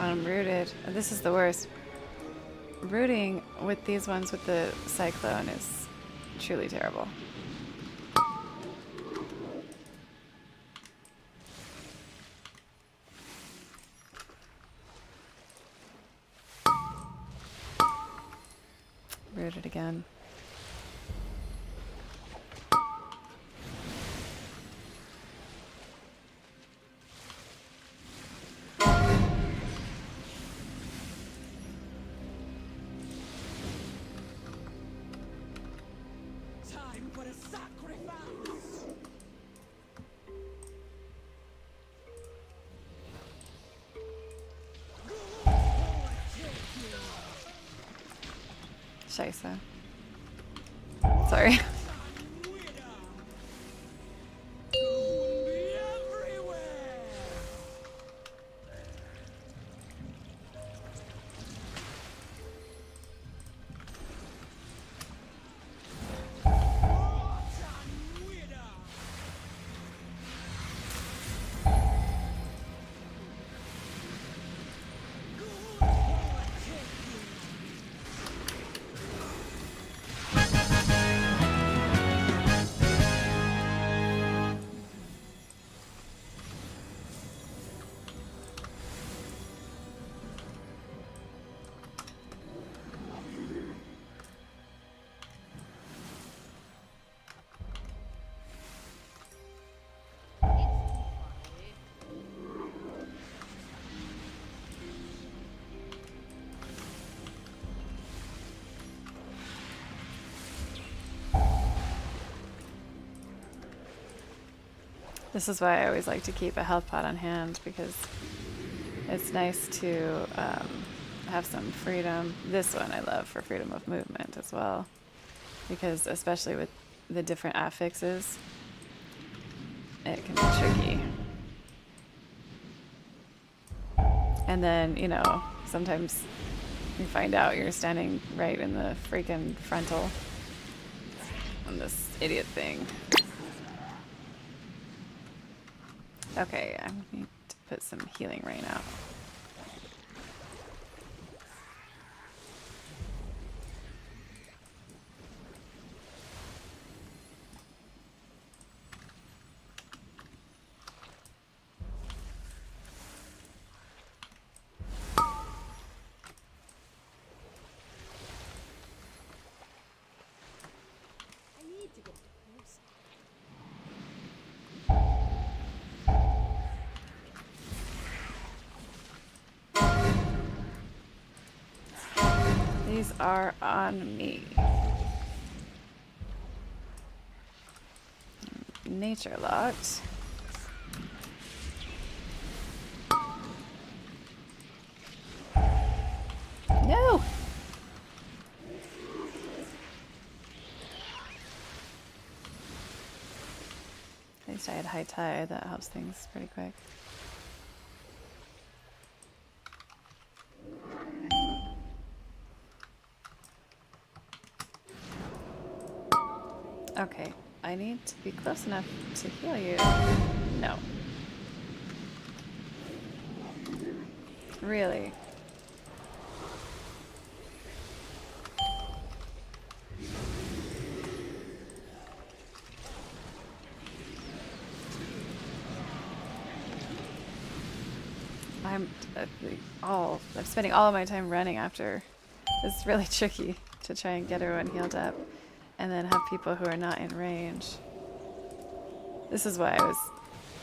Speaker 1: I'm rooted. This is the worst. Rooting with these ones with the cyclone is truly terrible. Rooted again. Scheiße. Sorry. This is why I always like to keep a health pot on hand, because it's nice to have some freedom. This one I love for freedom of movement as well, because especially with the different affixes, it can be tricky. And then, you know, sometimes you find out you're standing right in the freaking frontal on this idiot thing. Okay, I need to put some healing rain out. These are on me. Nature locked. No! At least I had high tide, that helps things pretty quick. Okay, I need to be close enough to heal you. No. Really? I'm spending all of my time running after. It's really tricky to try and get everyone healed up and then have people who are not in range. This is why I was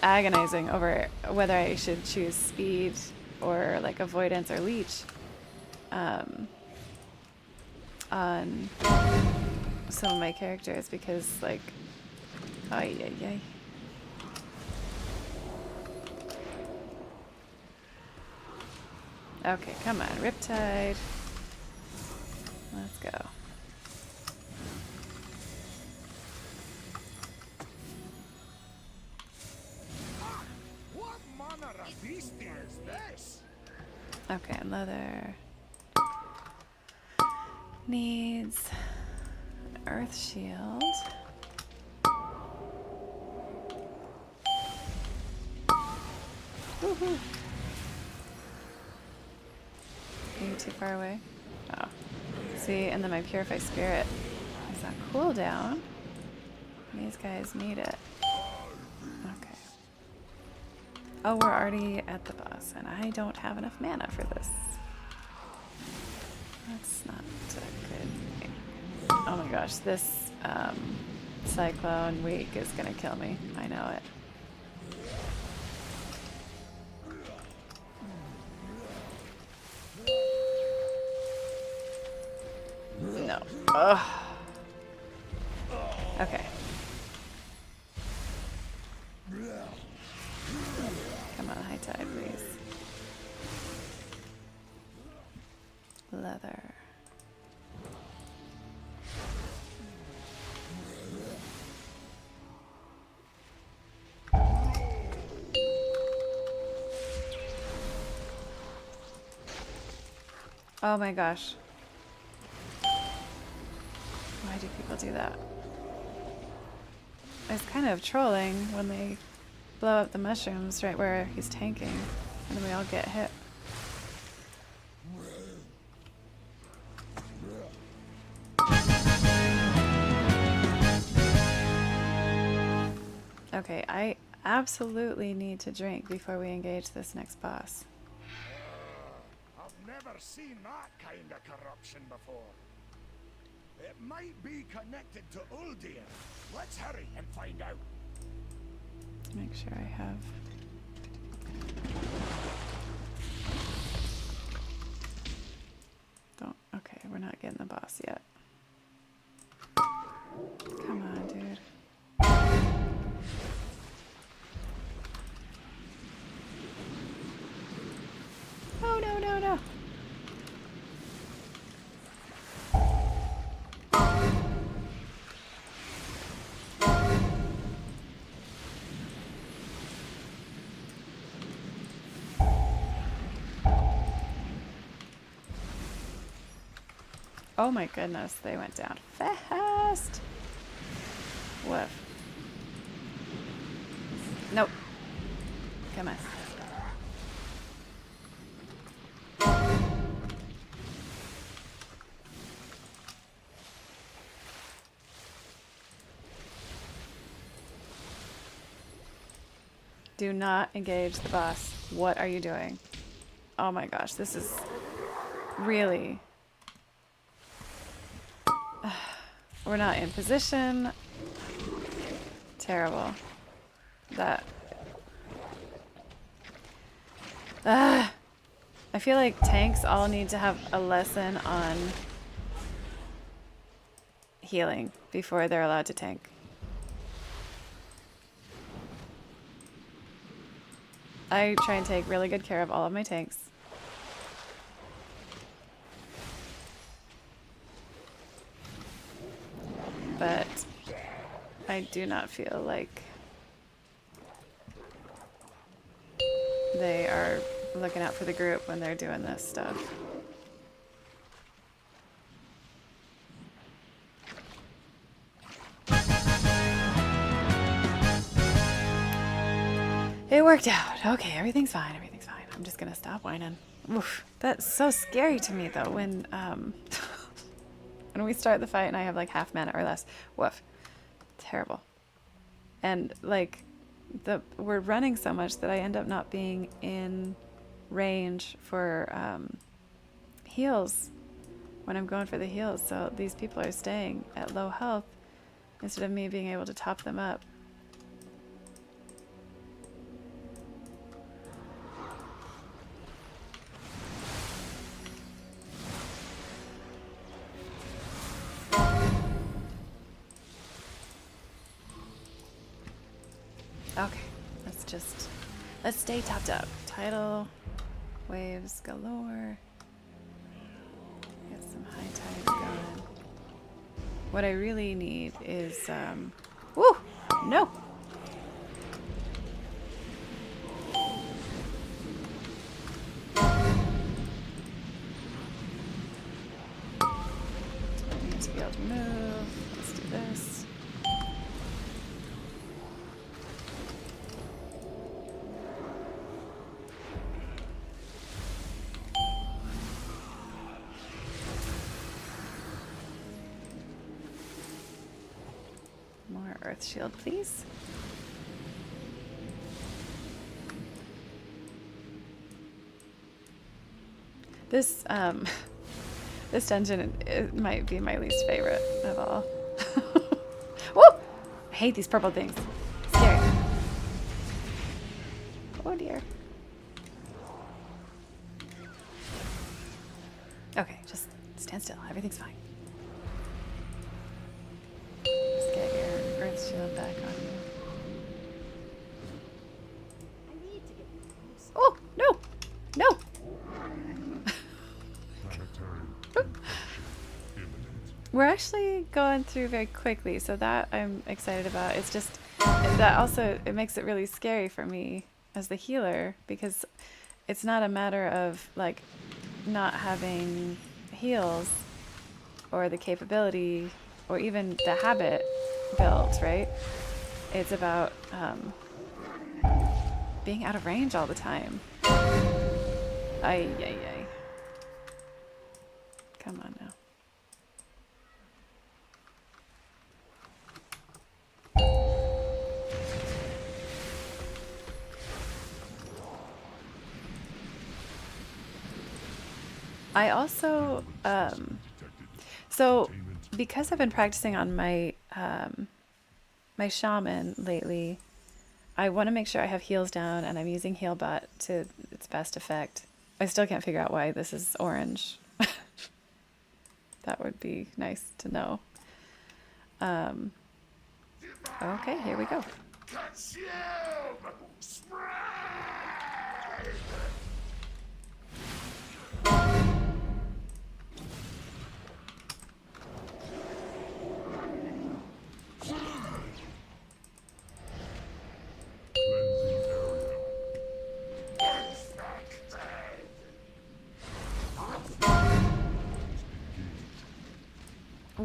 Speaker 1: agonizing over whether I should choose speed or like avoidance or leech on some of my characters, because like, ay ay ay. Okay, come on, Riptide. Let's go.
Speaker 3: What manner of beast is this?
Speaker 1: Okay, leather needs an earth shield. Woohoo! Are you too far away? Oh. See, and then my Purify Spirit is on cooldown. These guys need it. Okay. Oh, we're already at the boss, and I don't have enough mana for this. That's not a good thing. Oh my gosh, this Cyclone week is gonna kill me. I know it. No. Ugh. Okay. Come on, high tide, please. Leather. Oh my gosh. Why do people do that? It's kind of trolling when they blow up the mushrooms right where he's tanking, and then we all get hit. Okay, I absolutely need to drink before we engage this next boss.
Speaker 3: I've never seen that kind of corruption before. It might be connected to Uldir. Let's hurry and find out.
Speaker 1: Make sure I have. Don't. Okay, we're not getting the boss yet. Come on, dude. Oh my goodness, they went down fast. Woof. Nope. Come on. Do not engage the boss. What are you doing? Oh my gosh, this is really... We're not in position. Terrible. That... I feel like tanks all need to have a lesson on healing before they're allowed to tank. I try and take really good care of all of my tanks. But I do not feel like they are looking out for the group when they're doing this stuff. It worked out. Okay, everything's fine. Everything's fine. I'm just gonna stop whining. Oof, that's so scary to me though when when we start the fight and I have like half mana or less. Woof. Terrible. And like we're running so much that I end up not being in range for heals when I'm going for the heals. So these people are staying at low health instead of me being able to top them up. Okay, let's stay topped up. Tidal waves galore. Get some high tides going. What I really need is, woo! No! I need to be able to move. Let's do this. More earth shield, please. This this dungeon, it might be my least favorite of all. Woo! I hate these purple things. Scary. Oh dear. Okay, just stand still. Everything's fine. Just get your earth shield back on you. Oh, no! No! We're actually going through very quickly, so that I'm excited about. It's just that also it makes it really scary for me as the healer, because it's not a matter of like not having heals or the capability or even the habit built, right? It's about being out of range all the time. Ay, ay, ay. Come on now. I also, so because I've been practicing on my my shaman lately, I want to make sure I have heals down and I'm using Healbot to its best effect. I still can't figure out why this is orange. That would be nice to know. Okay, here we go.
Speaker 3: Consume! Spread!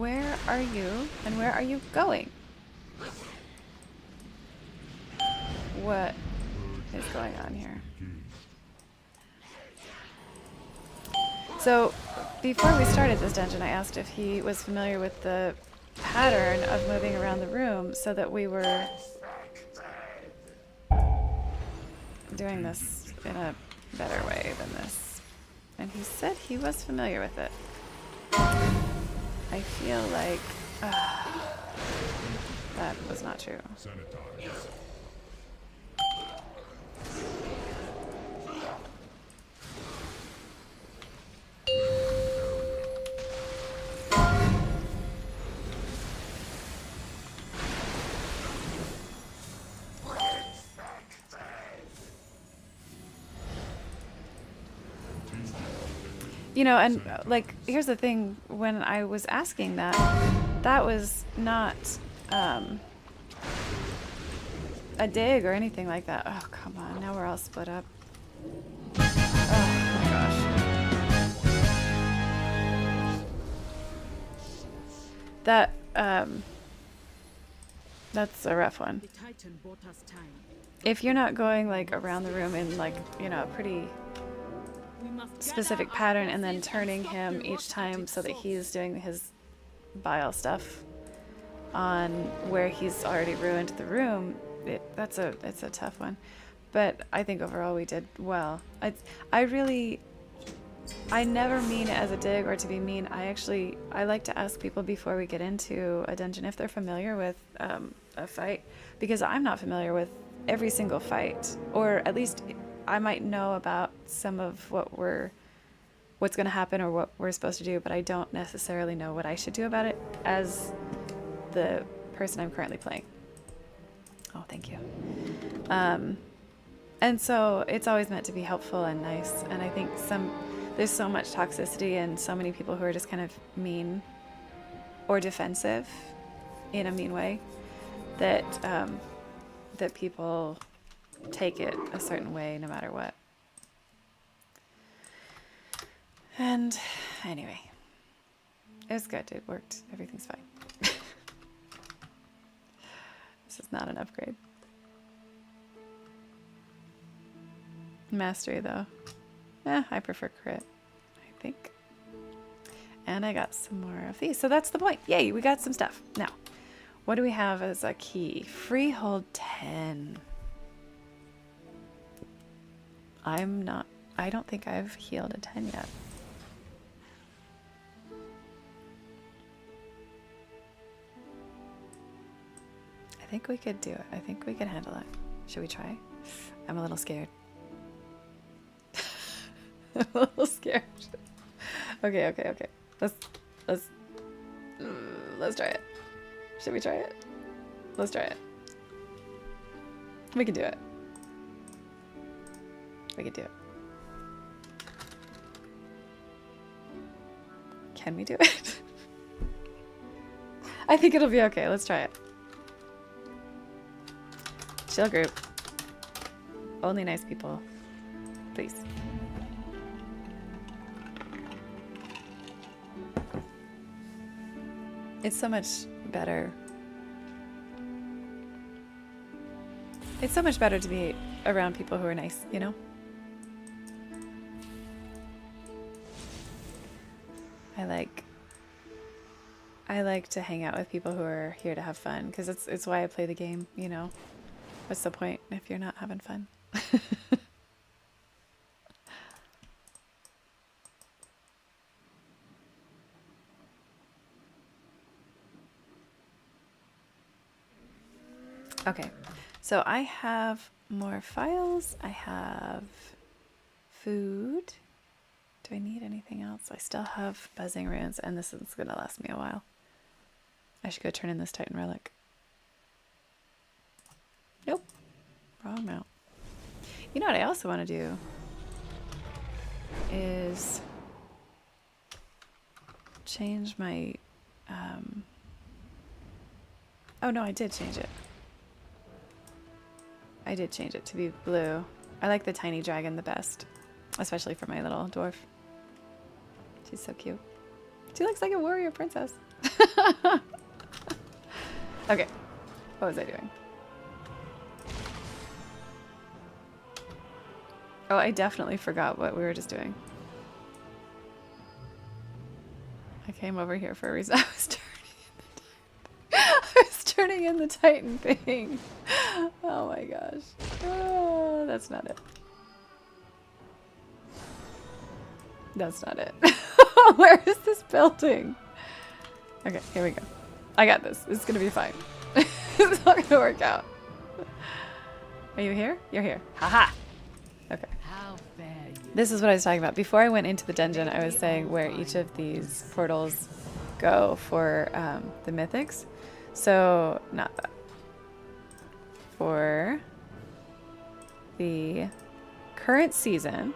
Speaker 1: Where are you? And where are you going? What is going on here? So, before we started this dungeon, I asked if he was familiar with the pattern of moving around the room so that we were doing this in a better way than this. And he said he was familiar with it. I feel like that was not true. You know, and like, here's the thing, when I was asking that, that was not a dig or anything like that. Oh, come on, now we're all split up. Oh my gosh. That, that's a rough one. If you're not going like around the room in like, you know, a pretty specific pattern and then turning him each time so that he's doing his bile stuff on where he's already ruined the room, it's a tough one. But I think overall we did well. I never mean it as a dig or to be mean. I like to ask people before we get into a dungeon if they're familiar with a fight, because I'm not familiar with every single fight, or at least I might know about some of what's going to happen or what we're supposed to do, but I don't necessarily know what I should do about it as the person I'm currently playing. Oh, thank you. And so it's always meant to be helpful and nice, and I think there's so much toxicity and so many people who are just kind of mean or defensive in a mean way that that people take it a certain way no matter what. And anyway, it was good. It worked. Everything's fine. This is not an upgrade. Mastery though. I prefer crit, I think. And I got some more of these. So that's the point. Yay, we got some stuff. Now, what do we have as a key? Freehold 10. I don't think I've healed a 10 yet. I think we could do it. I think we could handle it. Should we try? I'm a little scared. I'm a little scared. Okay. Let's try it. Should we try it? Let's try it. We can do it. We can do it. Can we do it? I think it'll be okay. Let's try it. Chill group. Only nice people. Please. It's so much better. It's so much better to be around people who are nice, you know? I like to hang out with people who are here to have fun, because it's why I play the game, you know? What's the point if you're not having fun? Okay, so I have more files. I have food. Do I need anything else? I still have buzzing runes, and this is gonna last me a while. I should go turn in this Titan relic. Nope, wrong mount. You know what I also want to do is change my oh no, I did change it. I did change it to be blue. I like the tiny dragon the best, especially for my little dwarf. She's so cute. She looks like a warrior princess. Okay. What was I doing? Oh, I definitely forgot what we were just doing. I came over here for a reason. I was turning in the Titan thing. Oh my gosh. Oh, that's not it. That's not it. Where is this building? Okay, here we go. I got this. It's gonna be fine. It's not gonna work out. Are you here? You're here. Haha. Okay. This is what I was talking about. Before I went into the dungeon, I was saying where each of these portals go for the mythics. So, not that. For the current season,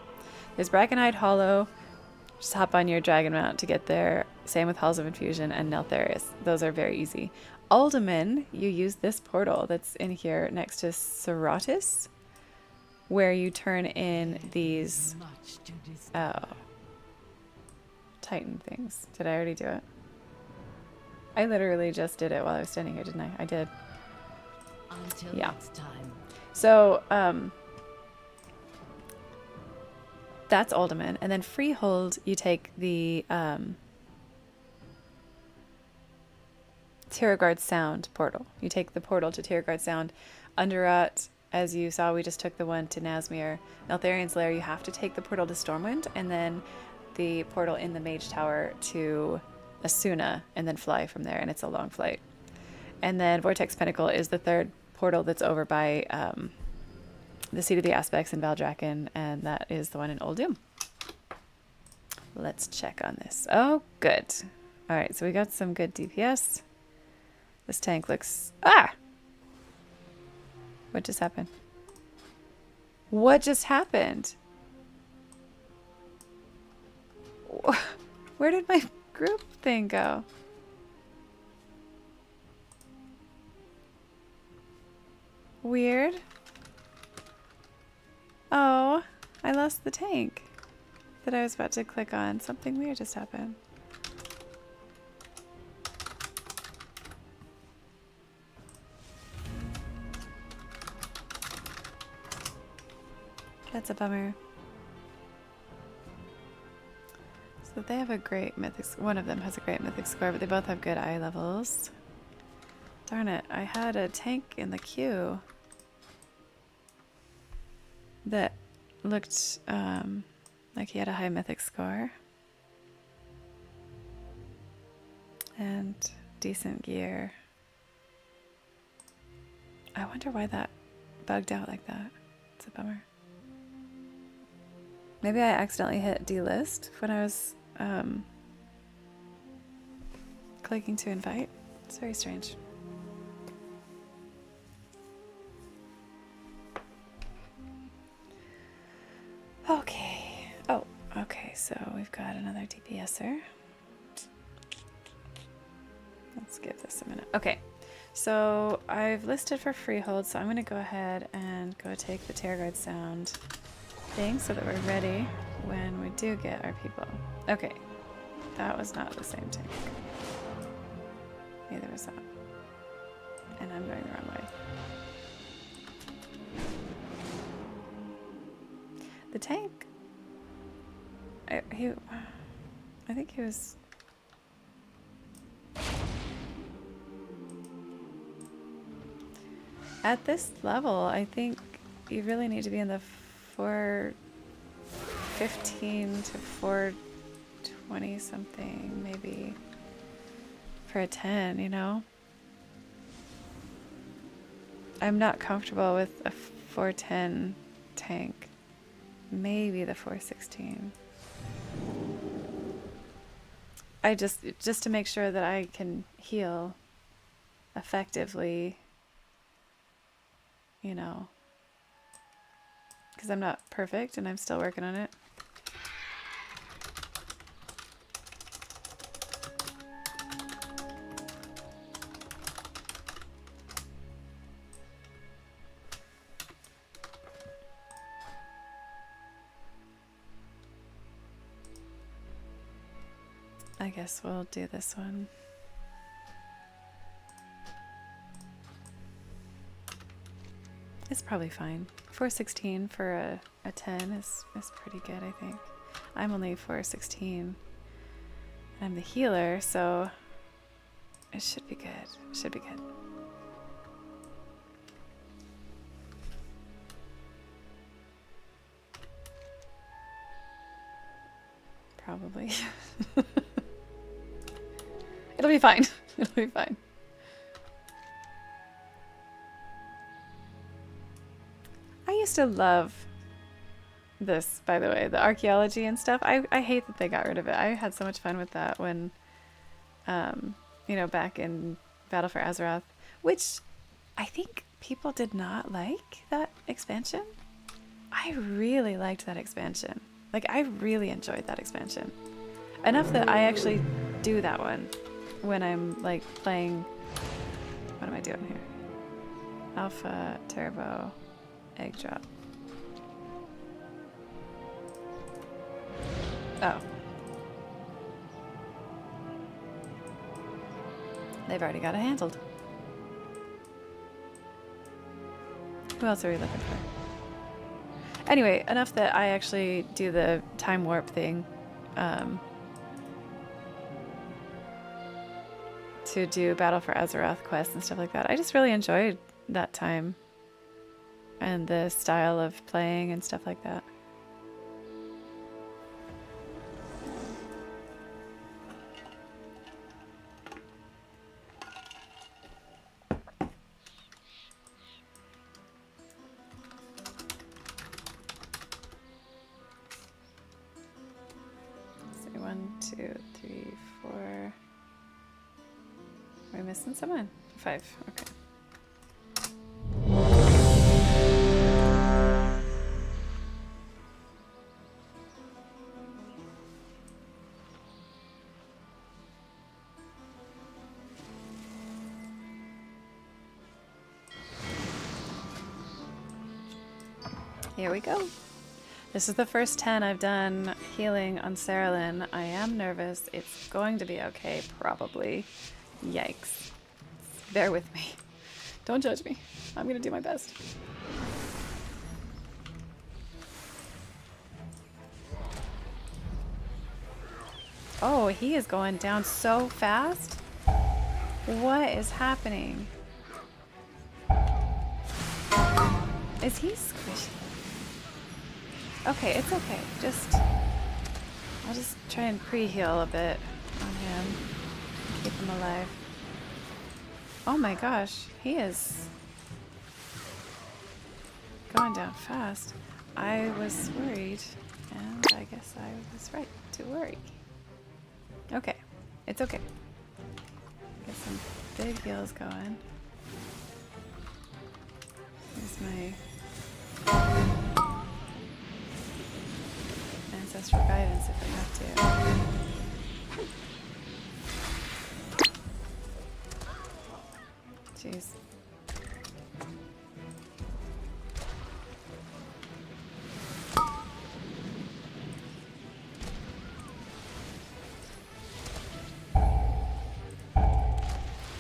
Speaker 1: there's Brackenhide Hollow. Just hop on your Dragon Mount to get there. Same with Halls of Infusion and Neltharius. Those are very easy. Alderman, you use this portal that's in here next to Seratis, where you turn in these Titan things. Did I already do it? I literally just did it while I was standing here, didn't I? I did.
Speaker 4: Until
Speaker 1: Yeah.
Speaker 4: next time.
Speaker 1: So, that's Alderman. And then Freehold, you take the Tiergard Sound portal. You take the portal to Tiergard Sound. Underrot, as you saw, we just took the one to Nazmir. Neltharian's Lair, you have to take the portal to Stormwind, and then the portal in the Mage Tower to Asuna, and then fly from there, and it's a long flight. And then Vortex Pinnacle is the third portal that's over by the Seat of the Aspects in Valdrakken, and that is the one in Old-Doom. Let's check on this. Oh, good. All right, so we got some good DPS. This tank looks... Ah! What just happened? What just happened? Where did my group thing go? Weird. Oh, I lost the tank that I was about to click on. Something weird just happened. That's a bummer. So they have a great mythic. One of them has a great mythic score, but they both have good eye levels. Darn it! I had a tank in the queue that looked like he had a high mythic score and decent gear. I wonder why that bugged out like that. It's a bummer. Maybe I accidentally hit delist when I was clicking to invite. It's very strange. Okay. Oh, okay. So we've got another DPSer. Let's give this a minute. Okay. So I've listed for freehold, so I'm going to go ahead and go take the Tiergard Sound thing so that we're ready when we do get our people. Okay. That was not the same tank. Neither was that. And I'm going the wrong way. The tank, I think he was... At this level, I think you really need to be in the 415 to 420 something, maybe, for a 10, you know? I'm not comfortable with a 410 tank. Maybe the 416. I just to make sure that I can heal effectively, you know, because I'm not perfect and I'm still working on it. I guess we'll do this one. It's probably fine. 416 for a 10 is pretty good, I think. I'm only 416. I'm the healer, so it should be good. It should be good. Probably. It'll be fine. It'll be fine. I used to love this, by the way, the archaeology and stuff. I hate that they got rid of it. I had so much fun with that when, you know, back in Battle for Azeroth, which I think people did not like that expansion. I really liked that expansion. Like, I really enjoyed that expansion. Enough that I actually do that one when I'm, like, playing... What am I doing here? Alpha, Turbo, Egg Drop. Oh. They've already got it handled. Who else are we looking for? Anyway, enough that I actually do the time warp thing to do Battle for Azeroth quests and stuff like that. I just really enjoyed that time and the style of playing and stuff like that. So 1, 2, 3, 4. Am I missing someone? 5. Okay. Here we go. This is the first 10 I've done healing on Saralyn. I am nervous. It's going to be okay, probably. Yikes. Bear with me. Don't judge me. I'm gonna do my best. Oh, he is going down so fast. What is happening? Is he squishy? Okay, it's okay. I'll just try and pre-heal a bit on him. Keep him alive. Oh my gosh, he is going down fast. I was worried, and I guess I was right to worry. Okay, it's okay. Get some big heals going. Here's my ancestral guidance if I have to. Jeez.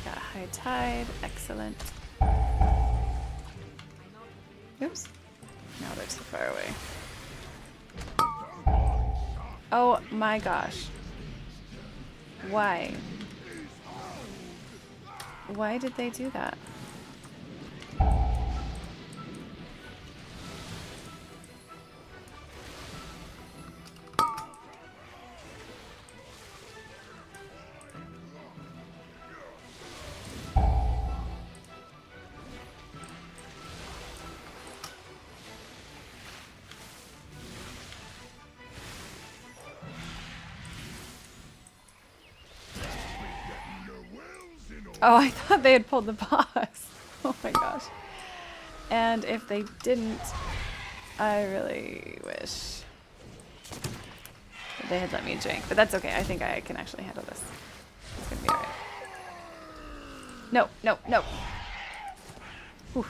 Speaker 1: Got high tide, excellent. Oops. Now they're too far away. Oh my gosh. Why? Why did they do that? Oh, I thought they had pulled the boss. Oh my gosh. And if they didn't, I really wish that they had let me drink. But that's okay. I think I can actually handle this. It's gonna be alright. No, no, no. Whew.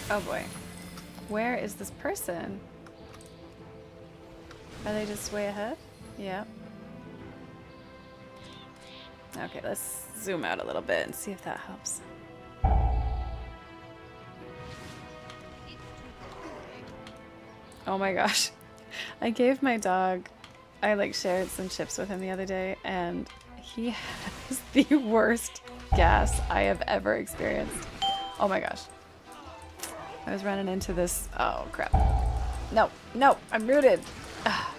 Speaker 1: Oh boy. Where is this person? Are they just way ahead? Yeah. Okay, let's zoom out a little bit and see if that helps. Oh my gosh. I gave my dog, I like shared some chips with him the other day, and he has the worst gas I have ever experienced. Oh my gosh. I was running into this. Oh crap. No, no, I'm rooted. Ugh.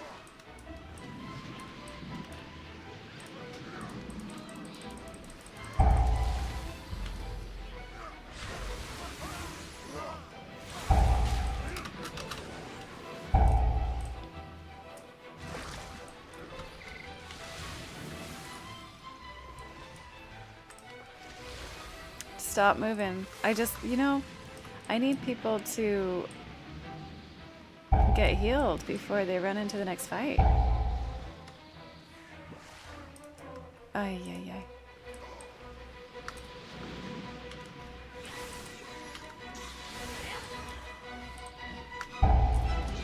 Speaker 1: Stop moving. I just, you know, I need people to get healed before they run into the next fight. Ay, ay, ay.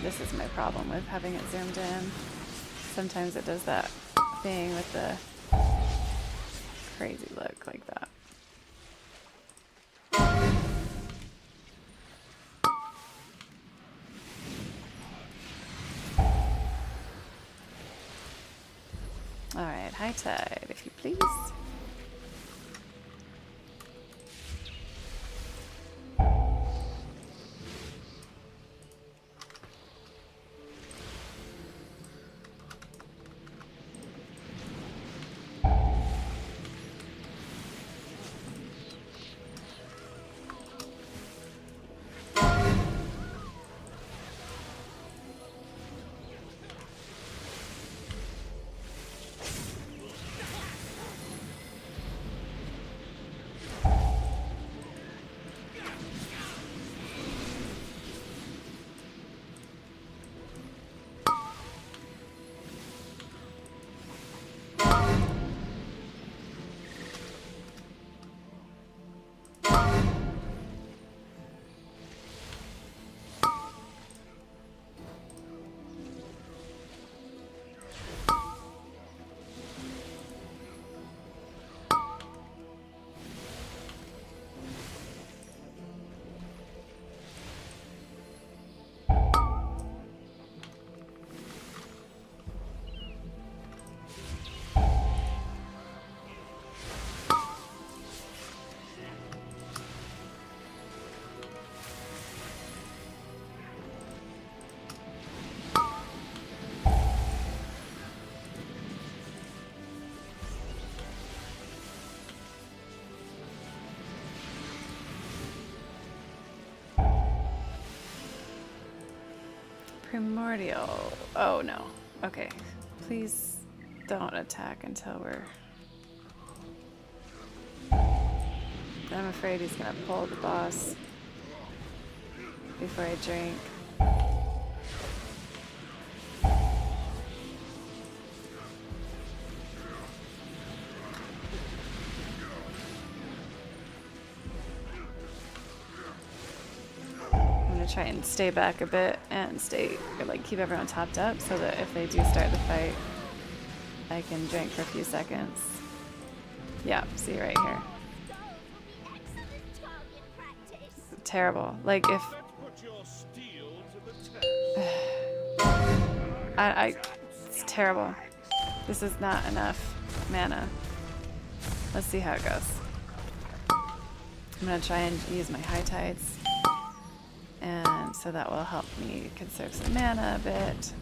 Speaker 1: This is my problem with having it zoomed in. Sometimes it does that thing with the crazy look like that. Alright, high tide, if you please. Primordial. Oh no. Okay. Please don't attack until we're... I'm afraid he's gonna pull the boss before I drink. Try and stay back a bit and stay, like, keep everyone topped up so that if they do start the fight, I can drink for a few seconds. Yeah, see right here. Terrible. Like if it's terrible. This is not enough mana. Let's see how it goes. I'm gonna try and use my high tides. And so that will help me conserve some mana a bit.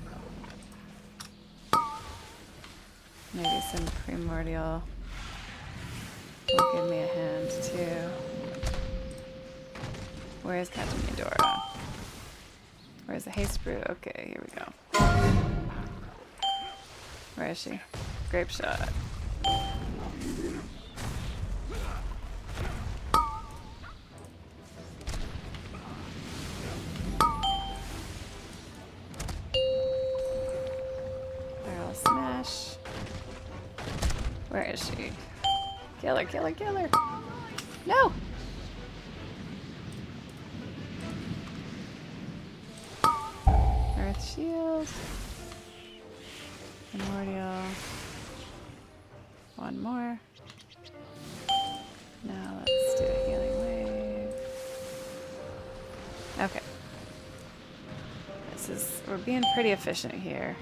Speaker 1: Maybe some primordial will give me a hand too. Where's Captain Eudora? Where's the haste brew? Okay, here we go. Where is she? Grape shot. Smash. Where is she? Kill her, kill her, kill her. No! shield. Primordial. One more. Now let's do a healing wave. Okay. We're being pretty efficient here.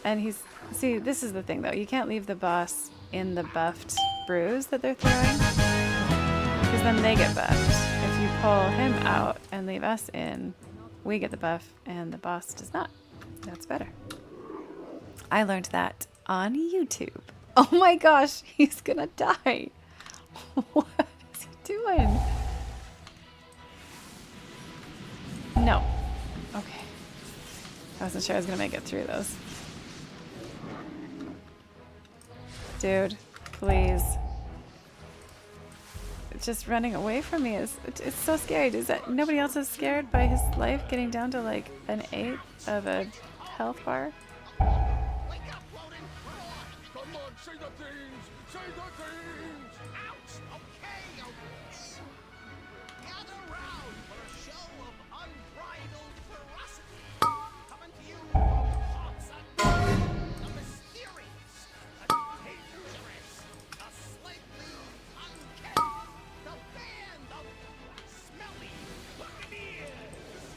Speaker 1: And see, this is the thing though. You can't leave the boss in the buffed brews that they're throwing, because then they get buffed. If you pull him out and leave us in, we get the buff and the boss does not. That's better. I learned that on YouTube. Oh my gosh, he's gonna die. What is he doing? No. Okay. I wasn't sure I was gonna make it through those. Dude, please. Just running away from me it's so scary. Is that nobody else is scared by his life getting down to like an 1/8 of a health bar?
Speaker 3: Wake up, Loden! Come on, say the things! Say the things! Ouch! Okay, gather round for a show of unbridled ferocity. Coming to you from parts unknown, the mysterious, the dangerous, the slightly unkept, the band of smelly buccaneers.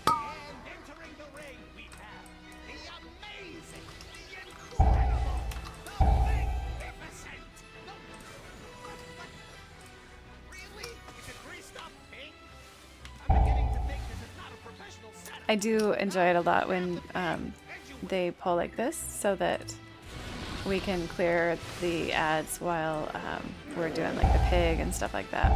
Speaker 3: And entering the ring, we have the amazing, the incredible, the magnificent, Really? Is it greased up pink? I'm beginning to think this is not a professional setup.
Speaker 1: I do enjoy it a lot when they pull like this so that we can clear the ads while we're doing like the pig and stuff like that.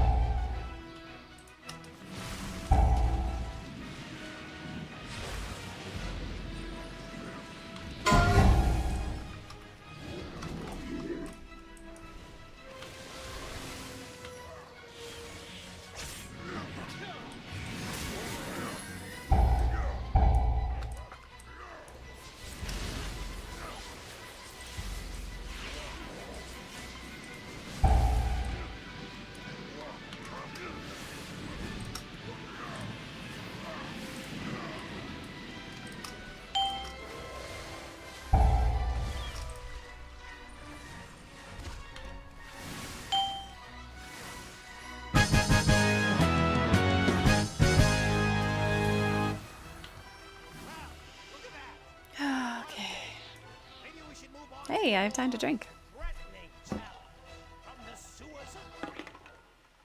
Speaker 1: Hey, I have time to drink.
Speaker 3: Threatening challenge from the sewers of Greed.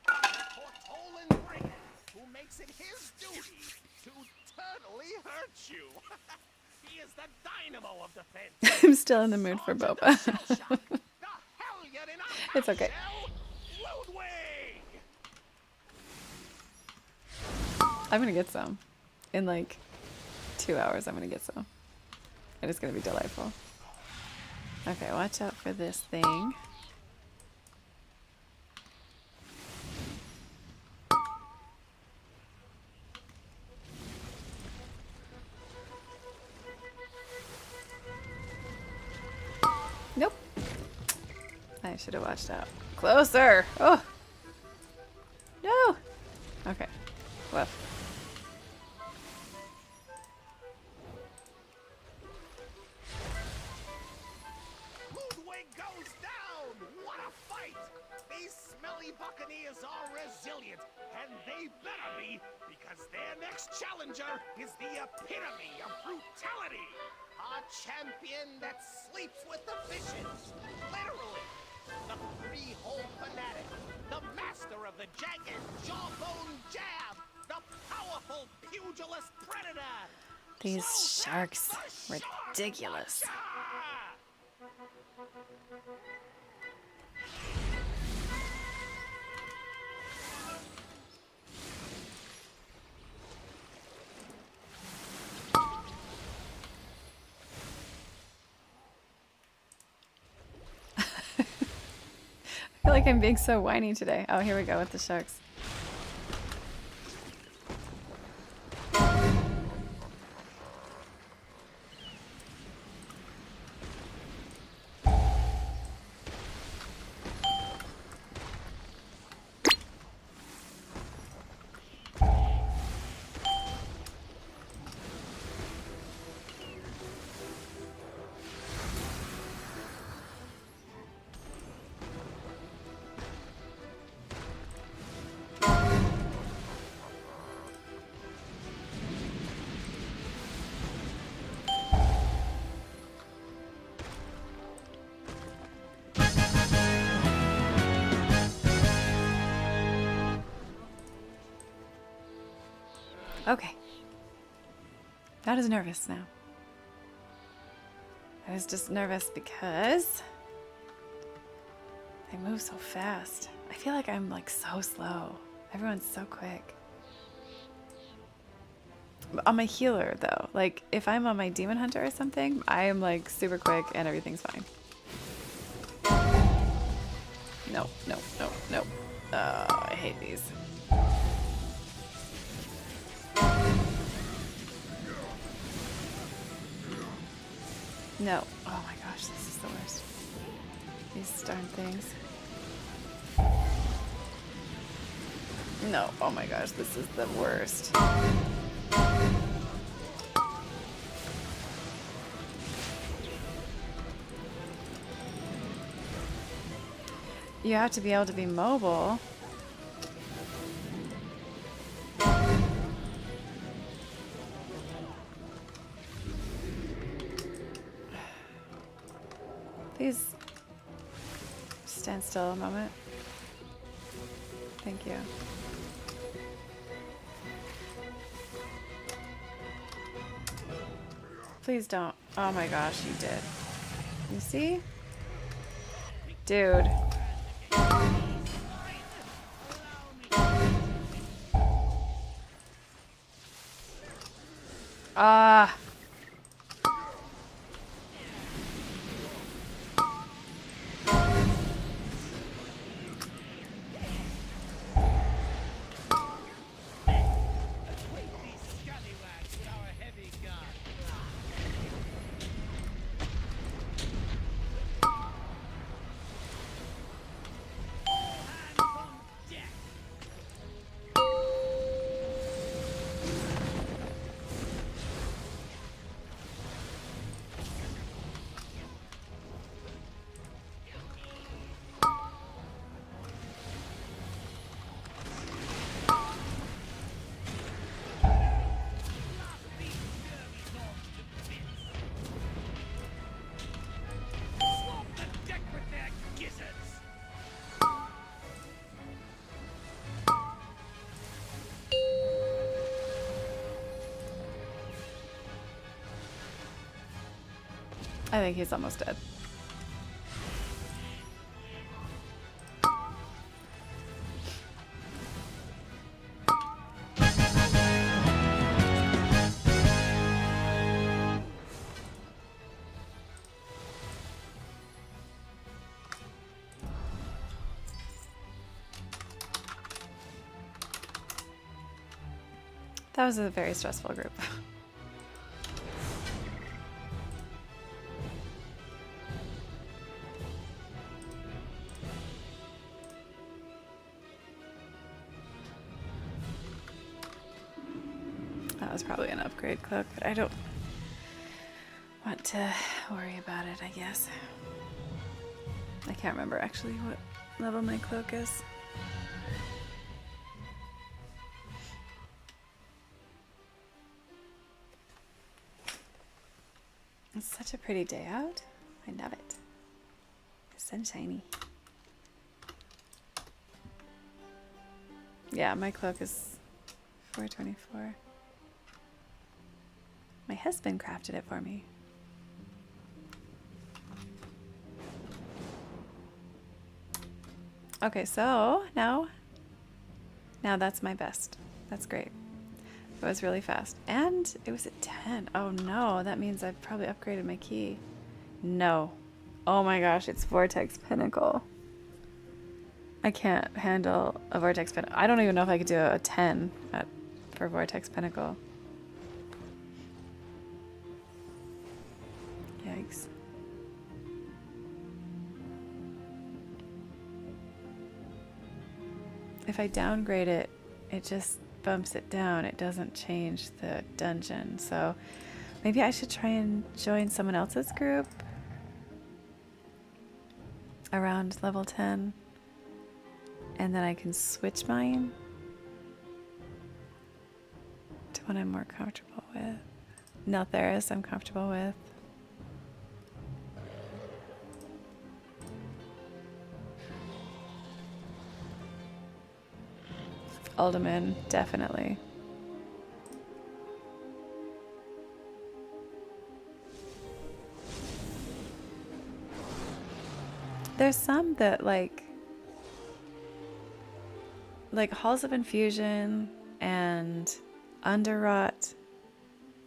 Speaker 3: The Tortolan brigand who makes it his duty to eternally hurt you. He is the dynamo of defense.
Speaker 1: I'm still in the mood for boba.
Speaker 3: The Hellion in a
Speaker 1: It's okay.
Speaker 3: nutshell, Ludwig!
Speaker 1: I'm gonna get some. In like 2 hours, I'm gonna get some. And it's gonna be delightful. Okay, watch out for this thing. Nope. I should have watched out. Closer! Oh! No! Okay. Woof.
Speaker 3: Ludwig goes down! What a fight! These smelly buccaneers are resilient, and they better be, because their next challenger is the epitome of brutality! A champion that sleeps with the fishes! Literally! The three-hole fanatic! The master of the jagged jawbone jab! The powerful pugilist predator!
Speaker 1: These
Speaker 3: So
Speaker 1: sharks,
Speaker 3: that's the shark
Speaker 1: ridiculous.
Speaker 3: watcher!
Speaker 1: I feel like I'm being so whiny today. Oh, here we go with the sharks. Okay. Not as nervous now. I was just nervous because they move so fast. I feel like I'm like so slow. Everyone's so quick. On my healer though, like if I'm on my demon hunter or something, I am like super quick and everything's fine. No, no, no, no. I hate these. No. Oh my gosh, this is the worst. These darn things. No. Oh my gosh, this is the worst. You have to be able to be mobile. Please stand still a moment. Thank you. Please don't. Oh my gosh, you did. You see? Dude. Ah. I think he's almost dead. That was a very stressful group. That was probably an upgrade cloak, but I don't want to worry about it, I guess. I can't remember actually what level my cloak is. It's such a pretty day out. I love it. The sun's shiny. Yeah, my cloak is 424. My husband crafted it for me. Okay, so now that's my best. That's great. It was really fast. And it was at 10. Oh no, that means I've probably upgraded my key. No. Oh my gosh, it's Vortex Pinnacle. I can't handle a Vortex Pinnacle. I don't even know if I could do a 10 for Vortex Pinnacle. Yikes. If I downgrade it, it just bumps it down. It doesn't change the dungeon. So maybe I should try and join someone else's group around level 10. And then I can switch mine to one I'm more comfortable with. Neltheris I'm comfortable with. Alderman, definitely. There's some that like Halls of Infusion and Underwrought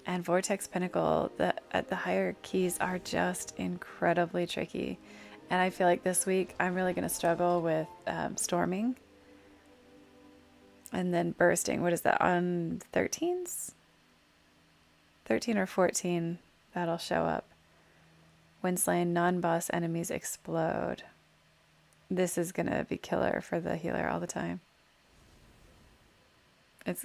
Speaker 1: and Vortex Pinnacle, the higher keys are just incredibly tricky. And I feel like this week I'm really going to struggle with Storming. And then Bursting. What is that, on 13s? 13 or 14, that'll show up. When slain, non-boss enemies explode. This is going to be killer for the healer all the time.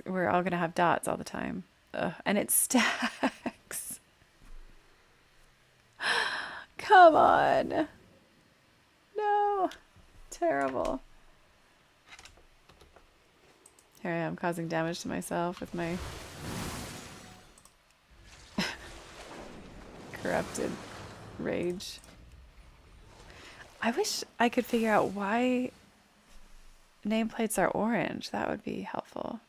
Speaker 1: We're all going to have dots all the time. Ugh, and it stacks. Come on. No. Terrible. Here I am causing damage to myself with my corrupted rage. I wish I could figure out why nameplates are orange. That would be helpful.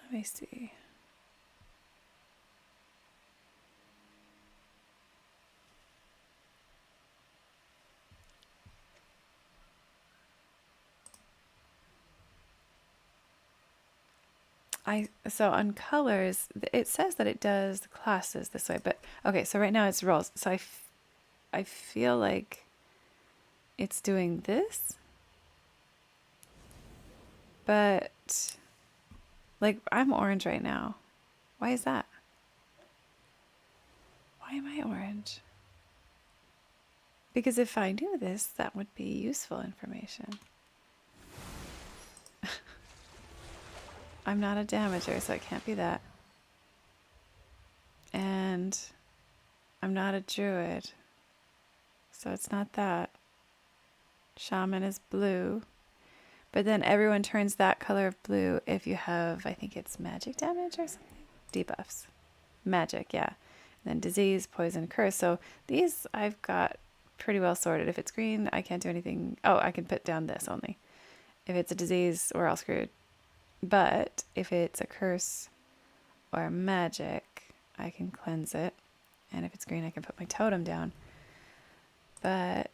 Speaker 1: Let me see. So on colors, it says that it does the classes this way, but okay, so right now it's roles. So I feel like it's doing this, but like I'm orange right now. Why is that? Why am I orange? Because if I knew this, that would be useful information. I'm not a damager, so it can't be that. And I'm not a druid, so it's not that. Shaman is blue. But then everyone turns that color of blue if you have, I think it's magic damage or something? Debuffs. Magic, yeah. And then disease, poison, curse. So these I've got pretty well sorted. If it's green, I can't do anything. Oh, I can put down this only. If it's a disease, we're all screwed. But if it's a curse or magic, I can cleanse it. And if it's green, I can put my totem down. But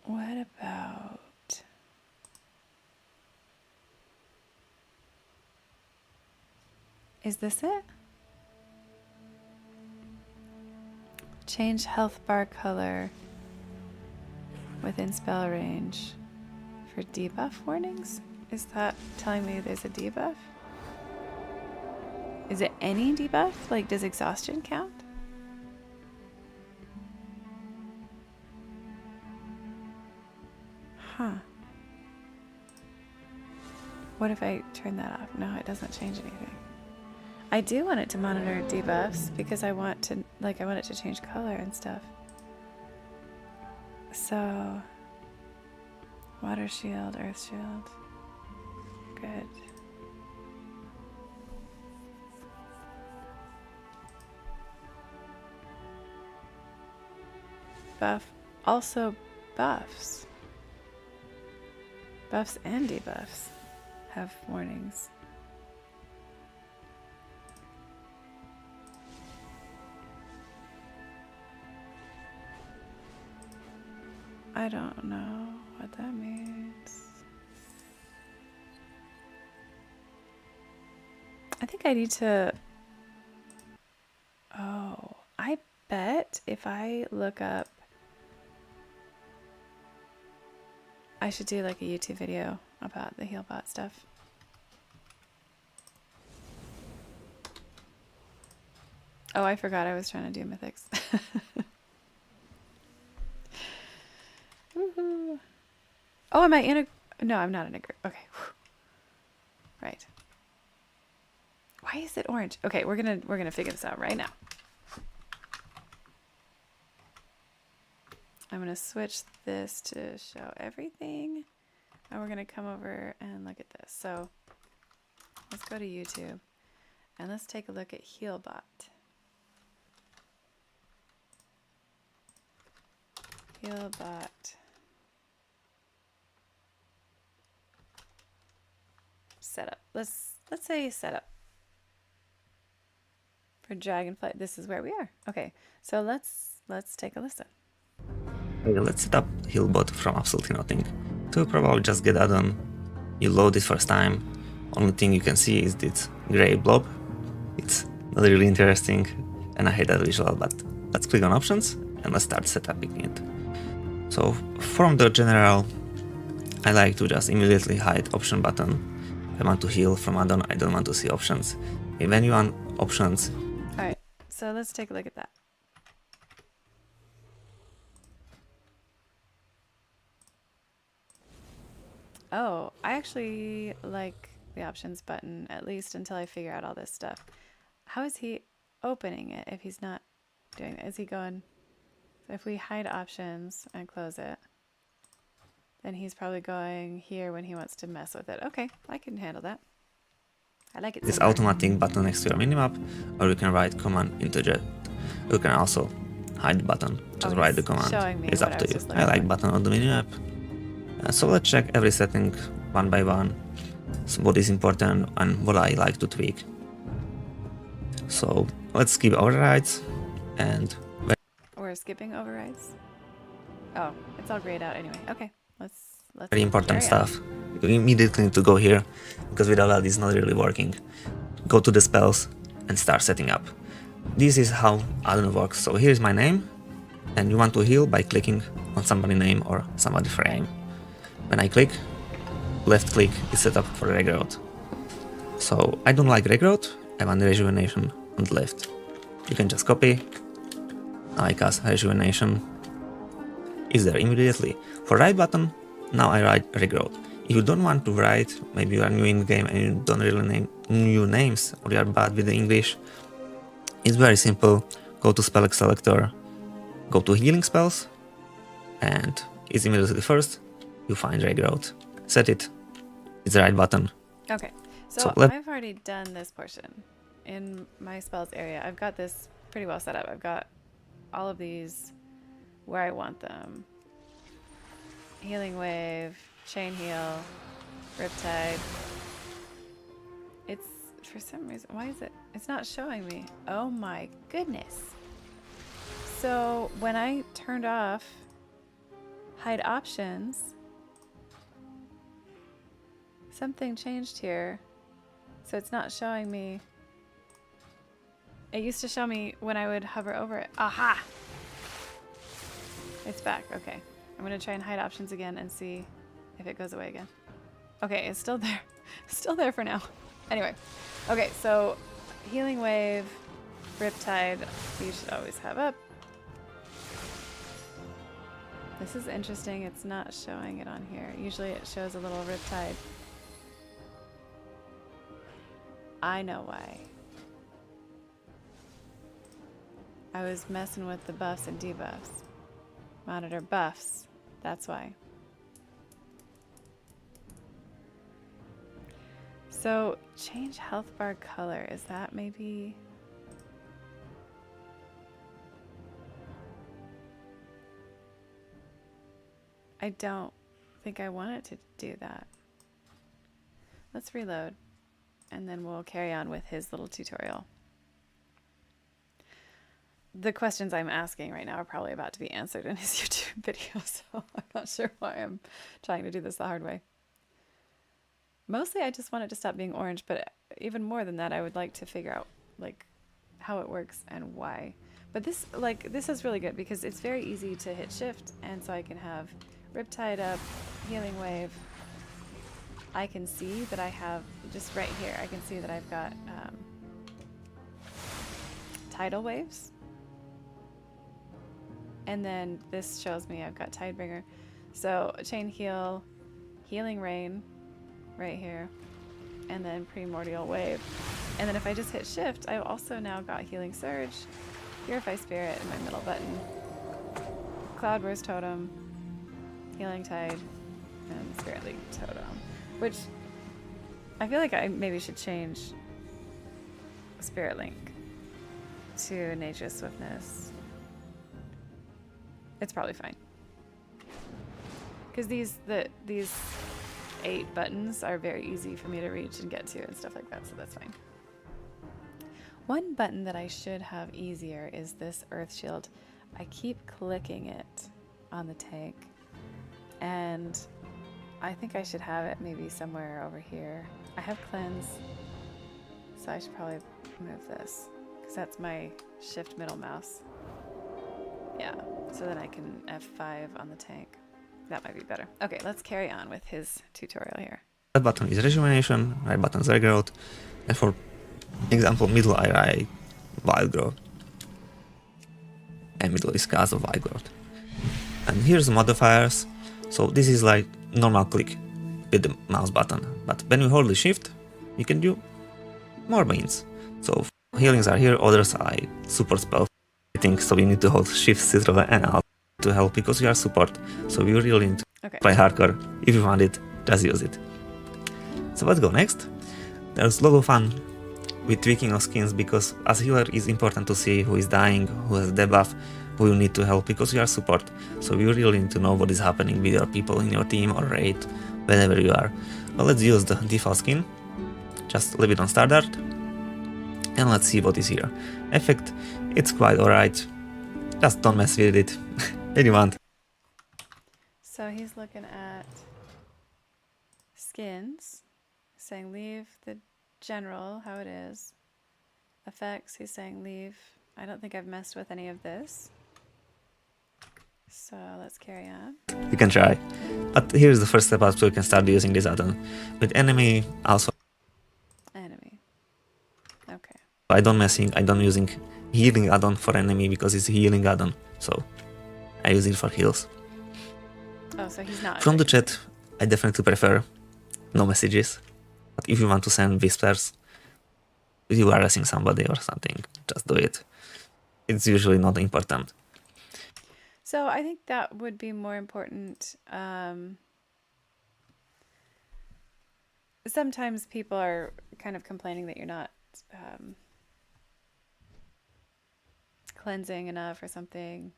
Speaker 1: what about... Is this it? Change health bar color within spell range for debuff warnings? Is that telling me there's a debuff? Is it any debuff? Like, does exhaustion count? Huh. What if I turn that off? No, it doesn't change anything. I do want it to monitor debuffs because I want it to change color and stuff. So, water shield, earth shield. Good. Buff. Also buffs. Buffs and debuffs have warnings. I don't know what that means. I think I need to... Oh, I bet if I look up... I should do like a YouTube video about the HealBot stuff. Oh, I forgot I was trying to do mythics. Woohoo. Oh, am I in a... No, I'm not in a group. Okay. Right. Why is it orange? Okay, we're gonna figure this out right now. I'm gonna switch this to show everything, and we're gonna come over and look at this. So let's go to YouTube and let's take a look at HealBot. HealBot setup. Let's say setup. For Dragonflight, this is where we are. Okay, so let's take a listen.
Speaker 5: Okay, let's set up Healbot from absolutely nothing. To probably just get add-on. You load it first time. Only thing you can see is this gray blob. It's not really interesting, and I hate that visual, but let's click on options and let's start setuping it. So from the general, I like to just immediately hide option button. I want to heal from add-on, I don't want to see options. And when you want options...
Speaker 1: Alright, so let's take a look at that. Oh, I actually like the options button, at least until I figure out all this stuff. How is he opening it if he's not doing it? Is he going... So if we hide options and close it, then he's probably going here when he wants to mess with it. Okay, I can handle that. I like it.
Speaker 5: This
Speaker 1: simpler.
Speaker 5: automatic button next to your minimap, or you can write command into jet. You can also hide the button, just write the command.
Speaker 1: Showing me
Speaker 5: It's
Speaker 1: what
Speaker 5: up
Speaker 1: I
Speaker 5: to
Speaker 1: was
Speaker 5: you.
Speaker 1: just
Speaker 5: I
Speaker 1: looking
Speaker 5: like
Speaker 1: for.
Speaker 5: button on the minimap. So let's check every setting one by one. So what is important and what I like to tweak. So let's skip overrides and
Speaker 1: We're skipping overrides. Oh, it's all grayed out anyway. Okay, let's
Speaker 5: very important
Speaker 1: carry on.
Speaker 5: stuff. You immediately need to go here because without that it's not really working. Go to the spells and start setting up. This is how add-on works. So here's my name, and you want to heal by clicking on somebody's name or somebody's frame. When I click, left click is set up for regrowth. So I don't like regrowth, I want rejuvenation on the left. You can just copy. Now I cast rejuvenation. Is there immediately. For right button, now I write regrowth. If you don't want to write, maybe you are new in the game and you don't really name new names, or you are bad with the English, it's very simple. Go to spell selector, go to healing spells, and it's immediately first. You find regrowth. Set it. It's the right button.
Speaker 1: Okay, so
Speaker 5: So let-
Speaker 1: I've already done this portion in my spells area. I've got this pretty well set up. I've got all of these where I want them. Healing Wave, Chain Heal, Riptide. It's, for some reason, why is it? It's not showing me. Oh my goodness. So when I turned off hide options, something changed here. So it's not showing me. It used to show me when I would hover over it. Aha! It's back. Okay. I'm going to try and hide options again and see if it goes away again. Okay, it's still there. Still there for now. Anyway. Okay, so Healing Wave, Riptide, you should always have up. This is interesting. It's not showing it on here. Usually it shows a little Riptide. I know why. I was messing with the buffs and debuffs. Monitor buffs. That's why. So, change health bar color. Is that maybe... I don't think I want it to do that. Let's reload. And then we'll carry on with his little tutorial. The questions I'm asking right now are probably about to be answered in his YouTube video, so I'm not sure why I'm trying to do this the hard way. Mostly I just want it to stop being orange, but even more than that, I would like to figure out like how it works and why. But this is really good because it's very easy to hit shift, and so I can have Riptide up, Healing Wave. I can see that I have, just right here, I can see that I've got tidal waves. And then this shows me I've got Tidebringer. So Chain Heal, Healing Rain right here, and then Primordial Wave. And then if I just hit shift, I've also now got Healing Surge, Purify Spirit in my middle button, Cloudburst Totem, Healing Tide, and Spirit League Totem. Which I feel like I maybe should change Spirit Link to Nature Swiftness. It's probably fine. Because these 8 buttons are very easy for me to reach and get to and stuff like that, so that's fine. One button that I should have easier is this earth shield. I keep clicking it on the tank, and I think I should have it maybe somewhere over here. I have cleanse, so I should probably move this, because that's my shift middle mouse. Yeah, so then I can F5 on the tank. That might be better. Okay, let's carry on with his tutorial here.
Speaker 5: That button is rejuvenation, right button is regrowth, and for example, middle I wild growth, and middle is cast of wild growth. And here's the modifiers. So this is like normal click with the mouse button, but when you hold the shift, you can do more means. So healings are here, others are support spell. I think so. You need to hold shift, Ctrl, and Alt to help because you are support. So you really need to play hardcore. If you want it, just use it. So let's go next. There's a lot of fun with tweaking of skins because as healer it's important to see who is dying, who has debuff, who you need to help because you are support. So you really need to know what is happening with your people in your team or raid, whenever you are. Well, let's use the default skin. Just leave it on standard. And let's see what is here. Effect, it's quite alright. Just don't mess with it. When you want.
Speaker 1: So he's looking at skins, saying leave the general how it is. Effects, he's saying leave. I don't think I've messed with any of this. So let's carry on.
Speaker 5: You can try. But here's the first step up so you can start using this add-on. With enemy also.
Speaker 1: Enemy. Okay.
Speaker 5: I don't using healing add-on for enemy because it's a healing add-on. So I use it for heals.
Speaker 1: Oh, so he's not.
Speaker 5: From the chat, I definitely prefer no messages. But if you want to send whispers, if you are harassing somebody or something, just do it. It's usually not important.
Speaker 1: So I think that would be more important. Sometimes people are kind of complaining that you're not cleansing enough or something.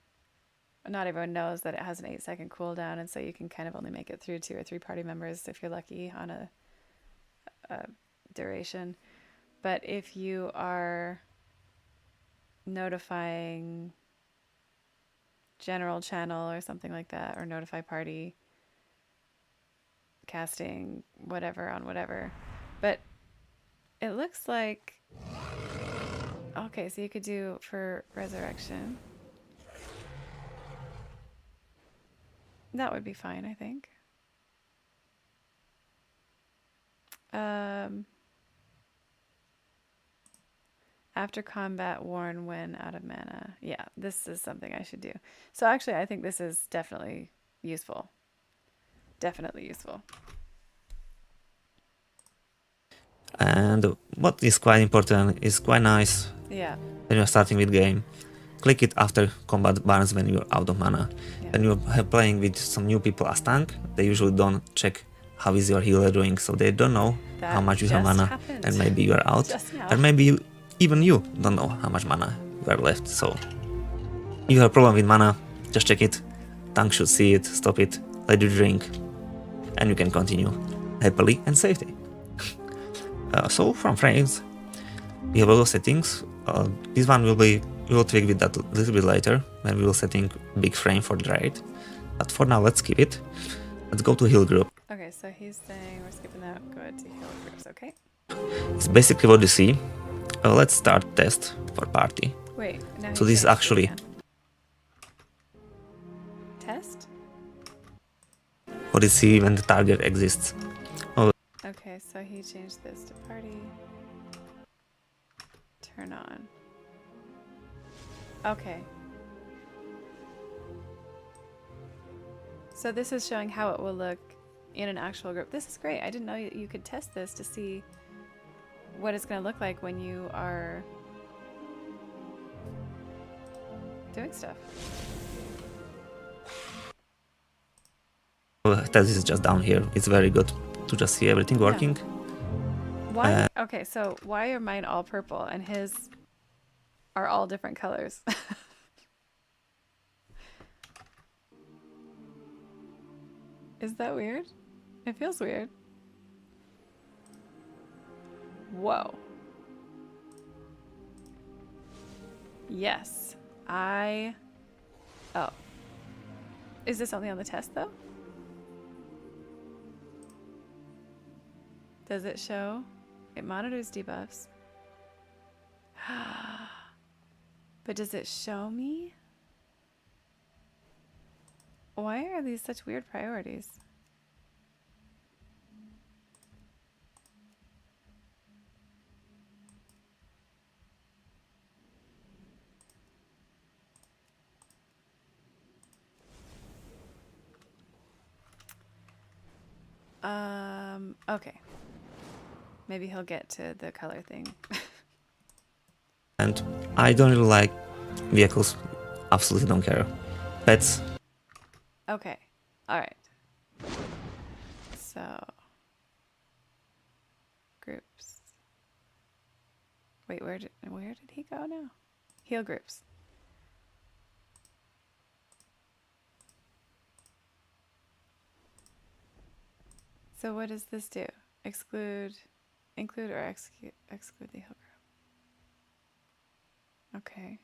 Speaker 1: Not everyone knows that it has an 8-second cooldown, and so you can kind of only make it through 2 or 3 party members if you're lucky on a duration. But if you are notifying general channel or something like that, or notify party, casting whatever on whatever, but it looks like, okay, so you could do for resurrection. That would be fine, I think. After combat, warn when out of mana. Yeah, this is something I should do. So actually, I think this is definitely useful. Definitely useful.
Speaker 5: And what is quite important, is quite nice.
Speaker 1: Yeah.
Speaker 5: When you're starting with game, click it after combat burns when you're out of mana.
Speaker 1: Yeah.
Speaker 5: When you're playing with some new people as tank, they usually don't check how is your healer doing, so they don't know
Speaker 1: That
Speaker 5: how much you have
Speaker 1: just
Speaker 5: mana,
Speaker 1: happened.
Speaker 5: and maybe you are out,
Speaker 1: Just now.
Speaker 5: or maybe even you don't know how much mana you are left. So if you have a problem with mana, just check it. Tank should see it, stop it, let you drink, and you can continue happily and safely. So from frames, we have a lot of settings. This one we will tweak with that a little bit later when we will setting big frame for the raid. But for now, let's skip it. Let's go to heal group.
Speaker 1: Okay, so he's saying we're skipping that. Go ahead to heal groups, okay?
Speaker 5: It's basically what you see. Let's start test for party.
Speaker 1: Wait, now
Speaker 5: So
Speaker 1: he
Speaker 5: this is
Speaker 1: changed it
Speaker 5: actually
Speaker 1: again. Test?
Speaker 5: what you see when the target exists.
Speaker 1: Okay, so he changed this to party. Turn on. Okay. So this is showing how it will look in an actual group. This is great. I didn't know you could test this to see what it's going to look like when you are doing stuff.
Speaker 5: Test is just down here. It's very good to just see everything working.
Speaker 1: Why? Okay, so why are mine all purple and his are all different colors? Is that weird? It feels weird. Whoa. Yes. Oh. Is this only on the test, though? Does it show? It monitors debuffs. But does it show me? Why are these such weird priorities? Okay. Maybe he'll get to the color thing.
Speaker 5: And I don't really like vehicles. Absolutely don't care. Pets.
Speaker 1: Okay. All right. So, groups. Wait, where did he go now? Heal groups. So what does this do? Include or exclude the heal group. Okay.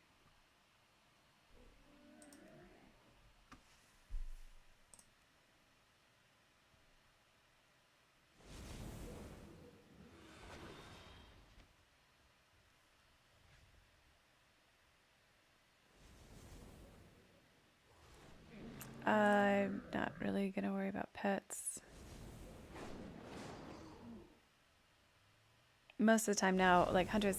Speaker 1: I'm not really gonna worry about pets. Most of the time now, like hunters,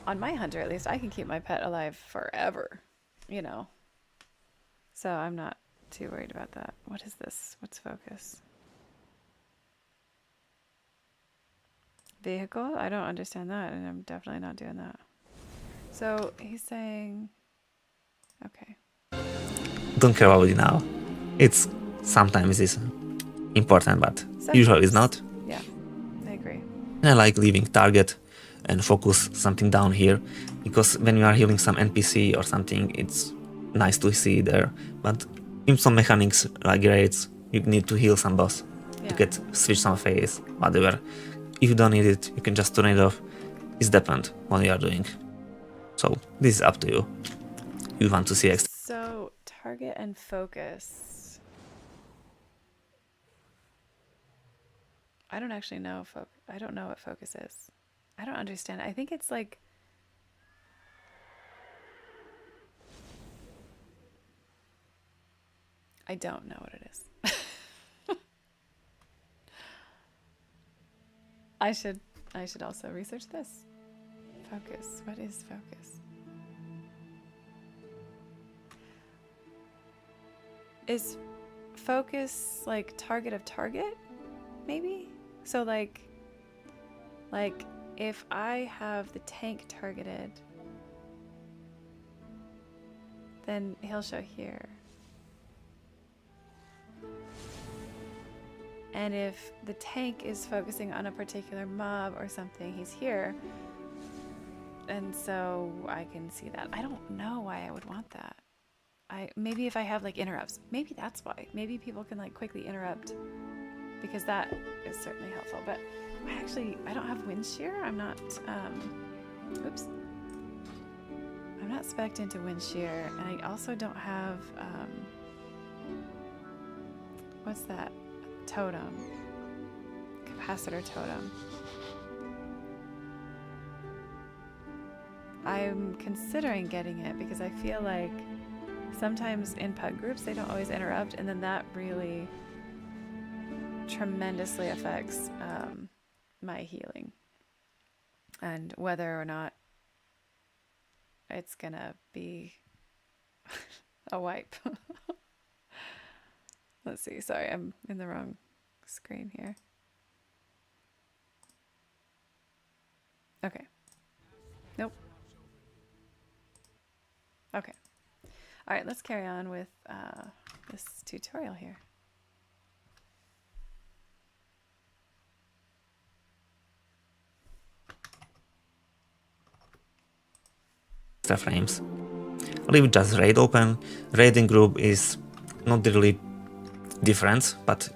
Speaker 1: on my hunter at least, I can keep my pet alive forever, you know. So I'm not too worried about that. What is this? What's focus? Vehicle? I don't understand that, and I'm definitely not doing that. So he's saying, okay.
Speaker 5: Don't care about it now. It's sometimes is important, but usually it's not.
Speaker 1: Yeah, I agree.
Speaker 5: And I like leaving target and focus something down here, because when you are healing some NPC or something, it's nice to see there. But in some mechanics like raids, you need to heal some boss.
Speaker 1: Yeah.
Speaker 5: You can switch some phase, whatever. If you don't need it, you can just turn it off. It depends what you are doing. So this is up to you. You want to see extra.
Speaker 1: So target and focus. I don't actually know. I don't know what focus is. I don't understand. I think it's like. I don't know what it is. I should also research this. Focus. What is focus? Is focus like target of target? Maybe? So like if I have the tank targeted, then he'll show here. And if the tank is focusing on a particular mob or something, he's here. And so I can see that. I don't know why I would want that. Maybe if I have like interrupts, maybe that's why. Maybe people can like quickly interrupt, because that is certainly helpful. But I don't have wind shear. I'm not, oops. I'm not spec'd into wind shear. And I also don't have, what's that? Totem. Capacitor totem. I'm considering getting it because I feel like sometimes in pug groups they don't always interrupt, and then that really tremendously affects my healing and whether or not it's gonna be a wipe. Let's see, sorry, I'm in the wrong screen here. Okay. Nope. Okay. All right, let's carry on with this tutorial here.
Speaker 5: Frames. Leave just raid open. Raiding group is not really different, but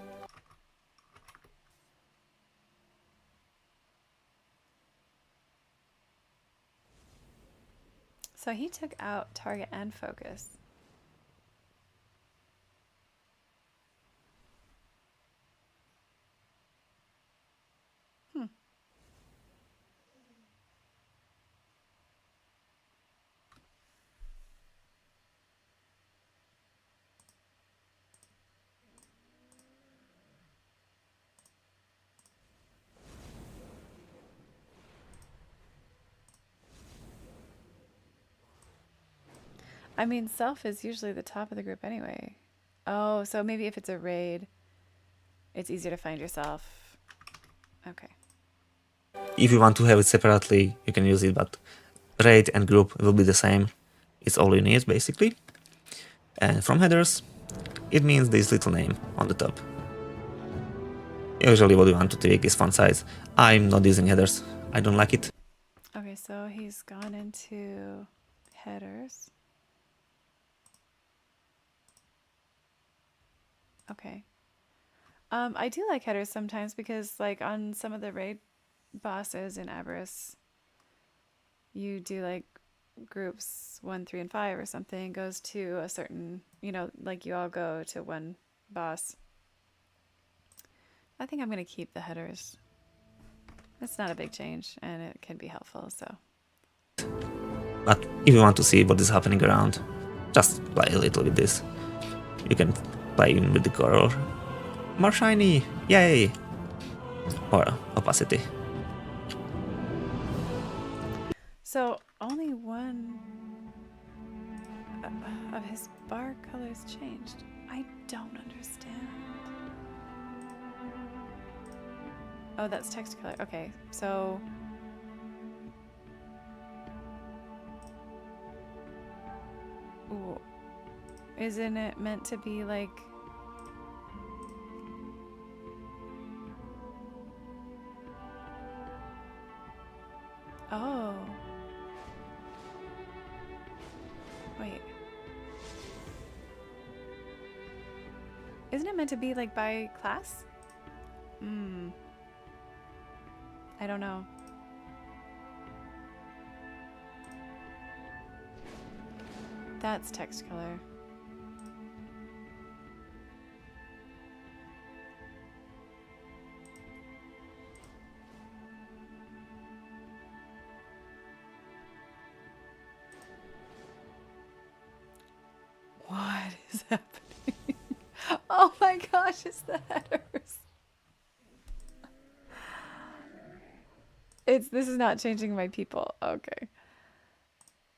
Speaker 1: So he took out target and focus. I mean, self is usually the top of the group anyway. Oh, so maybe if it's a raid, it's easier to find yourself. Okay.
Speaker 5: If you want to have it separately, you can use it, but raid and group will be the same. It's all you need, basically. And from headers, it means this little name on the top. Usually what you want to tweak is font size. I'm not using headers. I don't like it.
Speaker 1: Okay, so he's gone into headers. Okay. I do like headers sometimes because, like, on some of the raid bosses in Avarice, you do like groups 1, 3, and 5 or something, goes to a certain, you know, like you all go to one boss. I think I'm going to keep the headers. It's not a big change and it can be helpful, so.
Speaker 5: But if you want to see what is happening around, just play a little with this. You can play in with the color. More shiny! Yay! Or opacity.
Speaker 1: So only one of his bar colors changed. I don't understand. Oh, that's text color. Okay, so ooh, isn't it meant to be like oh. Wait. Isn't it meant to be like by class? I don't know. That's text color. What is happening? Oh my gosh, it's the headers. This is not changing my people. Okay.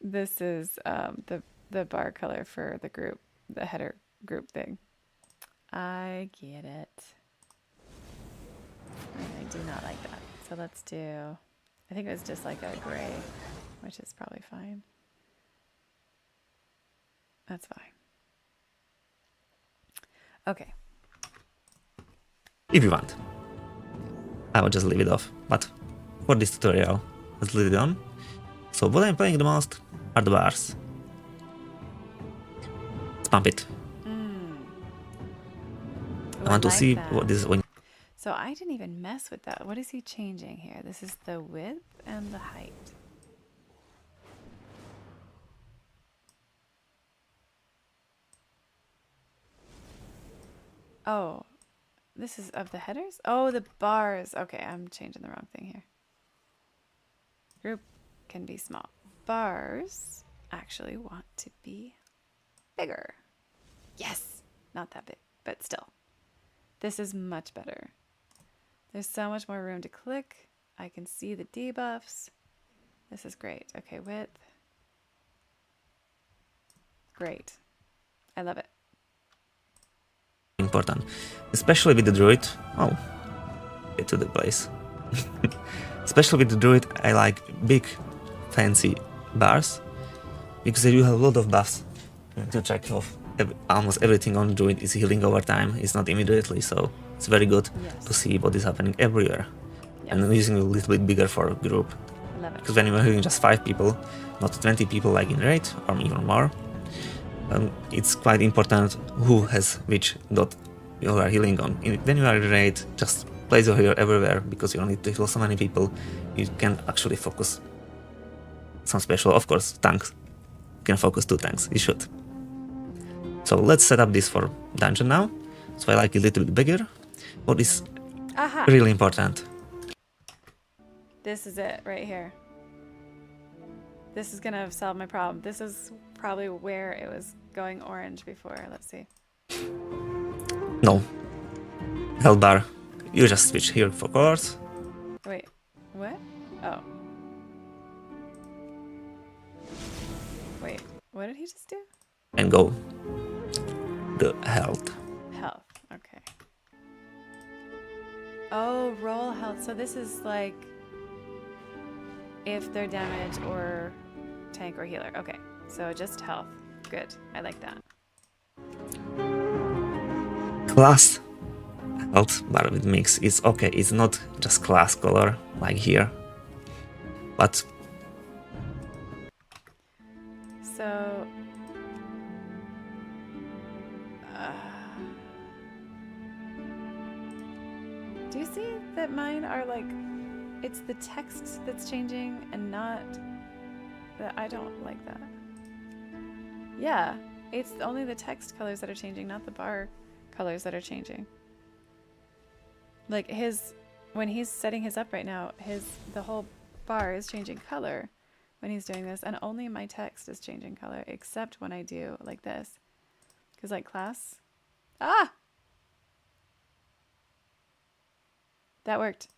Speaker 1: This is the bar color for the group, the header group thing. I get it. I do not like that. So let's do, I think it was just like a gray, which is probably fine. That's fine. Okay.
Speaker 5: If you want. I will just leave it off, but for this tutorial, let's leave it on. So what I'm playing the most are the bars. Let's pump it. I want to
Speaker 1: like
Speaker 5: see
Speaker 1: that.
Speaker 5: what this is when.
Speaker 1: So I didn't even mess with that. What is he changing here? This is the width and the height. Oh, this is of the headers? Oh, the bars. Okay, I'm changing the wrong thing here. Group can be small. Bars actually want to be bigger. Yes, not that big, but still. This is much better. There's so much more room to click. I can see the debuffs. This is great. Okay, width. Great. I love it.
Speaker 5: Important, especially with the druid. Oh, get to the place. Especially with the druid, I like big, fancy bars because you have a lot of buffs to check off. Almost everything on druid is healing over time. It's not immediately, so it's very good to see what is happening everywhere. And I'm using a little bit bigger for a group.
Speaker 1: Love it.
Speaker 5: Because when you're healing just 5 people, not 20 people like in raid or even more, it's quite important who has which dot you are healing on. When you are in raid, just place your healer everywhere because you don't need to heal so many people. You can actually focus some special, of course, tanks can focus 2 tanks. It should. So let's set up this for dungeon now. So I like it a little bit bigger. What is
Speaker 1: Aha!
Speaker 5: really important?
Speaker 1: This is it right here. This is gonna solve my problem. This is probably where it was going orange before. Let's see.
Speaker 5: No. Health bar. You just switch here for colors.
Speaker 1: Wait, what? Oh. Wait, what did he just do?
Speaker 5: And go. The health.
Speaker 1: Health, okay. Oh, roll health. So this is like if they're damage or tank or healer. Okay, so just health. Good, I like that.
Speaker 5: Class health bar with mix is okay. It's not just class color like here, but
Speaker 1: So do you see that mine are like, it's the text that's changing and not that? I don't like that. Yeah, it's only the text colors that are changing, not the bar colors that are changing. Like when he's setting his up right now, the whole bar is changing color when he's doing this, and only my text is changing color, except when I do like this. Because like class, that worked.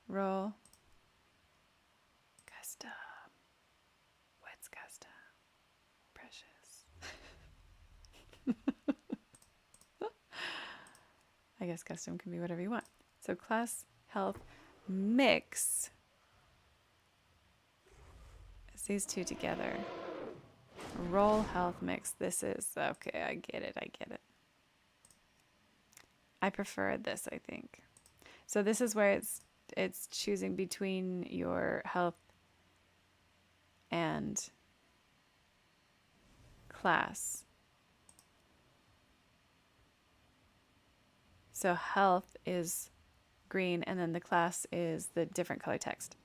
Speaker 1: Roll. Custom. What's custom? Precious. I guess custom can be whatever you want. So class, health, mix. It's these two together. Roll, health, mix. This is, okay, I get it. I prefer this, I think. So this is where it's choosing between your health and class. So health is green, and then the class is the different color text.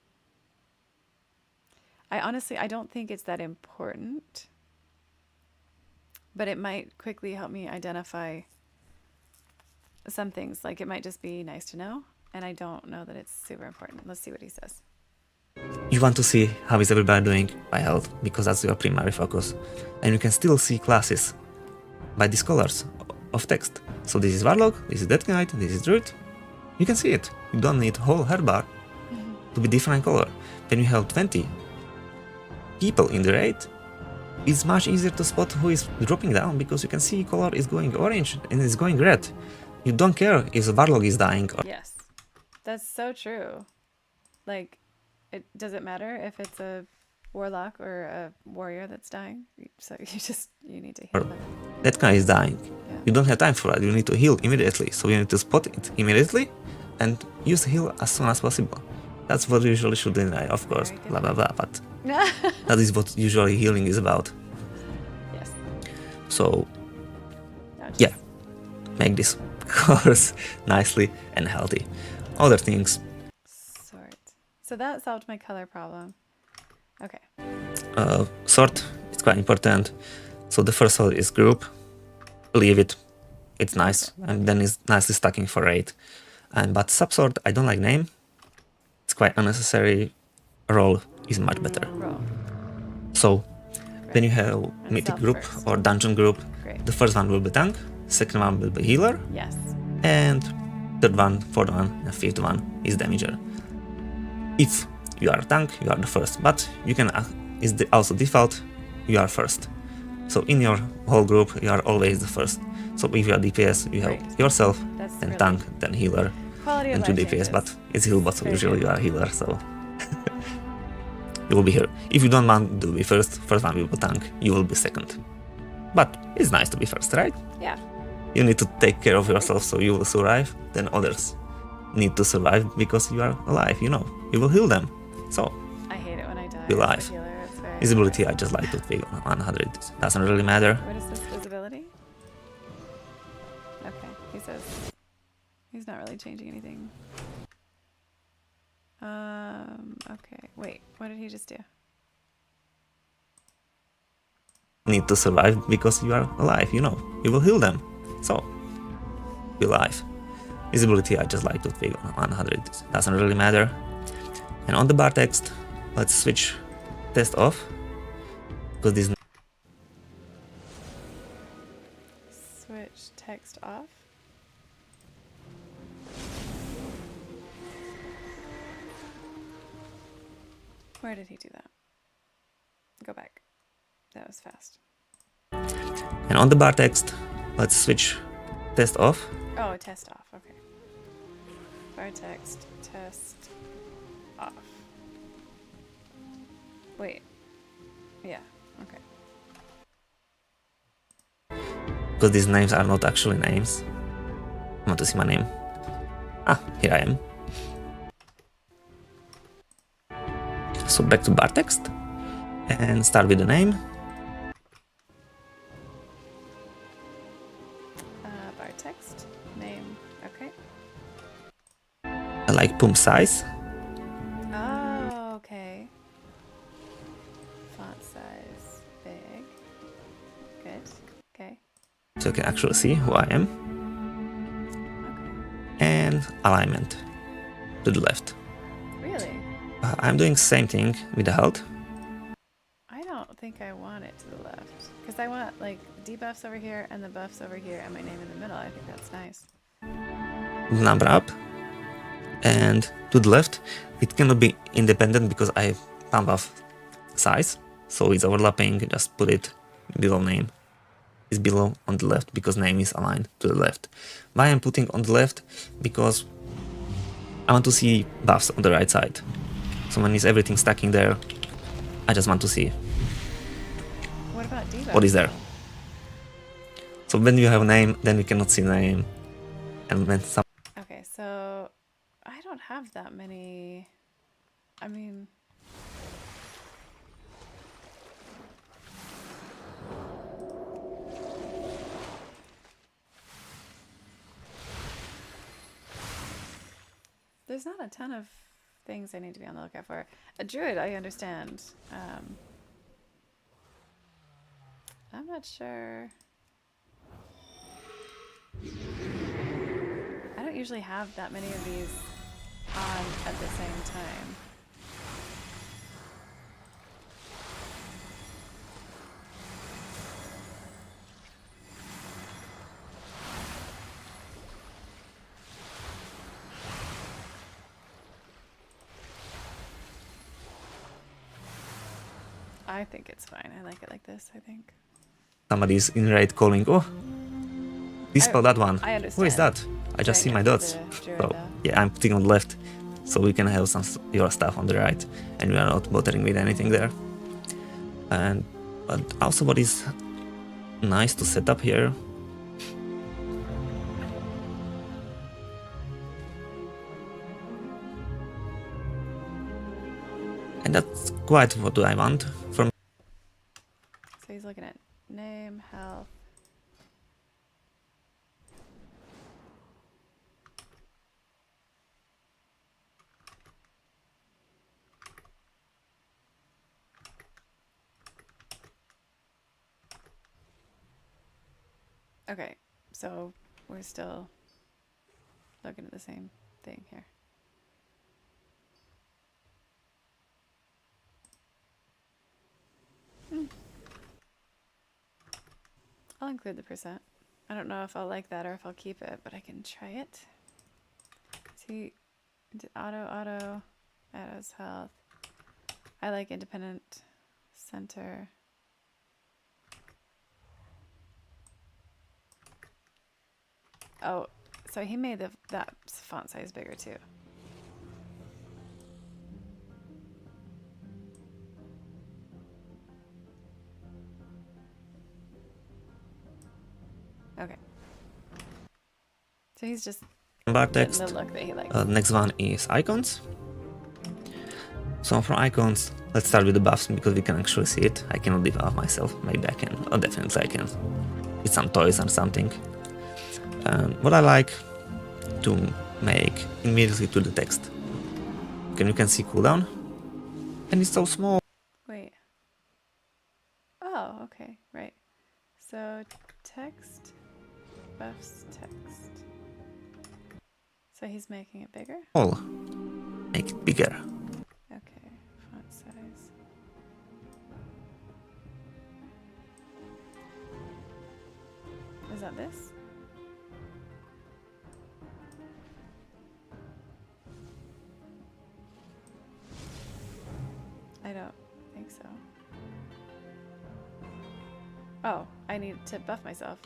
Speaker 1: I don't think it's that important, but it might quickly help me identify some things. Like it might just be nice to know, and I don't know that it's super important. Let's see what he says.
Speaker 5: you want to see how is everybody doing by health, because that's your primary focus. And you can still see classes by these colors of text. So this is Warlock, this is Death Knight, this is Druid. You can see it. You don't need whole headbar to be different color. When you have 20 people in the raid, it's much easier to spot who is dropping down, because you can see color is going orange and it's going red. You don't care if the Warlock is dying or...
Speaker 1: Yes, that's so true. Like, does it matter if it's a warlock or a warrior that's dying? So you need to heal them.
Speaker 5: That guy is dying.
Speaker 1: Yeah.
Speaker 5: You don't have time for that. You need to heal immediately. So you need to spot it immediately and use the heal as soon as possible. That's what you usually should do in AI, of course. Blah blah blah. But that is what usually healing is about.
Speaker 1: Yes.
Speaker 5: So
Speaker 1: No, just-
Speaker 5: yeah, make this course nicely and healthy. Other things.
Speaker 1: Sort. So that solved my color problem. Okay.
Speaker 5: Sort, it's quite important. So the first sort is group. Leave it. It's nice. And then it's nicely stacking for 8. But subsort, I don't like name. It's quite unnecessary. Role is much better.
Speaker 1: Roll.
Speaker 5: So when you have
Speaker 1: And
Speaker 5: mythic
Speaker 1: self
Speaker 5: group
Speaker 1: first.
Speaker 5: or dungeon group,
Speaker 1: Great.
Speaker 5: the first one will be tank, second one will be healer,
Speaker 1: Yes.
Speaker 5: and third one, fourth one, and fifth one is damager. If you are a tank, you are the first, but you can also default, you are first. So in your whole group, you are always the first. So if you are DPS, you have
Speaker 1: Right.
Speaker 5: yourself,
Speaker 1: That's
Speaker 5: then
Speaker 1: really
Speaker 5: tank, then healer,
Speaker 1: quality of
Speaker 5: and 2
Speaker 1: life
Speaker 5: DPS,
Speaker 1: changes.
Speaker 5: but it's heal bot, so
Speaker 1: Very
Speaker 5: usually
Speaker 1: good.
Speaker 5: you are healer, so you will be here. If you don't want to be first one will be tank, you will be second. But it's nice to be first, right?
Speaker 1: Yeah.
Speaker 5: You need to take care of yourself so you will survive, then others need to survive because you are alive, you know. You will heal them. So,
Speaker 1: I hate it when I die.
Speaker 5: Be
Speaker 1: as a
Speaker 5: live.
Speaker 1: healer. It's very
Speaker 5: visibility, I just like to be 100. It doesn't really matter.
Speaker 1: What is this visibility? Okay, he says he's not really changing anything. Okay, wait, what did he just do?
Speaker 5: need to survive because you are alive, you know. You will heal them. So, be alive. Visibility, I just like to pick 100. It doesn't really matter. And on the bar text, let's switch test off. Because this...
Speaker 1: Switch text off. Where did he do that? Go back. That was fast.
Speaker 5: And on the bar text, let's switch test off.
Speaker 1: Oh, test off. Okay. Bar text test off. Wait. Yeah. Okay.
Speaker 5: Because these names are not actually names. I want to see my name. Ah, here I am. So back to bar text and start with the name.
Speaker 1: Bar text name. Okay.
Speaker 5: I like pump size.
Speaker 1: Oh, okay. Font size big. Good. Okay.
Speaker 5: So you can actually see who I am.
Speaker 1: Okay.
Speaker 5: And alignment to the left.
Speaker 1: Really?
Speaker 5: I'm doing the same thing with the health.
Speaker 1: I don't think I want it to the left. Because I want, like, debuffs over here and the buffs over here and my name in the middle. I think that's nice.
Speaker 5: Number up. And to the left, it cannot be independent because I pump off size. So it's overlapping, just put it below name. It's below on the left because name is aligned to the left. Why I'm putting on the left? Because I want to see buffs on the right side. So when is everything stacking there, I just want to see
Speaker 1: What about debuffs?
Speaker 5: what is there. So when you have a name, then you cannot see name. And when some...
Speaker 1: Okay, so I don't have that many. I mean, there's not a ton of things I need to be on the lookout for. A druid, I understand. I'm not sure. I don't usually have that many of these on at the same time. I think it's fine. I like it like this, I think.
Speaker 5: somebody's in raid calling, oh, dispel that one.
Speaker 1: I
Speaker 5: Who is that? I just see my dots. So yeah, I'm putting on the left, so we can have some your stuff on the right, and we are not bothering with anything there. And but also, what is nice to set up here. And that's quite what do I want from.
Speaker 1: So he's looking at name, health. Okay, so we're still looking at the same thing here. I'll include the percent. I don't know if I'll like that or if I'll keep it, but I can try it. See, auto, Addo's health. I like independent center. Oh, so he made that font size bigger too. Okay. So he's just
Speaker 5: Bar
Speaker 1: getting
Speaker 5: text.
Speaker 1: the look that he likes.
Speaker 5: Next one is icons. So for icons, let's start with the buffs because we can actually see it. I cannot debuff myself. Maybe I can. Oh, definitely I can. With some toys or something. What I like to make immediately to the text. You can see cooldown, and it's so small.
Speaker 1: Wait. Oh, okay, right. So text buffs text. So he's making it bigger?
Speaker 5: All. Make it bigger.
Speaker 1: Okay, font size. Is that this? I don't think so. Oh, I need to buff myself.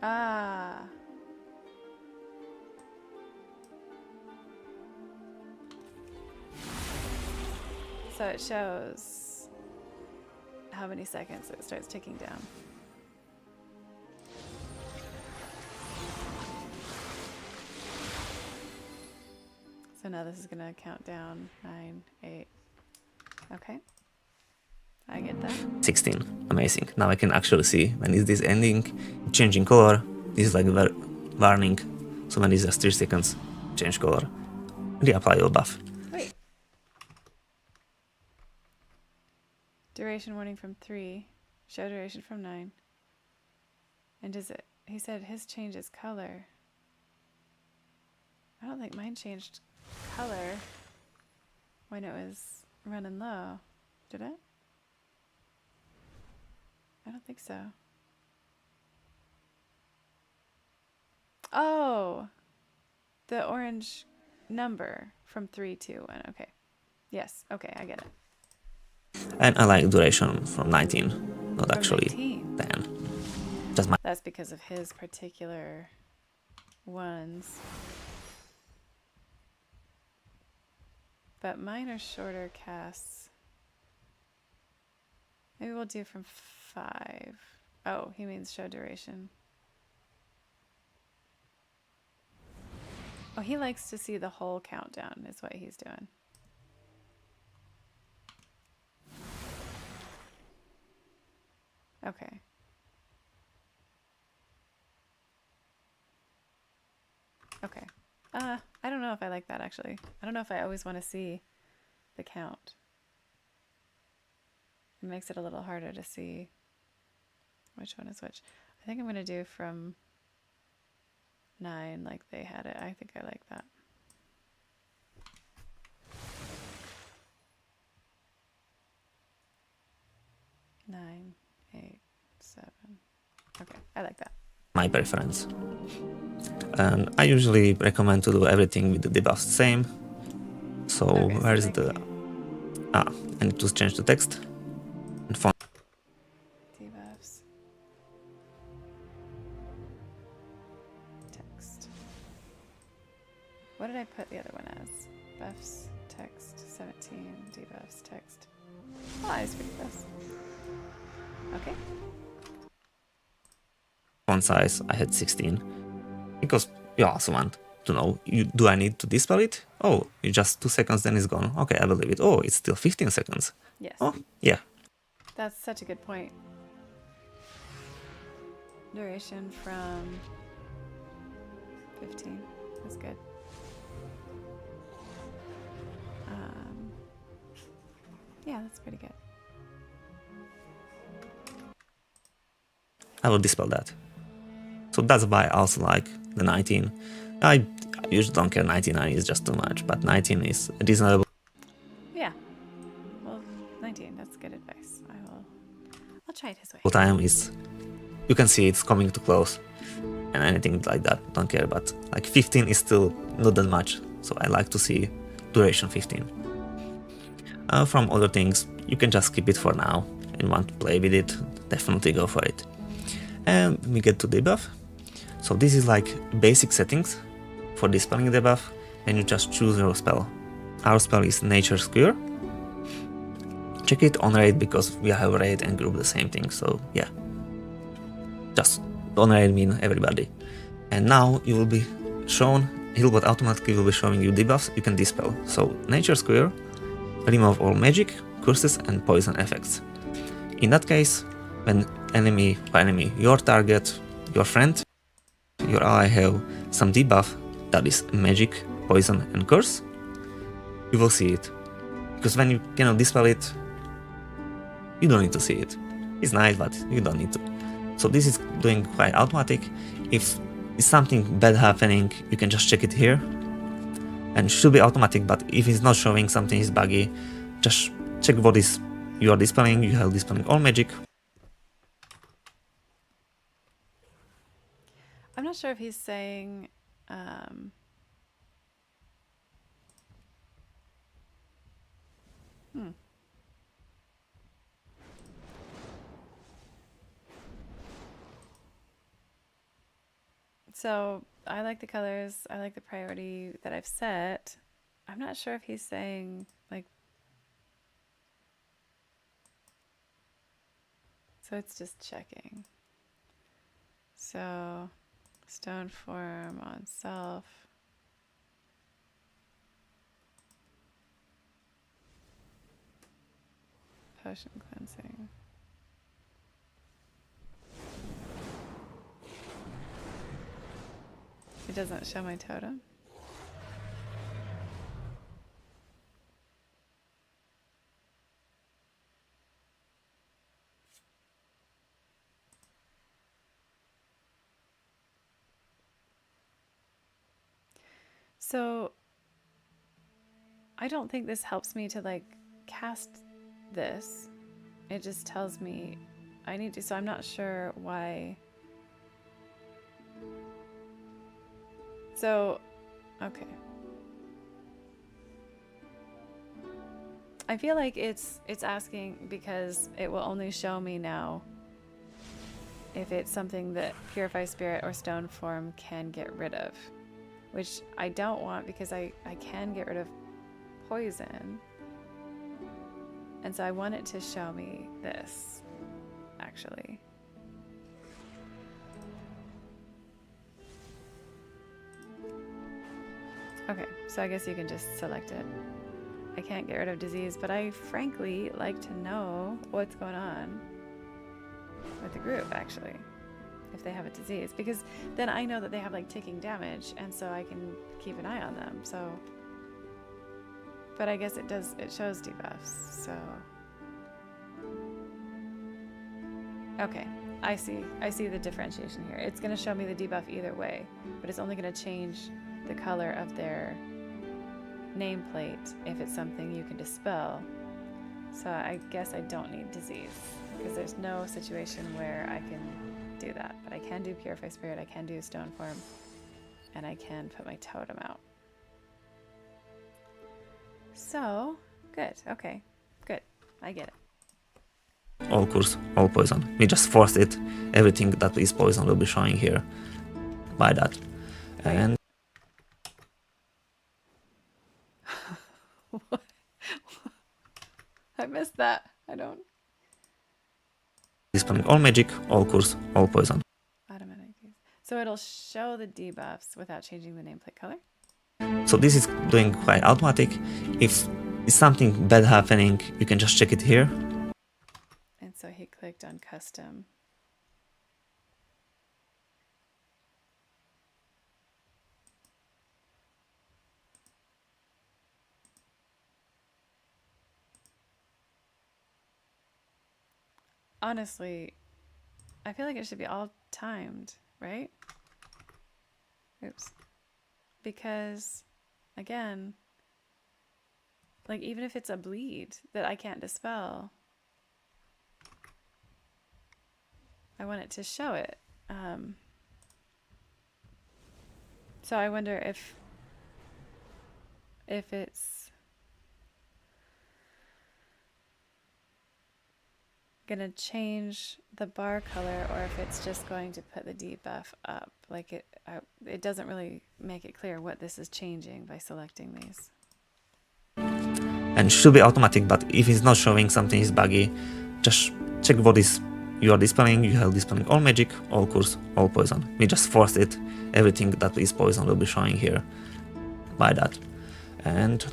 Speaker 1: Ah. So it shows how many seconds it starts ticking down. So now this is going to count down 9, 8. Okay. I get that.
Speaker 5: 16. Amazing. Now I can actually see when is this ending, changing color. This is like a warning. So when this is 3 seconds, change color. Reapply your buff.
Speaker 1: Wait. Duration warning from 3. Show duration from 9. And does it... He said his changes color. I don't think mine changed color when it was running low. Did it? I don't think so. Oh! The orange number from 3, 2, 1. Okay. Yes. Okay, I get it.
Speaker 5: And I like duration from 19, not
Speaker 1: From
Speaker 5: actually
Speaker 1: 19.
Speaker 5: 10. Just my
Speaker 1: That's because of his particular ones. But mine are shorter casts. Maybe we'll do from 5. Oh, he means show duration. Oh, he likes to see the whole countdown is what he's doing. Okay. Okay. I don't know if I like that actually. I don't know if I always want to see the count. It makes it a little harder to see which one is which. I think I'm going to do from 9 like they had it. I think I like that. Nine, 8, 7. Okay, I like that.
Speaker 5: my preference. And I usually recommend to do everything with the debuffs same. So
Speaker 1: Okay, so
Speaker 5: where is
Speaker 1: like-
Speaker 5: the... I need to change the text and font.
Speaker 1: Debuffs. Text. What did I put the other one as? Buffs, text, 17, debuffs, text. Oh, I just figured this. Okay.
Speaker 5: Font size I had 16 because you also want to know, do I need to dispel it? Oh, it's just 2 seconds, then it's gone. Okay, I will leave it. Oh, it's still 15 seconds.
Speaker 1: Yes.
Speaker 5: Oh, yeah.
Speaker 1: That's such a good point. Duration from 15. That's good. Yeah, that's pretty good.
Speaker 5: I will dispel that. So that's why I also like the 19. I usually don't care, 99 is just too much, but 19 is reasonable.
Speaker 1: Yeah. Well, 19, that's good advice. I'll try it his way.
Speaker 5: Time is, you can see it's coming too close, and anything like that, don't care, but like 15 is still not that much, so I like to see duration 15. From other things, you can just skip it for now, and want to play with it, definitely go for it. And we get to debuff. So this is like basic settings for dispelling debuff, and you just choose your spell. Our spell is Nature's Cure. Check it on raid because we have raid and group the same thing, so yeah. Just on raid mean everybody. And now you will be shown, Healbot automatically will be showing you debuffs you can dispel. So Nature's Cure, remove all magic, curses and poison effects. In that case, when enemy, your target, your friend, your ally have some debuff that is magic, poison and curse, you will see it. Because when you cannot dispel it, you don't need to see it. It's nice, but you don't need to. So this is doing quite automatic. If it's something bad happening, you can just check it here. And it should be automatic, but if it's not showing something is buggy, just check what is you are dispelling. You have dispelling all magic.
Speaker 1: I'm not sure if he's saying So I like the colors. I like the priority that I've set. I'm not sure if he's saying like. So it's just checking. So stone form on self. Potion cleansing. It doesn't show my totem. So I don't think this helps me to like cast this. It just tells me I need to, so I'm not sure why. So, okay. I feel like it's asking because it will only show me now if it's something that Purify Spirit or Stone Form can get rid of, which I don't want because I can get rid of poison. And so I want it to show me this, actually. Okay, so I guess you can just select it. I can't get rid of disease, but I frankly like to know what's going on with the group, actually, if they have a disease, because then I know that they have like ticking damage, and so I can keep an eye on them. So, but I guess it shows debuffs. So, okay, I see the differentiation here. It's going to show me the debuff either way, but it's only going to change the color of their nameplate if it's something you can dispel. So I guess I don't need disease because there's no situation where I can do that, but I can do Purify Spirit, I can do Stone Form, and I can put my totem out. So good. Okay, good, I get it.
Speaker 5: All curse, all poison. We just forced it. Everything that is poison will be showing here by that. And
Speaker 1: I missed that. I don't.
Speaker 5: dispelling all magic, all curse, all poison.
Speaker 1: Automatic use. So it'll show the debuffs without changing the nameplate color?
Speaker 5: So this is doing quite automatic. If it's something bad happening, you can just check it here.
Speaker 1: And so he clicked on custom. Honestly, I feel like it should be all timed, right? Oops. Because, again, like even if it's a bleed that I can't dispel, I want it to show it. So I wonder if it's gonna change the bar color or if it's just going to put the debuff up. Like it doesn't really make it clear what this is changing by selecting these.
Speaker 5: And it should be automatic, but if it's not showing something is buggy, just check what is you are dispelling. You have dispelling all magic, all curse, all poison. We just forced it. Everything that is poison will be showing here by that. And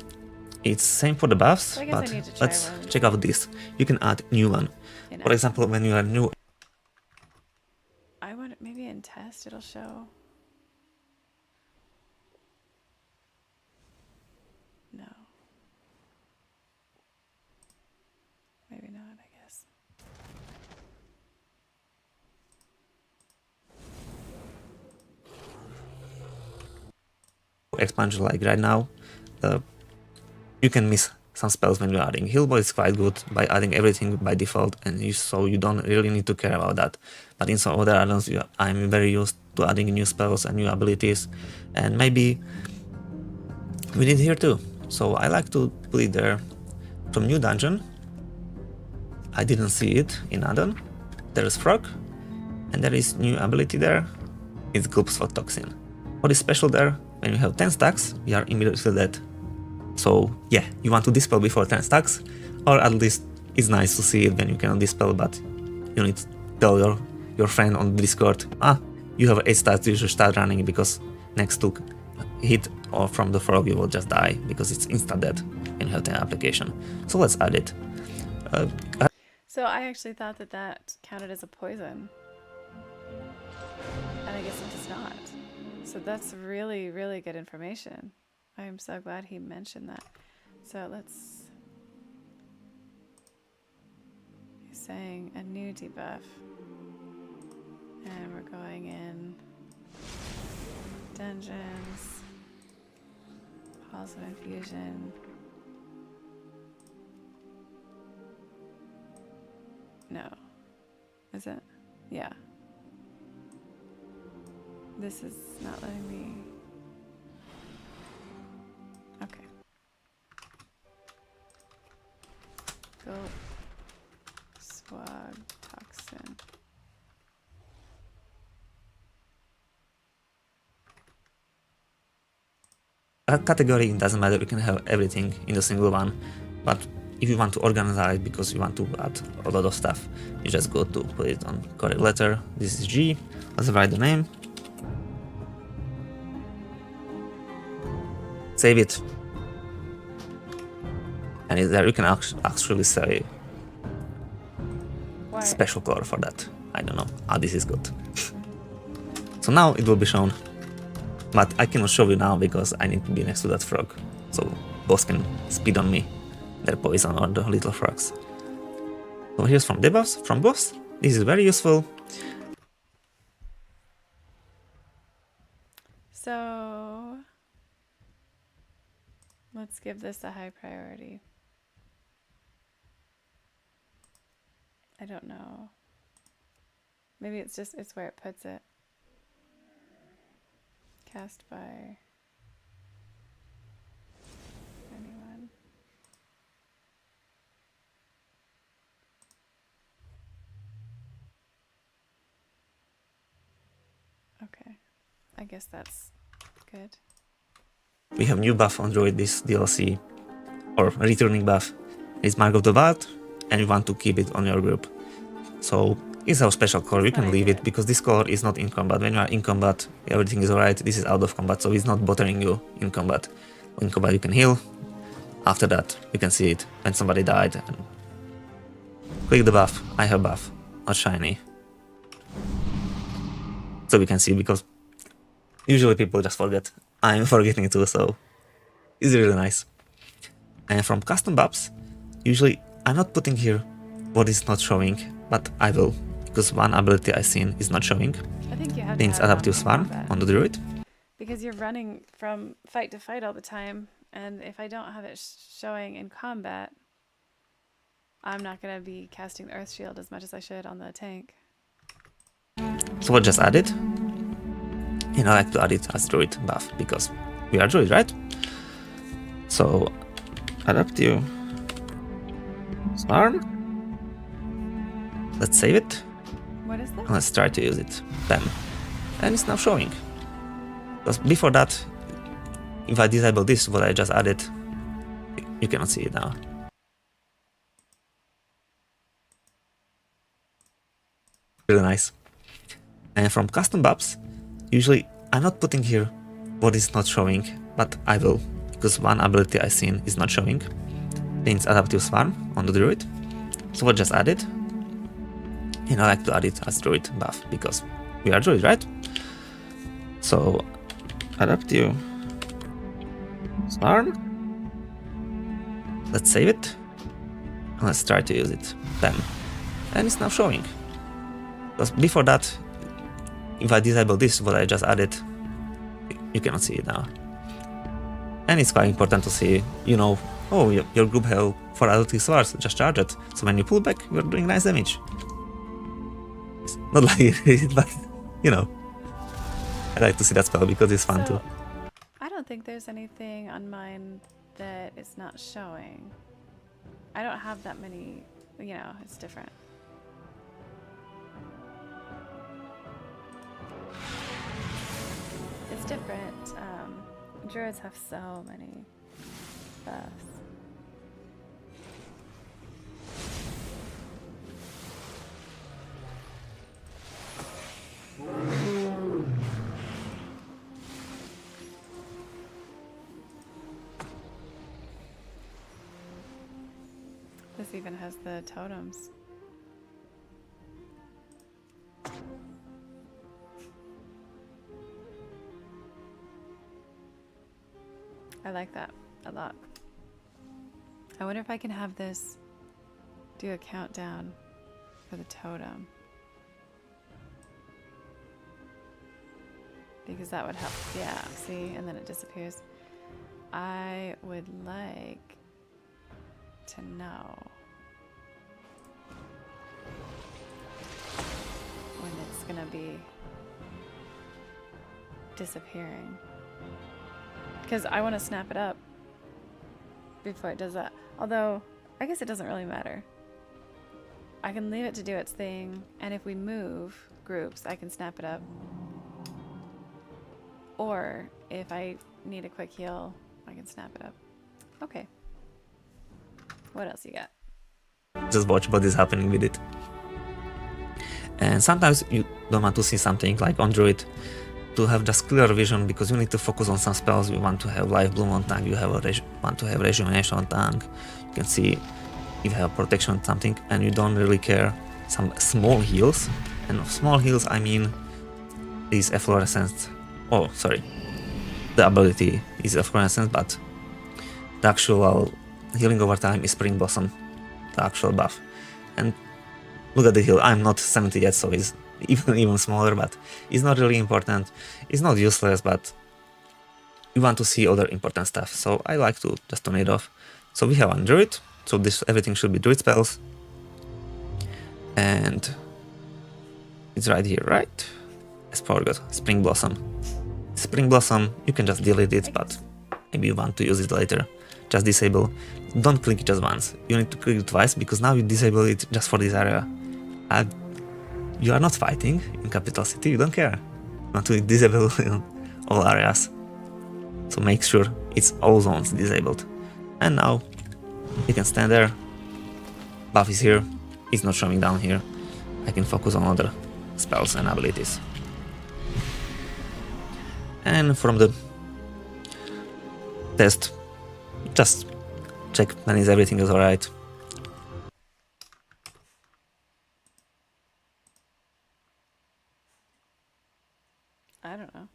Speaker 5: it's same for the buffs,
Speaker 1: So I guess
Speaker 5: but
Speaker 1: I need to try
Speaker 5: let's
Speaker 1: one.
Speaker 5: check out this. You can add new one.
Speaker 1: In
Speaker 5: For example, when you are new,
Speaker 1: I want maybe in test it'll show.
Speaker 5: expansion like right now, you can miss some spells when you're adding. Heal Boy is quite good by adding everything by default, and so you don't really need to care about that. But in some other add-ons, I'm very used to adding new spells and new abilities, and maybe we need here too. So I like to put it there. From new dungeon, I didn't see it in add-on. There is Frog, and there is new ability there. It's Gulps for Toxin. What is special there? When you have 10 stacks, you are immediately dead. So yeah, you want to dispel before 10 stacks, or at least it's nice to see it when you cannot dispel, but you need to tell your friend on Discord, you have 8 stacks, you should start running, because next to hit or from the frog you will just die, because it's instant dead when you have 10 application. So let's add it.
Speaker 1: So I actually thought that that counted as a poison. And I guess it does not. So that's really, really good information. I am so glad he mentioned that. So let's... He's saying a new debuff. And we're going in dungeons, halls of infusion. No. Is it? Yeah. This is not letting me... Okay. Go. Swag toxin.
Speaker 5: Category, it doesn't matter, you can have everything in a single one, but if you want to organize it because you want to add a lot of stuff, you just go to put it on correct letter. This is G. Let's write the name. Save it. And there you can actually say special color for that. I don't know. This is good. So now it will be shown. But I cannot show you now because I need to be next to that frog. So boss can speed on me their poison or the little frogs. So here's from debuffs, from boss. This is very useful.
Speaker 1: So let's give this a high priority. I don't know. Maybe it's where it puts it. Cast by anyone. Okay, I guess that's good.
Speaker 5: We have new buff on Druid, this DLC, or returning buff. It's Mark of the Wild, and you want to keep it on your group. So it's our special color, you can leave it, because this color is not in combat. When you are in combat, everything is alright. This is out of combat, so it's not bothering you in combat. In combat you can heal. After that, you can see it when somebody died. And click the buff. I have buff, not shiny. So we can see, because usually people just forget. I'm forgetting too, so it's really nice. And from custom buffs, usually I'm not putting here what is not showing, but I will, because one ability I've seen is not showing.
Speaker 1: I think you have
Speaker 5: It's
Speaker 1: to have
Speaker 5: Adaptive
Speaker 1: it
Speaker 5: Swarm
Speaker 1: combat,
Speaker 5: on the Druid.
Speaker 1: because you're running from fight to fight all the time, and if I don't have it showing in combat, I'm not going to be casting the Earth Shield as much as I should on the tank.
Speaker 5: So we'll just add it. And I like to add it as Druid buff, because we are Druid, right? So, Adaptive Swarm. Let's save it.
Speaker 1: What is that?
Speaker 5: Let's try to use it. Bam. And it's now showing. Because before that, if I disable this, what I just added, you cannot see it now. Really nice. And from custom buffs, usually I'm not putting here what is not showing, but I will, because one ability I've seen is not showing. It's Adaptive Swarm on the Druid. So we'll just add it. And I like to add it as Druid buff, because we are Druid, right? So, Adaptive Swarm. Let's save it. And let's try to use it. Bam. And it's now showing. Because before that, if I disable this, what I just added, you cannot see it now. And it's quite important to see, you know, oh, your group have 4 adulting swords, just charge it. So when you pull back, you're doing nice damage. It's not like it, but, you know. I like to see that spell because it's fun too.
Speaker 1: I don't think there's anything on mine that it's not showing. I don't have that many, you know, it's different. It's different. Druids have so many buffs. This even has the totems. I like that a lot. I wonder if I can have this do a countdown for the totem. Because that would help. Yeah, see? And then it disappears. I would like to know when it's gonna be disappearing. Because I want to snap it up before it does that. Although, I guess it doesn't really matter. I can leave it to do its thing, and if we move groups, I can snap it up. Or, if I need a quick heal, I can snap it up. Okay. What else you got?
Speaker 5: Just watch what is happening with it. And sometimes you don't want to see something like on Druid to have just clear vision because you need to focus on some spells. You want to have Life Bloom on tongue, you want to have Rejuvenation on tongue. You can see if you have protection on something and you don't really care some small heals. And small heals I mean is efflorescence. Oh, sorry. The ability is efflorescence, but the actual healing over time is Spring Blossom, the actual buff. And look at the heal. I'm not 70 yet, so it's even smaller, but it's not really important. It's not useless, but you want to see other important stuff. So I like to just turn it off. So we have one Druid, so this everything should be Druid spells. And it's right here, right? I forgot. Spring Blossom. Spring Blossom, you can just delete it, but maybe you want to use it later. Just disable. Don't click it just once. You need to click it twice because now you disable it just for this area. You are not fighting in Capital City, you don't care. You want to disable all areas. So make sure it's all zones disabled. And now you can stand there. Buff is here. It's not showing down here. I can focus on other spells and abilities. And from the test, just check when everything is alright.
Speaker 1: I don't know.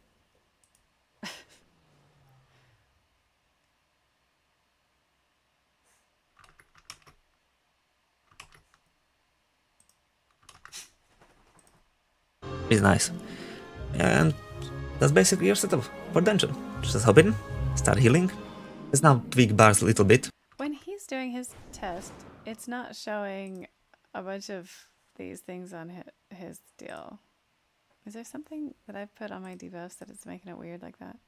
Speaker 5: It's nice. And that's basically your setup for dungeon. Just hop in, start healing. Let's now tweak bars a little bit.
Speaker 1: When he's doing his test, it's not showing a bunch of these things on his deal. Is there something that I've put on my debuffs that is making it weird like that?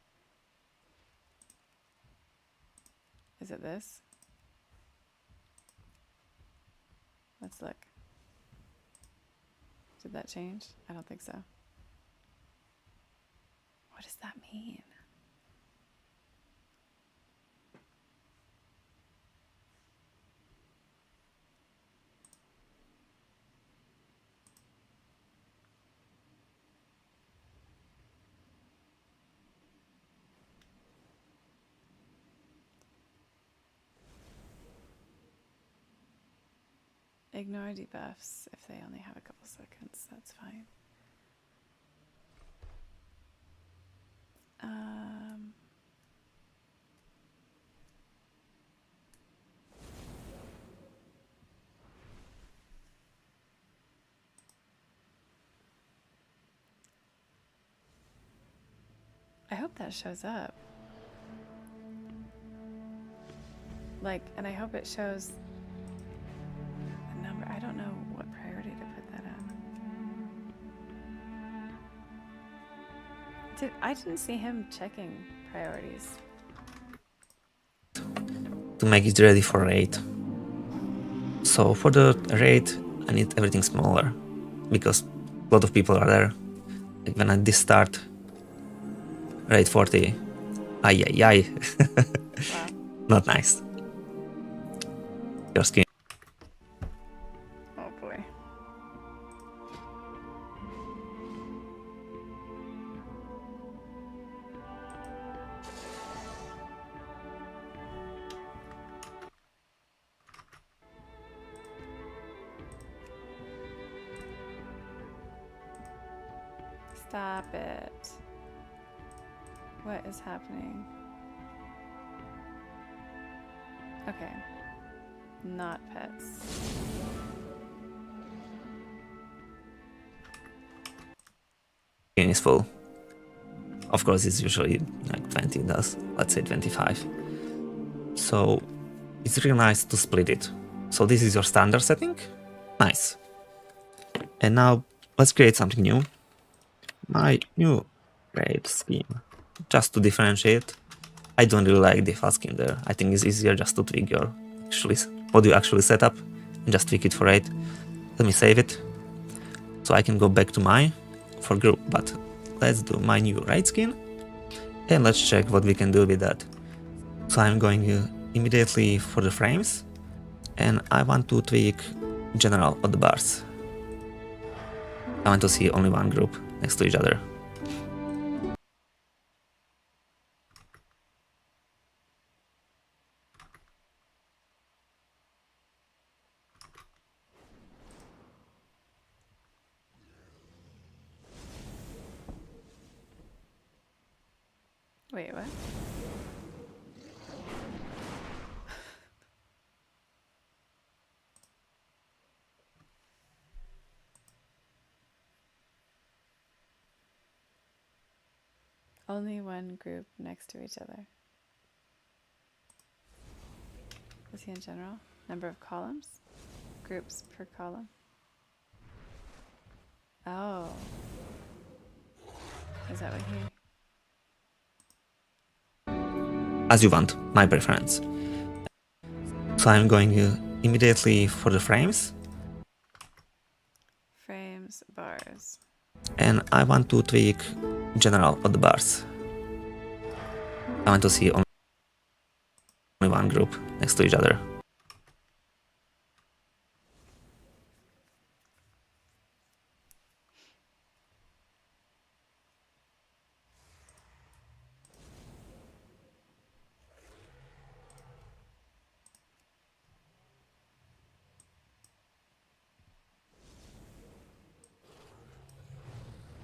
Speaker 1: Is it this? Let's look. Did that change? I don't think so. What does that mean? Ignore debuffs if they only have a couple seconds. That's fine. I hope that shows up. Like, and I hope it shows a number. I don't know what priority to put that at. I didn't see him checking priorities.
Speaker 5: To make it ready for raid. So for the raid, I need everything smaller because a lot of people are there. Like when I did start raid 40, ay ay ay,
Speaker 1: Wow.
Speaker 5: not nice. Your skin.
Speaker 1: Oh boy. Stop it. What is happening? Okay. Not pets.
Speaker 5: Skin is full. Of course, it's usually like 20 does. Let's say 25. So it's really nice to split it. So this is your standard setting. Nice. And now let's create something new. My new raid scheme. Just to differentiate, I don't really like default scheme there. I think it's easier just to tweak your what you actually set up and just tweak it for raid. Let me save it. So I can go back to my for group, but let's do my new raid skin and let's check what we can do with that. So I'm going immediately for the frames and I want to tweak general of the bars. I want to see only one group next to each other.
Speaker 1: Wait, what? Only one group next to each other. Is he in general? Number of columns? Groups per column? Oh. Is that what he...
Speaker 5: As you want, my preference. So I'm going immediately for the frames
Speaker 1: Frames, bars.
Speaker 5: and I want to tweak general of the bars. I want to see only one group next to each other.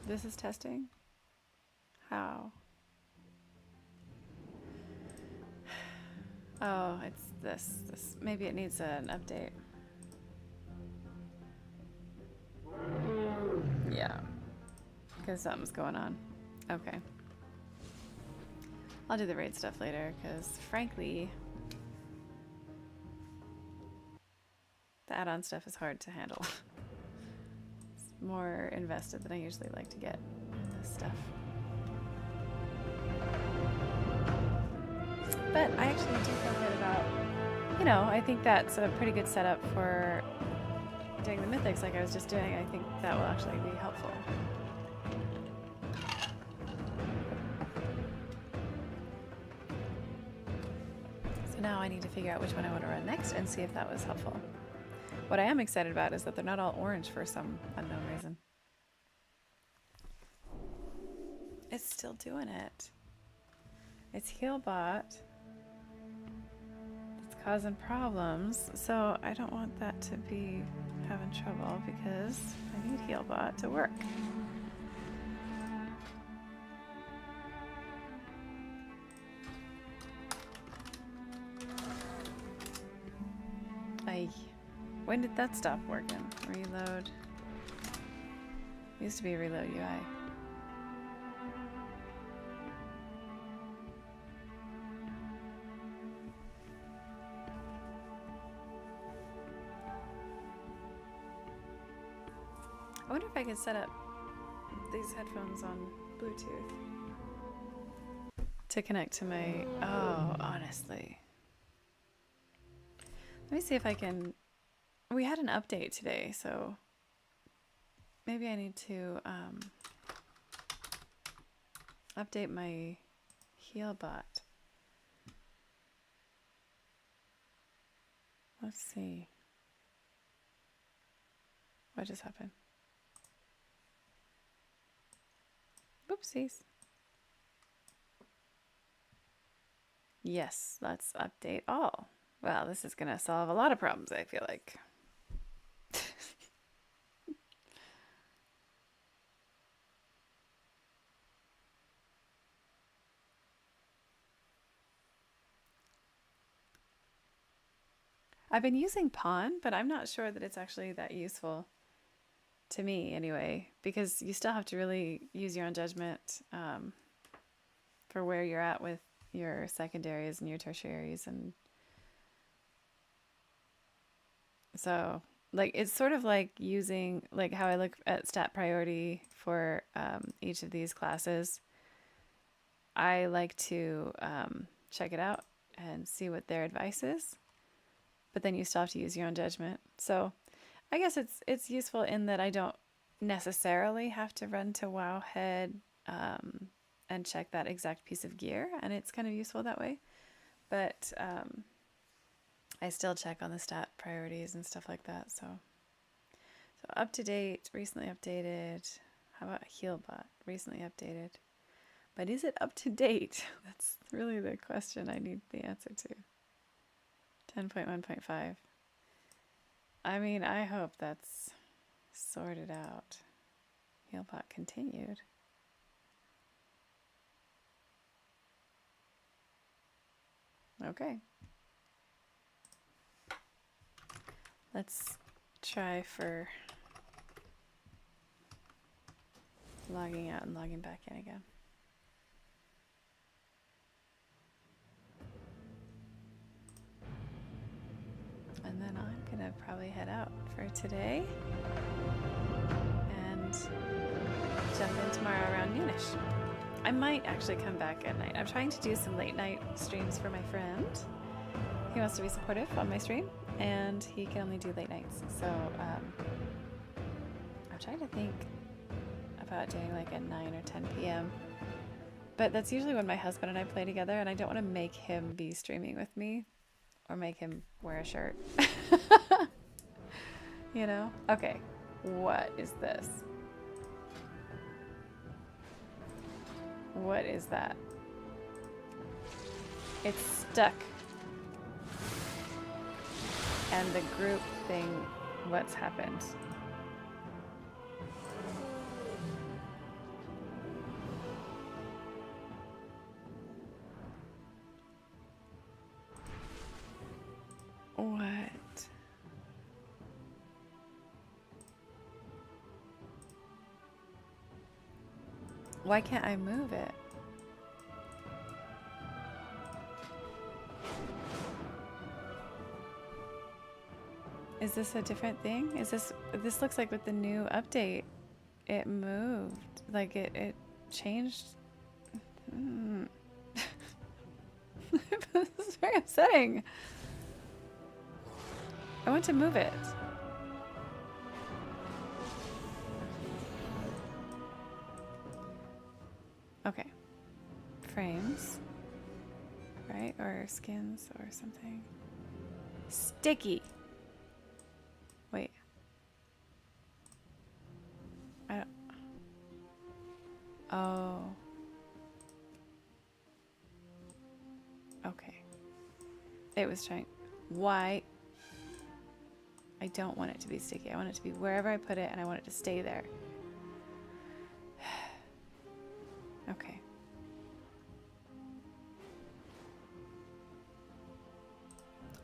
Speaker 1: This is testing? How? Oh, it's this. Maybe it needs an update. Yeah. Because something's going on. Okay. I'll do the raid stuff later, because frankly, the add-on stuff is hard to handle. It's more invested than I usually like to get in this stuff. But I actually do feel good about, you know, I think that's a pretty good setup for doing the mythics like I was just doing. I think that will actually be helpful. So now I need to figure out which one I want to run next and see if that was helpful. What I am excited about is that they're not all orange for some unknown reason. It's still doing it. It's Healbot. It's causing problems, so I don't want that to be having trouble because I need Healbot to work. When did that stop working? Reload. Used to be reload UI. I wonder if I could set up these headphones on Bluetooth to connect to my... Oh, honestly. Let me see if I can... We had an update today, so maybe I need to update my HealBot. Let's see. What just happened? Oopsies. Yes, let's update all. Well, this is going to solve a lot of problems, I feel like. I've been using Pawn, but I'm not sure that it's actually that useful to me anyway, because you still have to really use your own judgment for where you're at with your secondaries and your tertiaries. And so, like, it's sort of like using, like, how I look at stat priority for each of these classes. I like to check it out and see what their advice is, but then you still have to use your own judgment. So I guess it's useful in that I don't necessarily have to run to Wowhead and check that exact piece of gear, and it's kind of useful that way. But I still check on the stat priorities and stuff like that. So up to date, recently updated. How about HealBot? Recently updated. But is it up to date? That's really the question I need the answer to. 10.1.5. I mean, I hope that's sorted out. HealBot continued. Okay. Let's try for logging out and logging back in again. And then I'm gonna probably head out for today and jump in tomorrow around noonish. I might actually come back at night. I'm trying to do some late night streams for my friend. He wants to be supportive on my stream, and he can only do late nights. So I'm trying to think about doing like a 9 or 10 p.m. But that's usually when my husband and I play together, and I don't want to make him be streaming with me or make him wear a shirt. You know? Okay. What is this? What is that? It's stuck. And the group thing, what's happened? What? Why can't I move it? Is this a different thing? Is this looks like with the new update, it moved. Like it changed. This is very upsetting. I want to move it. Okay. Frames. Right? Or skins or something. Sticky. Wait. I don't... Oh. Okay. It was trying... Why? I don't want it to be sticky. I want it to be wherever I put it, and I want it to stay there. Okay.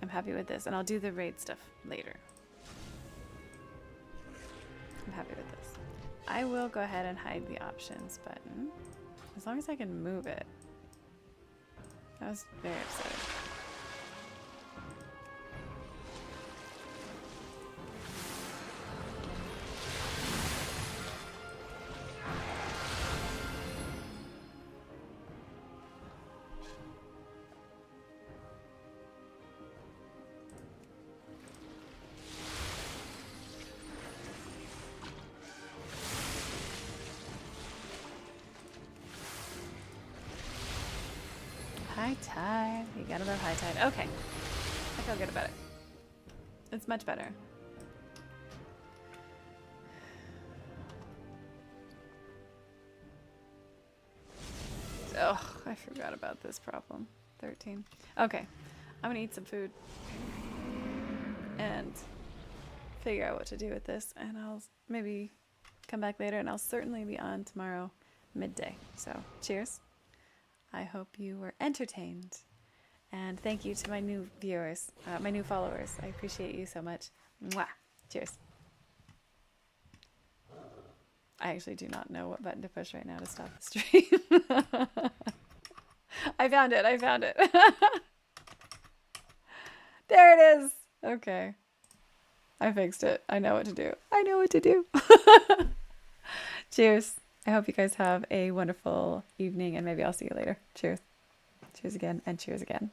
Speaker 1: I'm happy with this, and I'll do the raid stuff later. I'm happy with this. I will go ahead and hide the options button, as long as I can move it. That was very upsetting. High tide. You gotta love high tide. Okay. I feel good about it. It's much better. Oh, I forgot about this problem. 13. Okay. I'm gonna eat some food. And figure out what to do with this. And I'll maybe come back later. And I'll certainly be on tomorrow midday. So, cheers. I hope you were entertained. And thank you to my new viewers, my new followers. I appreciate you so much. Mwah. Cheers. I actually do not know what button to push right now to stop the stream. I found it. I found it. There it is. Okay. I fixed it. I know what to do. I know what to do. Cheers. I hope you guys have a wonderful evening, and maybe I'll see you later. Cheers. Cheers again, and cheers again.